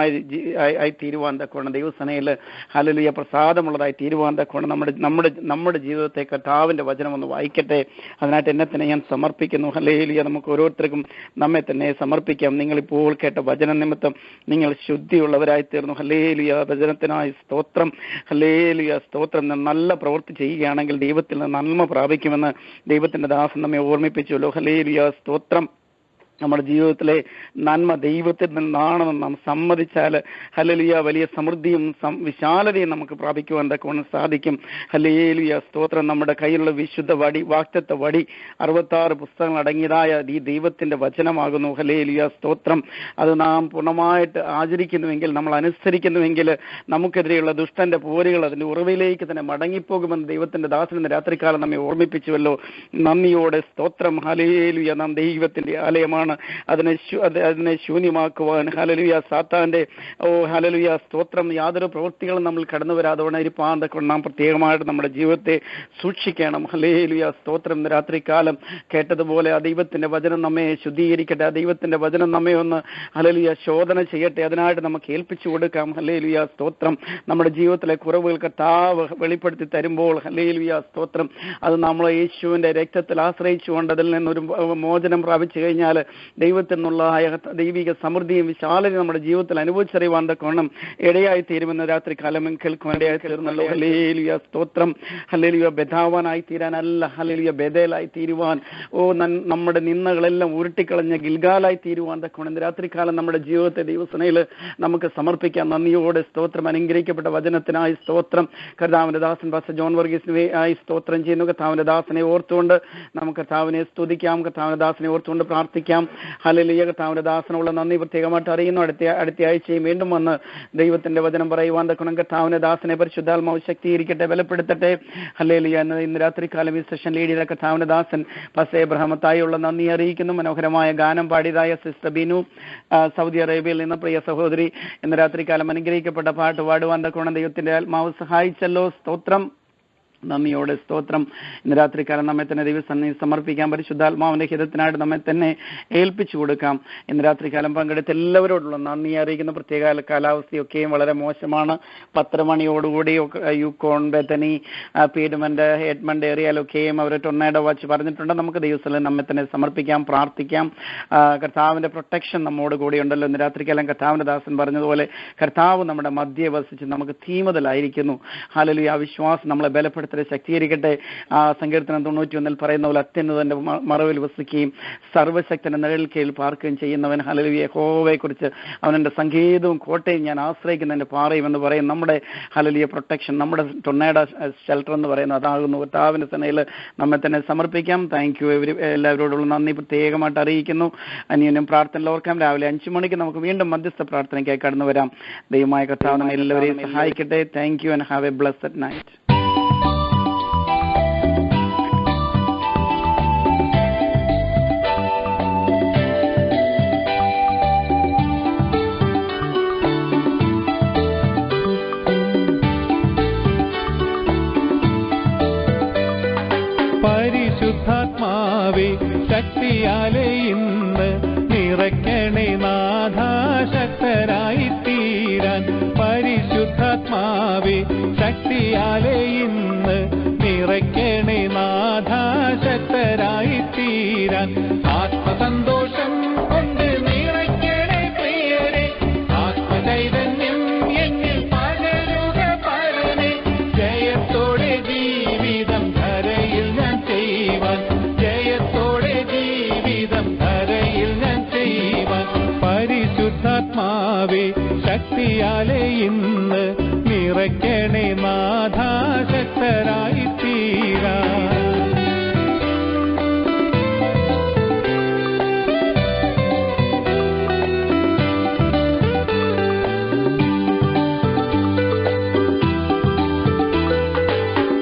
ആയി തീരുവാൻ തക്കവണ്ണം ദൈവസനയിൽ ഹല്ലേലൂയ പ്രസാദമുള്ളതായി തീരുവാൻ തക്കവണ്ണം നമ്മുടെ ജീവിതത്തെ കർത്താവിന്റെ വചനം ഒന്ന് വായിക്കട്ടെ. അതിനായിട്ട് എന്നെ തന്നെ ഞാൻ സമർപ്പിക്കുന്നു. ഹല്ലേലൂയ. നമുക്ക് ഓരോരുത്തർക്കും നമ്മെ തന്നെ സമർപ്പിക്കാം. നിങ്ങളിപ്പോൾ കേട്ട വചന നിമിത്തം നിങ്ങൾ ശുദ്ധിയുള്ളവരായി തീർന്നു. ഹല്ലേലൂയ. വചനത്തിനായി സ്തോത്രം. ഹല്ലേലൂയ. സ്തോത്രം. നല്ല പ്രവൃത്തി ചെയ്യുകയാണെങ്കിൽ ദൈവത്തിൽ നിന്ന് നന്മ പ്രാപിക്കുമെന്ന് ദൈവത്തിന്റെ ദാസൻ നമ്മെ ഓർമ്മിപ്പിച്ചുവല്ലോ. ഹല്ലേലൂയ. സ്തോത്രം. നമ്മുടെ ജീവിതത്തിലെ നന്മ ദൈവത്തിൽ നിന്നാണെന്ന് നാം സമ്മതിച്ചാൽ ഹല്ലേലൂയ വലിയ സമൃദ്ധിയും വിശാലതയും നമുക്ക് പ്രാപിക്കുവാൻ തക്കവണ്ണം സാധിക്കും. ഹല്ലേലൂയ. സ്തോത്രം. നമ്മുടെ കയ്യിലുള്ള വിശുദ്ധ വടി, വാഗ്ദത്ത വടി 66 പുസ്തകങ്ങൾ അടങ്ങിയതായ ഈ ദൈവത്തിന്റെ വചനമാകുന്നു. ഹല്ലേലൂയ. സ്തോത്രം. അത് നാം പൂർണ്ണമായിട്ട് ആചരിക്കുന്നുവെങ്കിൽ, നമ്മൾ അനുസരിക്കുന്നുവെങ്കിൽ നമുക്കെതിരെയുള്ള ദുഷ്ടന്റെ പോരുകൾ അതിന്റെ ഉറവിലേക്ക് തന്നെ മടങ്ങിപ്പോകുമെന്ന് ദൈവത്തിന്റെ ദാസൻ രാത്രികാലം നമ്മെ ഓർമ്മിപ്പിച്ചുവല്ലോ. നന്ദിയോടെ സ്തോത്രം. ഹല്ലേലൂയ. നാം ദൈവത്തിന്റെ ആലയമാണ്. അതിനെ ശൂന്യമാക്കുവാൻ ഹല്ലേലൂയ സാത്താന്റെ ഹല്ലേലൂയ സ്തോത്രം യാതൊരു പ്രവൃത്തികളും നമ്മൾ കടന്നു വരാതെ ഇരിപ്പാൻ തക്കൊണ്ട് നാം പ്രത്യേകമായിട്ട് നമ്മുടെ ജീവിതത്തെ സൂക്ഷിക്കണം. ഹല്ലേലൂയ. സ്തോത്രം. രാത്രികാലം കേട്ടതുപോലെ ആ ദൈവത്തിന്റെ വചനം നമ്മെ ശുദ്ധീകരിക്കട്ടെ. ആ ദൈവത്തിന്റെ വചനം നമ്മെ ഒന്ന് ഹല്ലേലൂയ ശോധന ചെയ്യട്ടെ. അതിനായിട്ട് നമുക്ക് ഏൽപ്പിച്ചു കൊടുക്കാം. ഹല്ലേലൂയ. സ്തോത്രം. നമ്മുടെ ജീവിതത്തിലെ കുറവുകൾ കർത്താവ് വെളിപ്പെടുത്തി തരുമ്പോൾ ഹല്ലേലൂയ സ്തോത്രം അത് നമ്മൾ യേശുവിന്റെ രക്തത്തിൽ ആശ്രയിച്ചുകൊണ്ട് അതിൽ നിന്നൊരു മോചനം പ്രാപിച്ചു കഴിഞ്ഞാൽ ദൈവത്തിൽ നിന്നുള്ള ദൈവിക സമൃദ്ധിയും വിശാലതയും നമ്മുടെ ജീവിതത്തിൽ അനുഭവിച്ചറിയുവാൻ തക്കവണ്ണം ഇടയായി തീരുമെന്ന് രാത്രികാലം കേൾക്കുവാൻ ഇടയായി തീർന്നല്ലോ. ഹല്ലേലൂയ. സ്തോത്രം. ഹല്ലേലൂയ. ബെഥാവാനായി തീരാനല്ല, ഹല്ലേലൂയ ബേഥേലായി തീരുവാൻ, നമ്മുടെ നിന്ദകളെല്ലാം ഉരുട്ടിക്കളഞ്ഞ ഗിൽഗാലായി തീരുവാൻ തക്കവണ്ണം രാത്രികാലം നമ്മുടെ ജീവിതത്തെ ദൈവസനയിൽ നമുക്ക് സമർപ്പിക്കാം. നന്ദിയോടെ സ്തോത്രം. അനുഗ്രഹിക്കപ്പെട്ട വചനത്തിനായി സ്തോത്രം. കർത്താവിന്റെ ദാസൻ പാസ്റ്റർ ജോൺ വർഗീസിനെ ആയി സ്തോത്രം ചെയ്യുന്നു. കർത്താവിന്റെ ദാസനെ ഓർത്തുകൊണ്ട് നമുക്ക് കർത്താവിനെ സ്തുതിക്കാം. കർത്താവിന്റെ ദാസനെ ഓർത്തുകൊണ്ട് പ്രാർത്ഥിക്കാം. ഹല്ലേലൂയ. കർത്താവിന്റെ ദാസനുള്ള നന്ദി പ്രത്യേകമായിട്ട് അറിയുന്നു. അടുത്ത ആഴ്ചയും വീണ്ടും വന്ന് ദൈവത്തിന്റെ വചനം പറയുവാൻ തക്കണം. കർത്താവിന്റെ ദാസനെ പരിശുദ്ധാത്മാവ് ശക്തീകരിക്കട്ടെ, ബലപ്പെടുത്തട്ടെ. ഹല്ലേലൂയ. ഇന്ന് രാത്രികാലം ഈ സെഷൻ ലീഡ് ചെയ്ത കർത്താവിന്റെ ദാസൻ പാസ്റ്റർ എബ്രഹാമത്തായുള്ള നന്ദി അറിയിക്കുന്നു. മനോഹരമായ ഗാനം പാടിയതായ സിസ്റ്റർ ബിനു സൗദി അറേബ്യയിൽ നിന്ന് പ്രിയ സഹോദരി ഇന്ന് രാത്രികാലം അനുഗ്രഹിക്കപ്പെട്ട പാട്ട് പാടുവാൻ തക്കണം. ദൈവത്തിന്റെ ആത്മാവ് സഹായിച്ചല്ലോ. സ്തോത്രം. നന്ദിയോടെ സ്തോത്രം. ഇന്ന് രാത്രികാലം നമ്മെ തന്നെ ദൈവസന്നിധിയിൽ സമർപ്പിക്കാം. പരിശുദ്ധാത്മാവിന്റെ ഹിതത്തിനായിട്ട് നമ്മെ തന്നെ ഏൽപ്പിച്ചു കൊടുക്കാം. ഇന്ന് രാത്രികാലം പങ്കെടുത്ത എല്ലാവരോടുള്ള നന്ദി അറിയിക്കുന്ന. പ്രത്യേക കാലാവസ്ഥയൊക്കെയും വളരെ മോശമാണ്. 10 മണിയോടുകൂടി യൂക്കോൺ, ബെത്തനി, പീഡ്മന്റ്, എഡ്മണ്ട് ഏരിയയിലൊക്കെയും അവർ ടൊർണേഡോ വാച്ച് പറഞ്ഞിട്ടുണ്ട്. നമുക്ക് ദൈവസ്ഥലം നമ്മെ തന്നെ സമർപ്പിക്കാം, പ്രാർത്ഥിക്കാം. കർത്താവിന്റെ പ്രൊട്ടക്ഷൻ നമ്മോട് കൂടി ഉണ്ടല്ലോ. ഇന്ന് രാത്രികാലം കർത്താവിന്റെ ദാസൻ പറഞ്ഞതുപോലെ കർത്താവ് നമ്മുടെ മധ്യേ വസിച്ച് നമുക്ക് തീമുതലായിരിക്കുന്നു. ഹല്ലേലൂയ. ആ വിശ്വാസം നമ്മളെ ബലപ്പെടുത്തി ശക്തീകരിക്കട്ടെ. സങ്കീർത്തനം 91 പറയുന്ന പോലെ അത്യുന്നതന്റെ മറവിൽ വസിക്കുകയും സർവശക്തന്റെ നിഴൽ കീഴിൽ പാർക്കുകയും ചെയ്യുന്നവൻ. ഹല്ലേലൂയ. യഹോവയെ കുറിച്ച് അവനെന്റെ സങ്കേതവും കോട്ടയും ഞാൻ ആശ്രയിക്കുന്നതിന്റെ പാറയും എന്ന് പറയും. നമ്മുടെ ഹല്ലേലൂയ പ്രൊട്ടക്ഷൻ, നമ്മുടെ ടൊർണേഡോ ഷെൽട്ടർ എന്ന് പറയുന്നത് അതാകുന്നു. കർത്താവിന്റെ സേനയിൽ നമ്മെ തന്നെ സമർപ്പിക്കാം. Thank you. എല്ലാവരോടുള്ള നന്ദി പ്രത്യേകമായിട്ട് അറിയിക്കുന്നു. അന്യോന്യം പ്രാർത്ഥനയിൽ ഓർക്കാം. രാവിലെ 5 മണിക്ക് നമുക്ക് വീണ്ടും മധ്യസ്ഥ പ്രാർത്ഥനയ്ക്കായി കടന്നു വരാം. ദൈവമായ കർത്താവ് നമ്മെ എല്ലാവരെയും സഹായിക്കട്ടെ. Thank you and have A blessed night. പരിശുദ്ധാത്മാവേ ശക്തിയാലെ ഇന്ന് നിറയ്ക്കണേ നാഥ, ശക്തരായി തീരാൻ. പരിശുദ്ധാത്മാവേ ശക്തിയാലെ ഇന്ന് നിറയ്ക്കണേ നാഥ, ശക്തരായി തീരാൻ. ആത്മസന്തോഷം കൊണ്ട് നിറയ്ക്കണേ പ്രിയരെ, ആത്മചൈതന്യം എന്നിൽ പകരുക പരനെ. ജയത്തോടെ ജീവിതം ധരയിൽ ഞാൻ ചെയ്യുവാൻ, ജയത്തോടെ ജീവിതം ധരയിൽ ഞാൻ ചെയ്യുവാൻ. പരിശുദ്ധാത്മാവേ ശക്തിയാലെ ഇന്ന് നിറയ്ക്കണേ നാഥ, ശക്തരായി തീരാൻ.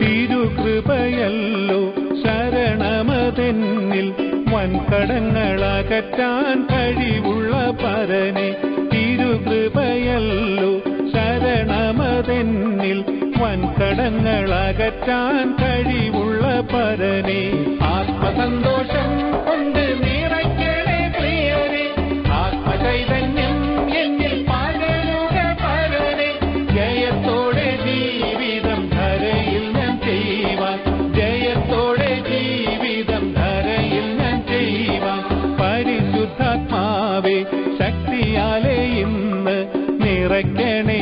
തിരുകൃപയല്ലോ ശരണമതെന്നിൽ, വൻകടങ്ങളകറ്റാൻ കഴിവുള്ള പരനെ. തിരുകൃപയല്ലോ ശരണമതെന്നിൽ, വൻകടങ്ങളകറ്റാൻ കഴിവുള്ള പരനെ. ആത്മസന്തോഷം കൊണ്ട് നിറയ്ക്കണേ പ്രിയരെ, ആത്മചൈതന്യം എന്നിൽ പകരുക പരനെ. ജയത്തോടെ ജീവിതം ധരയിൽ ഞാൻ ചെയ്യുവാൻ, ജയത്തോടെ ജീവിതം ധരയിൽ ഞാൻ ചെയ്യുവാൻ. പരിശുദ്ധാത്മാവേ ശക്തിയാലെ ഇന്ന് നിറയ്ക്കണേ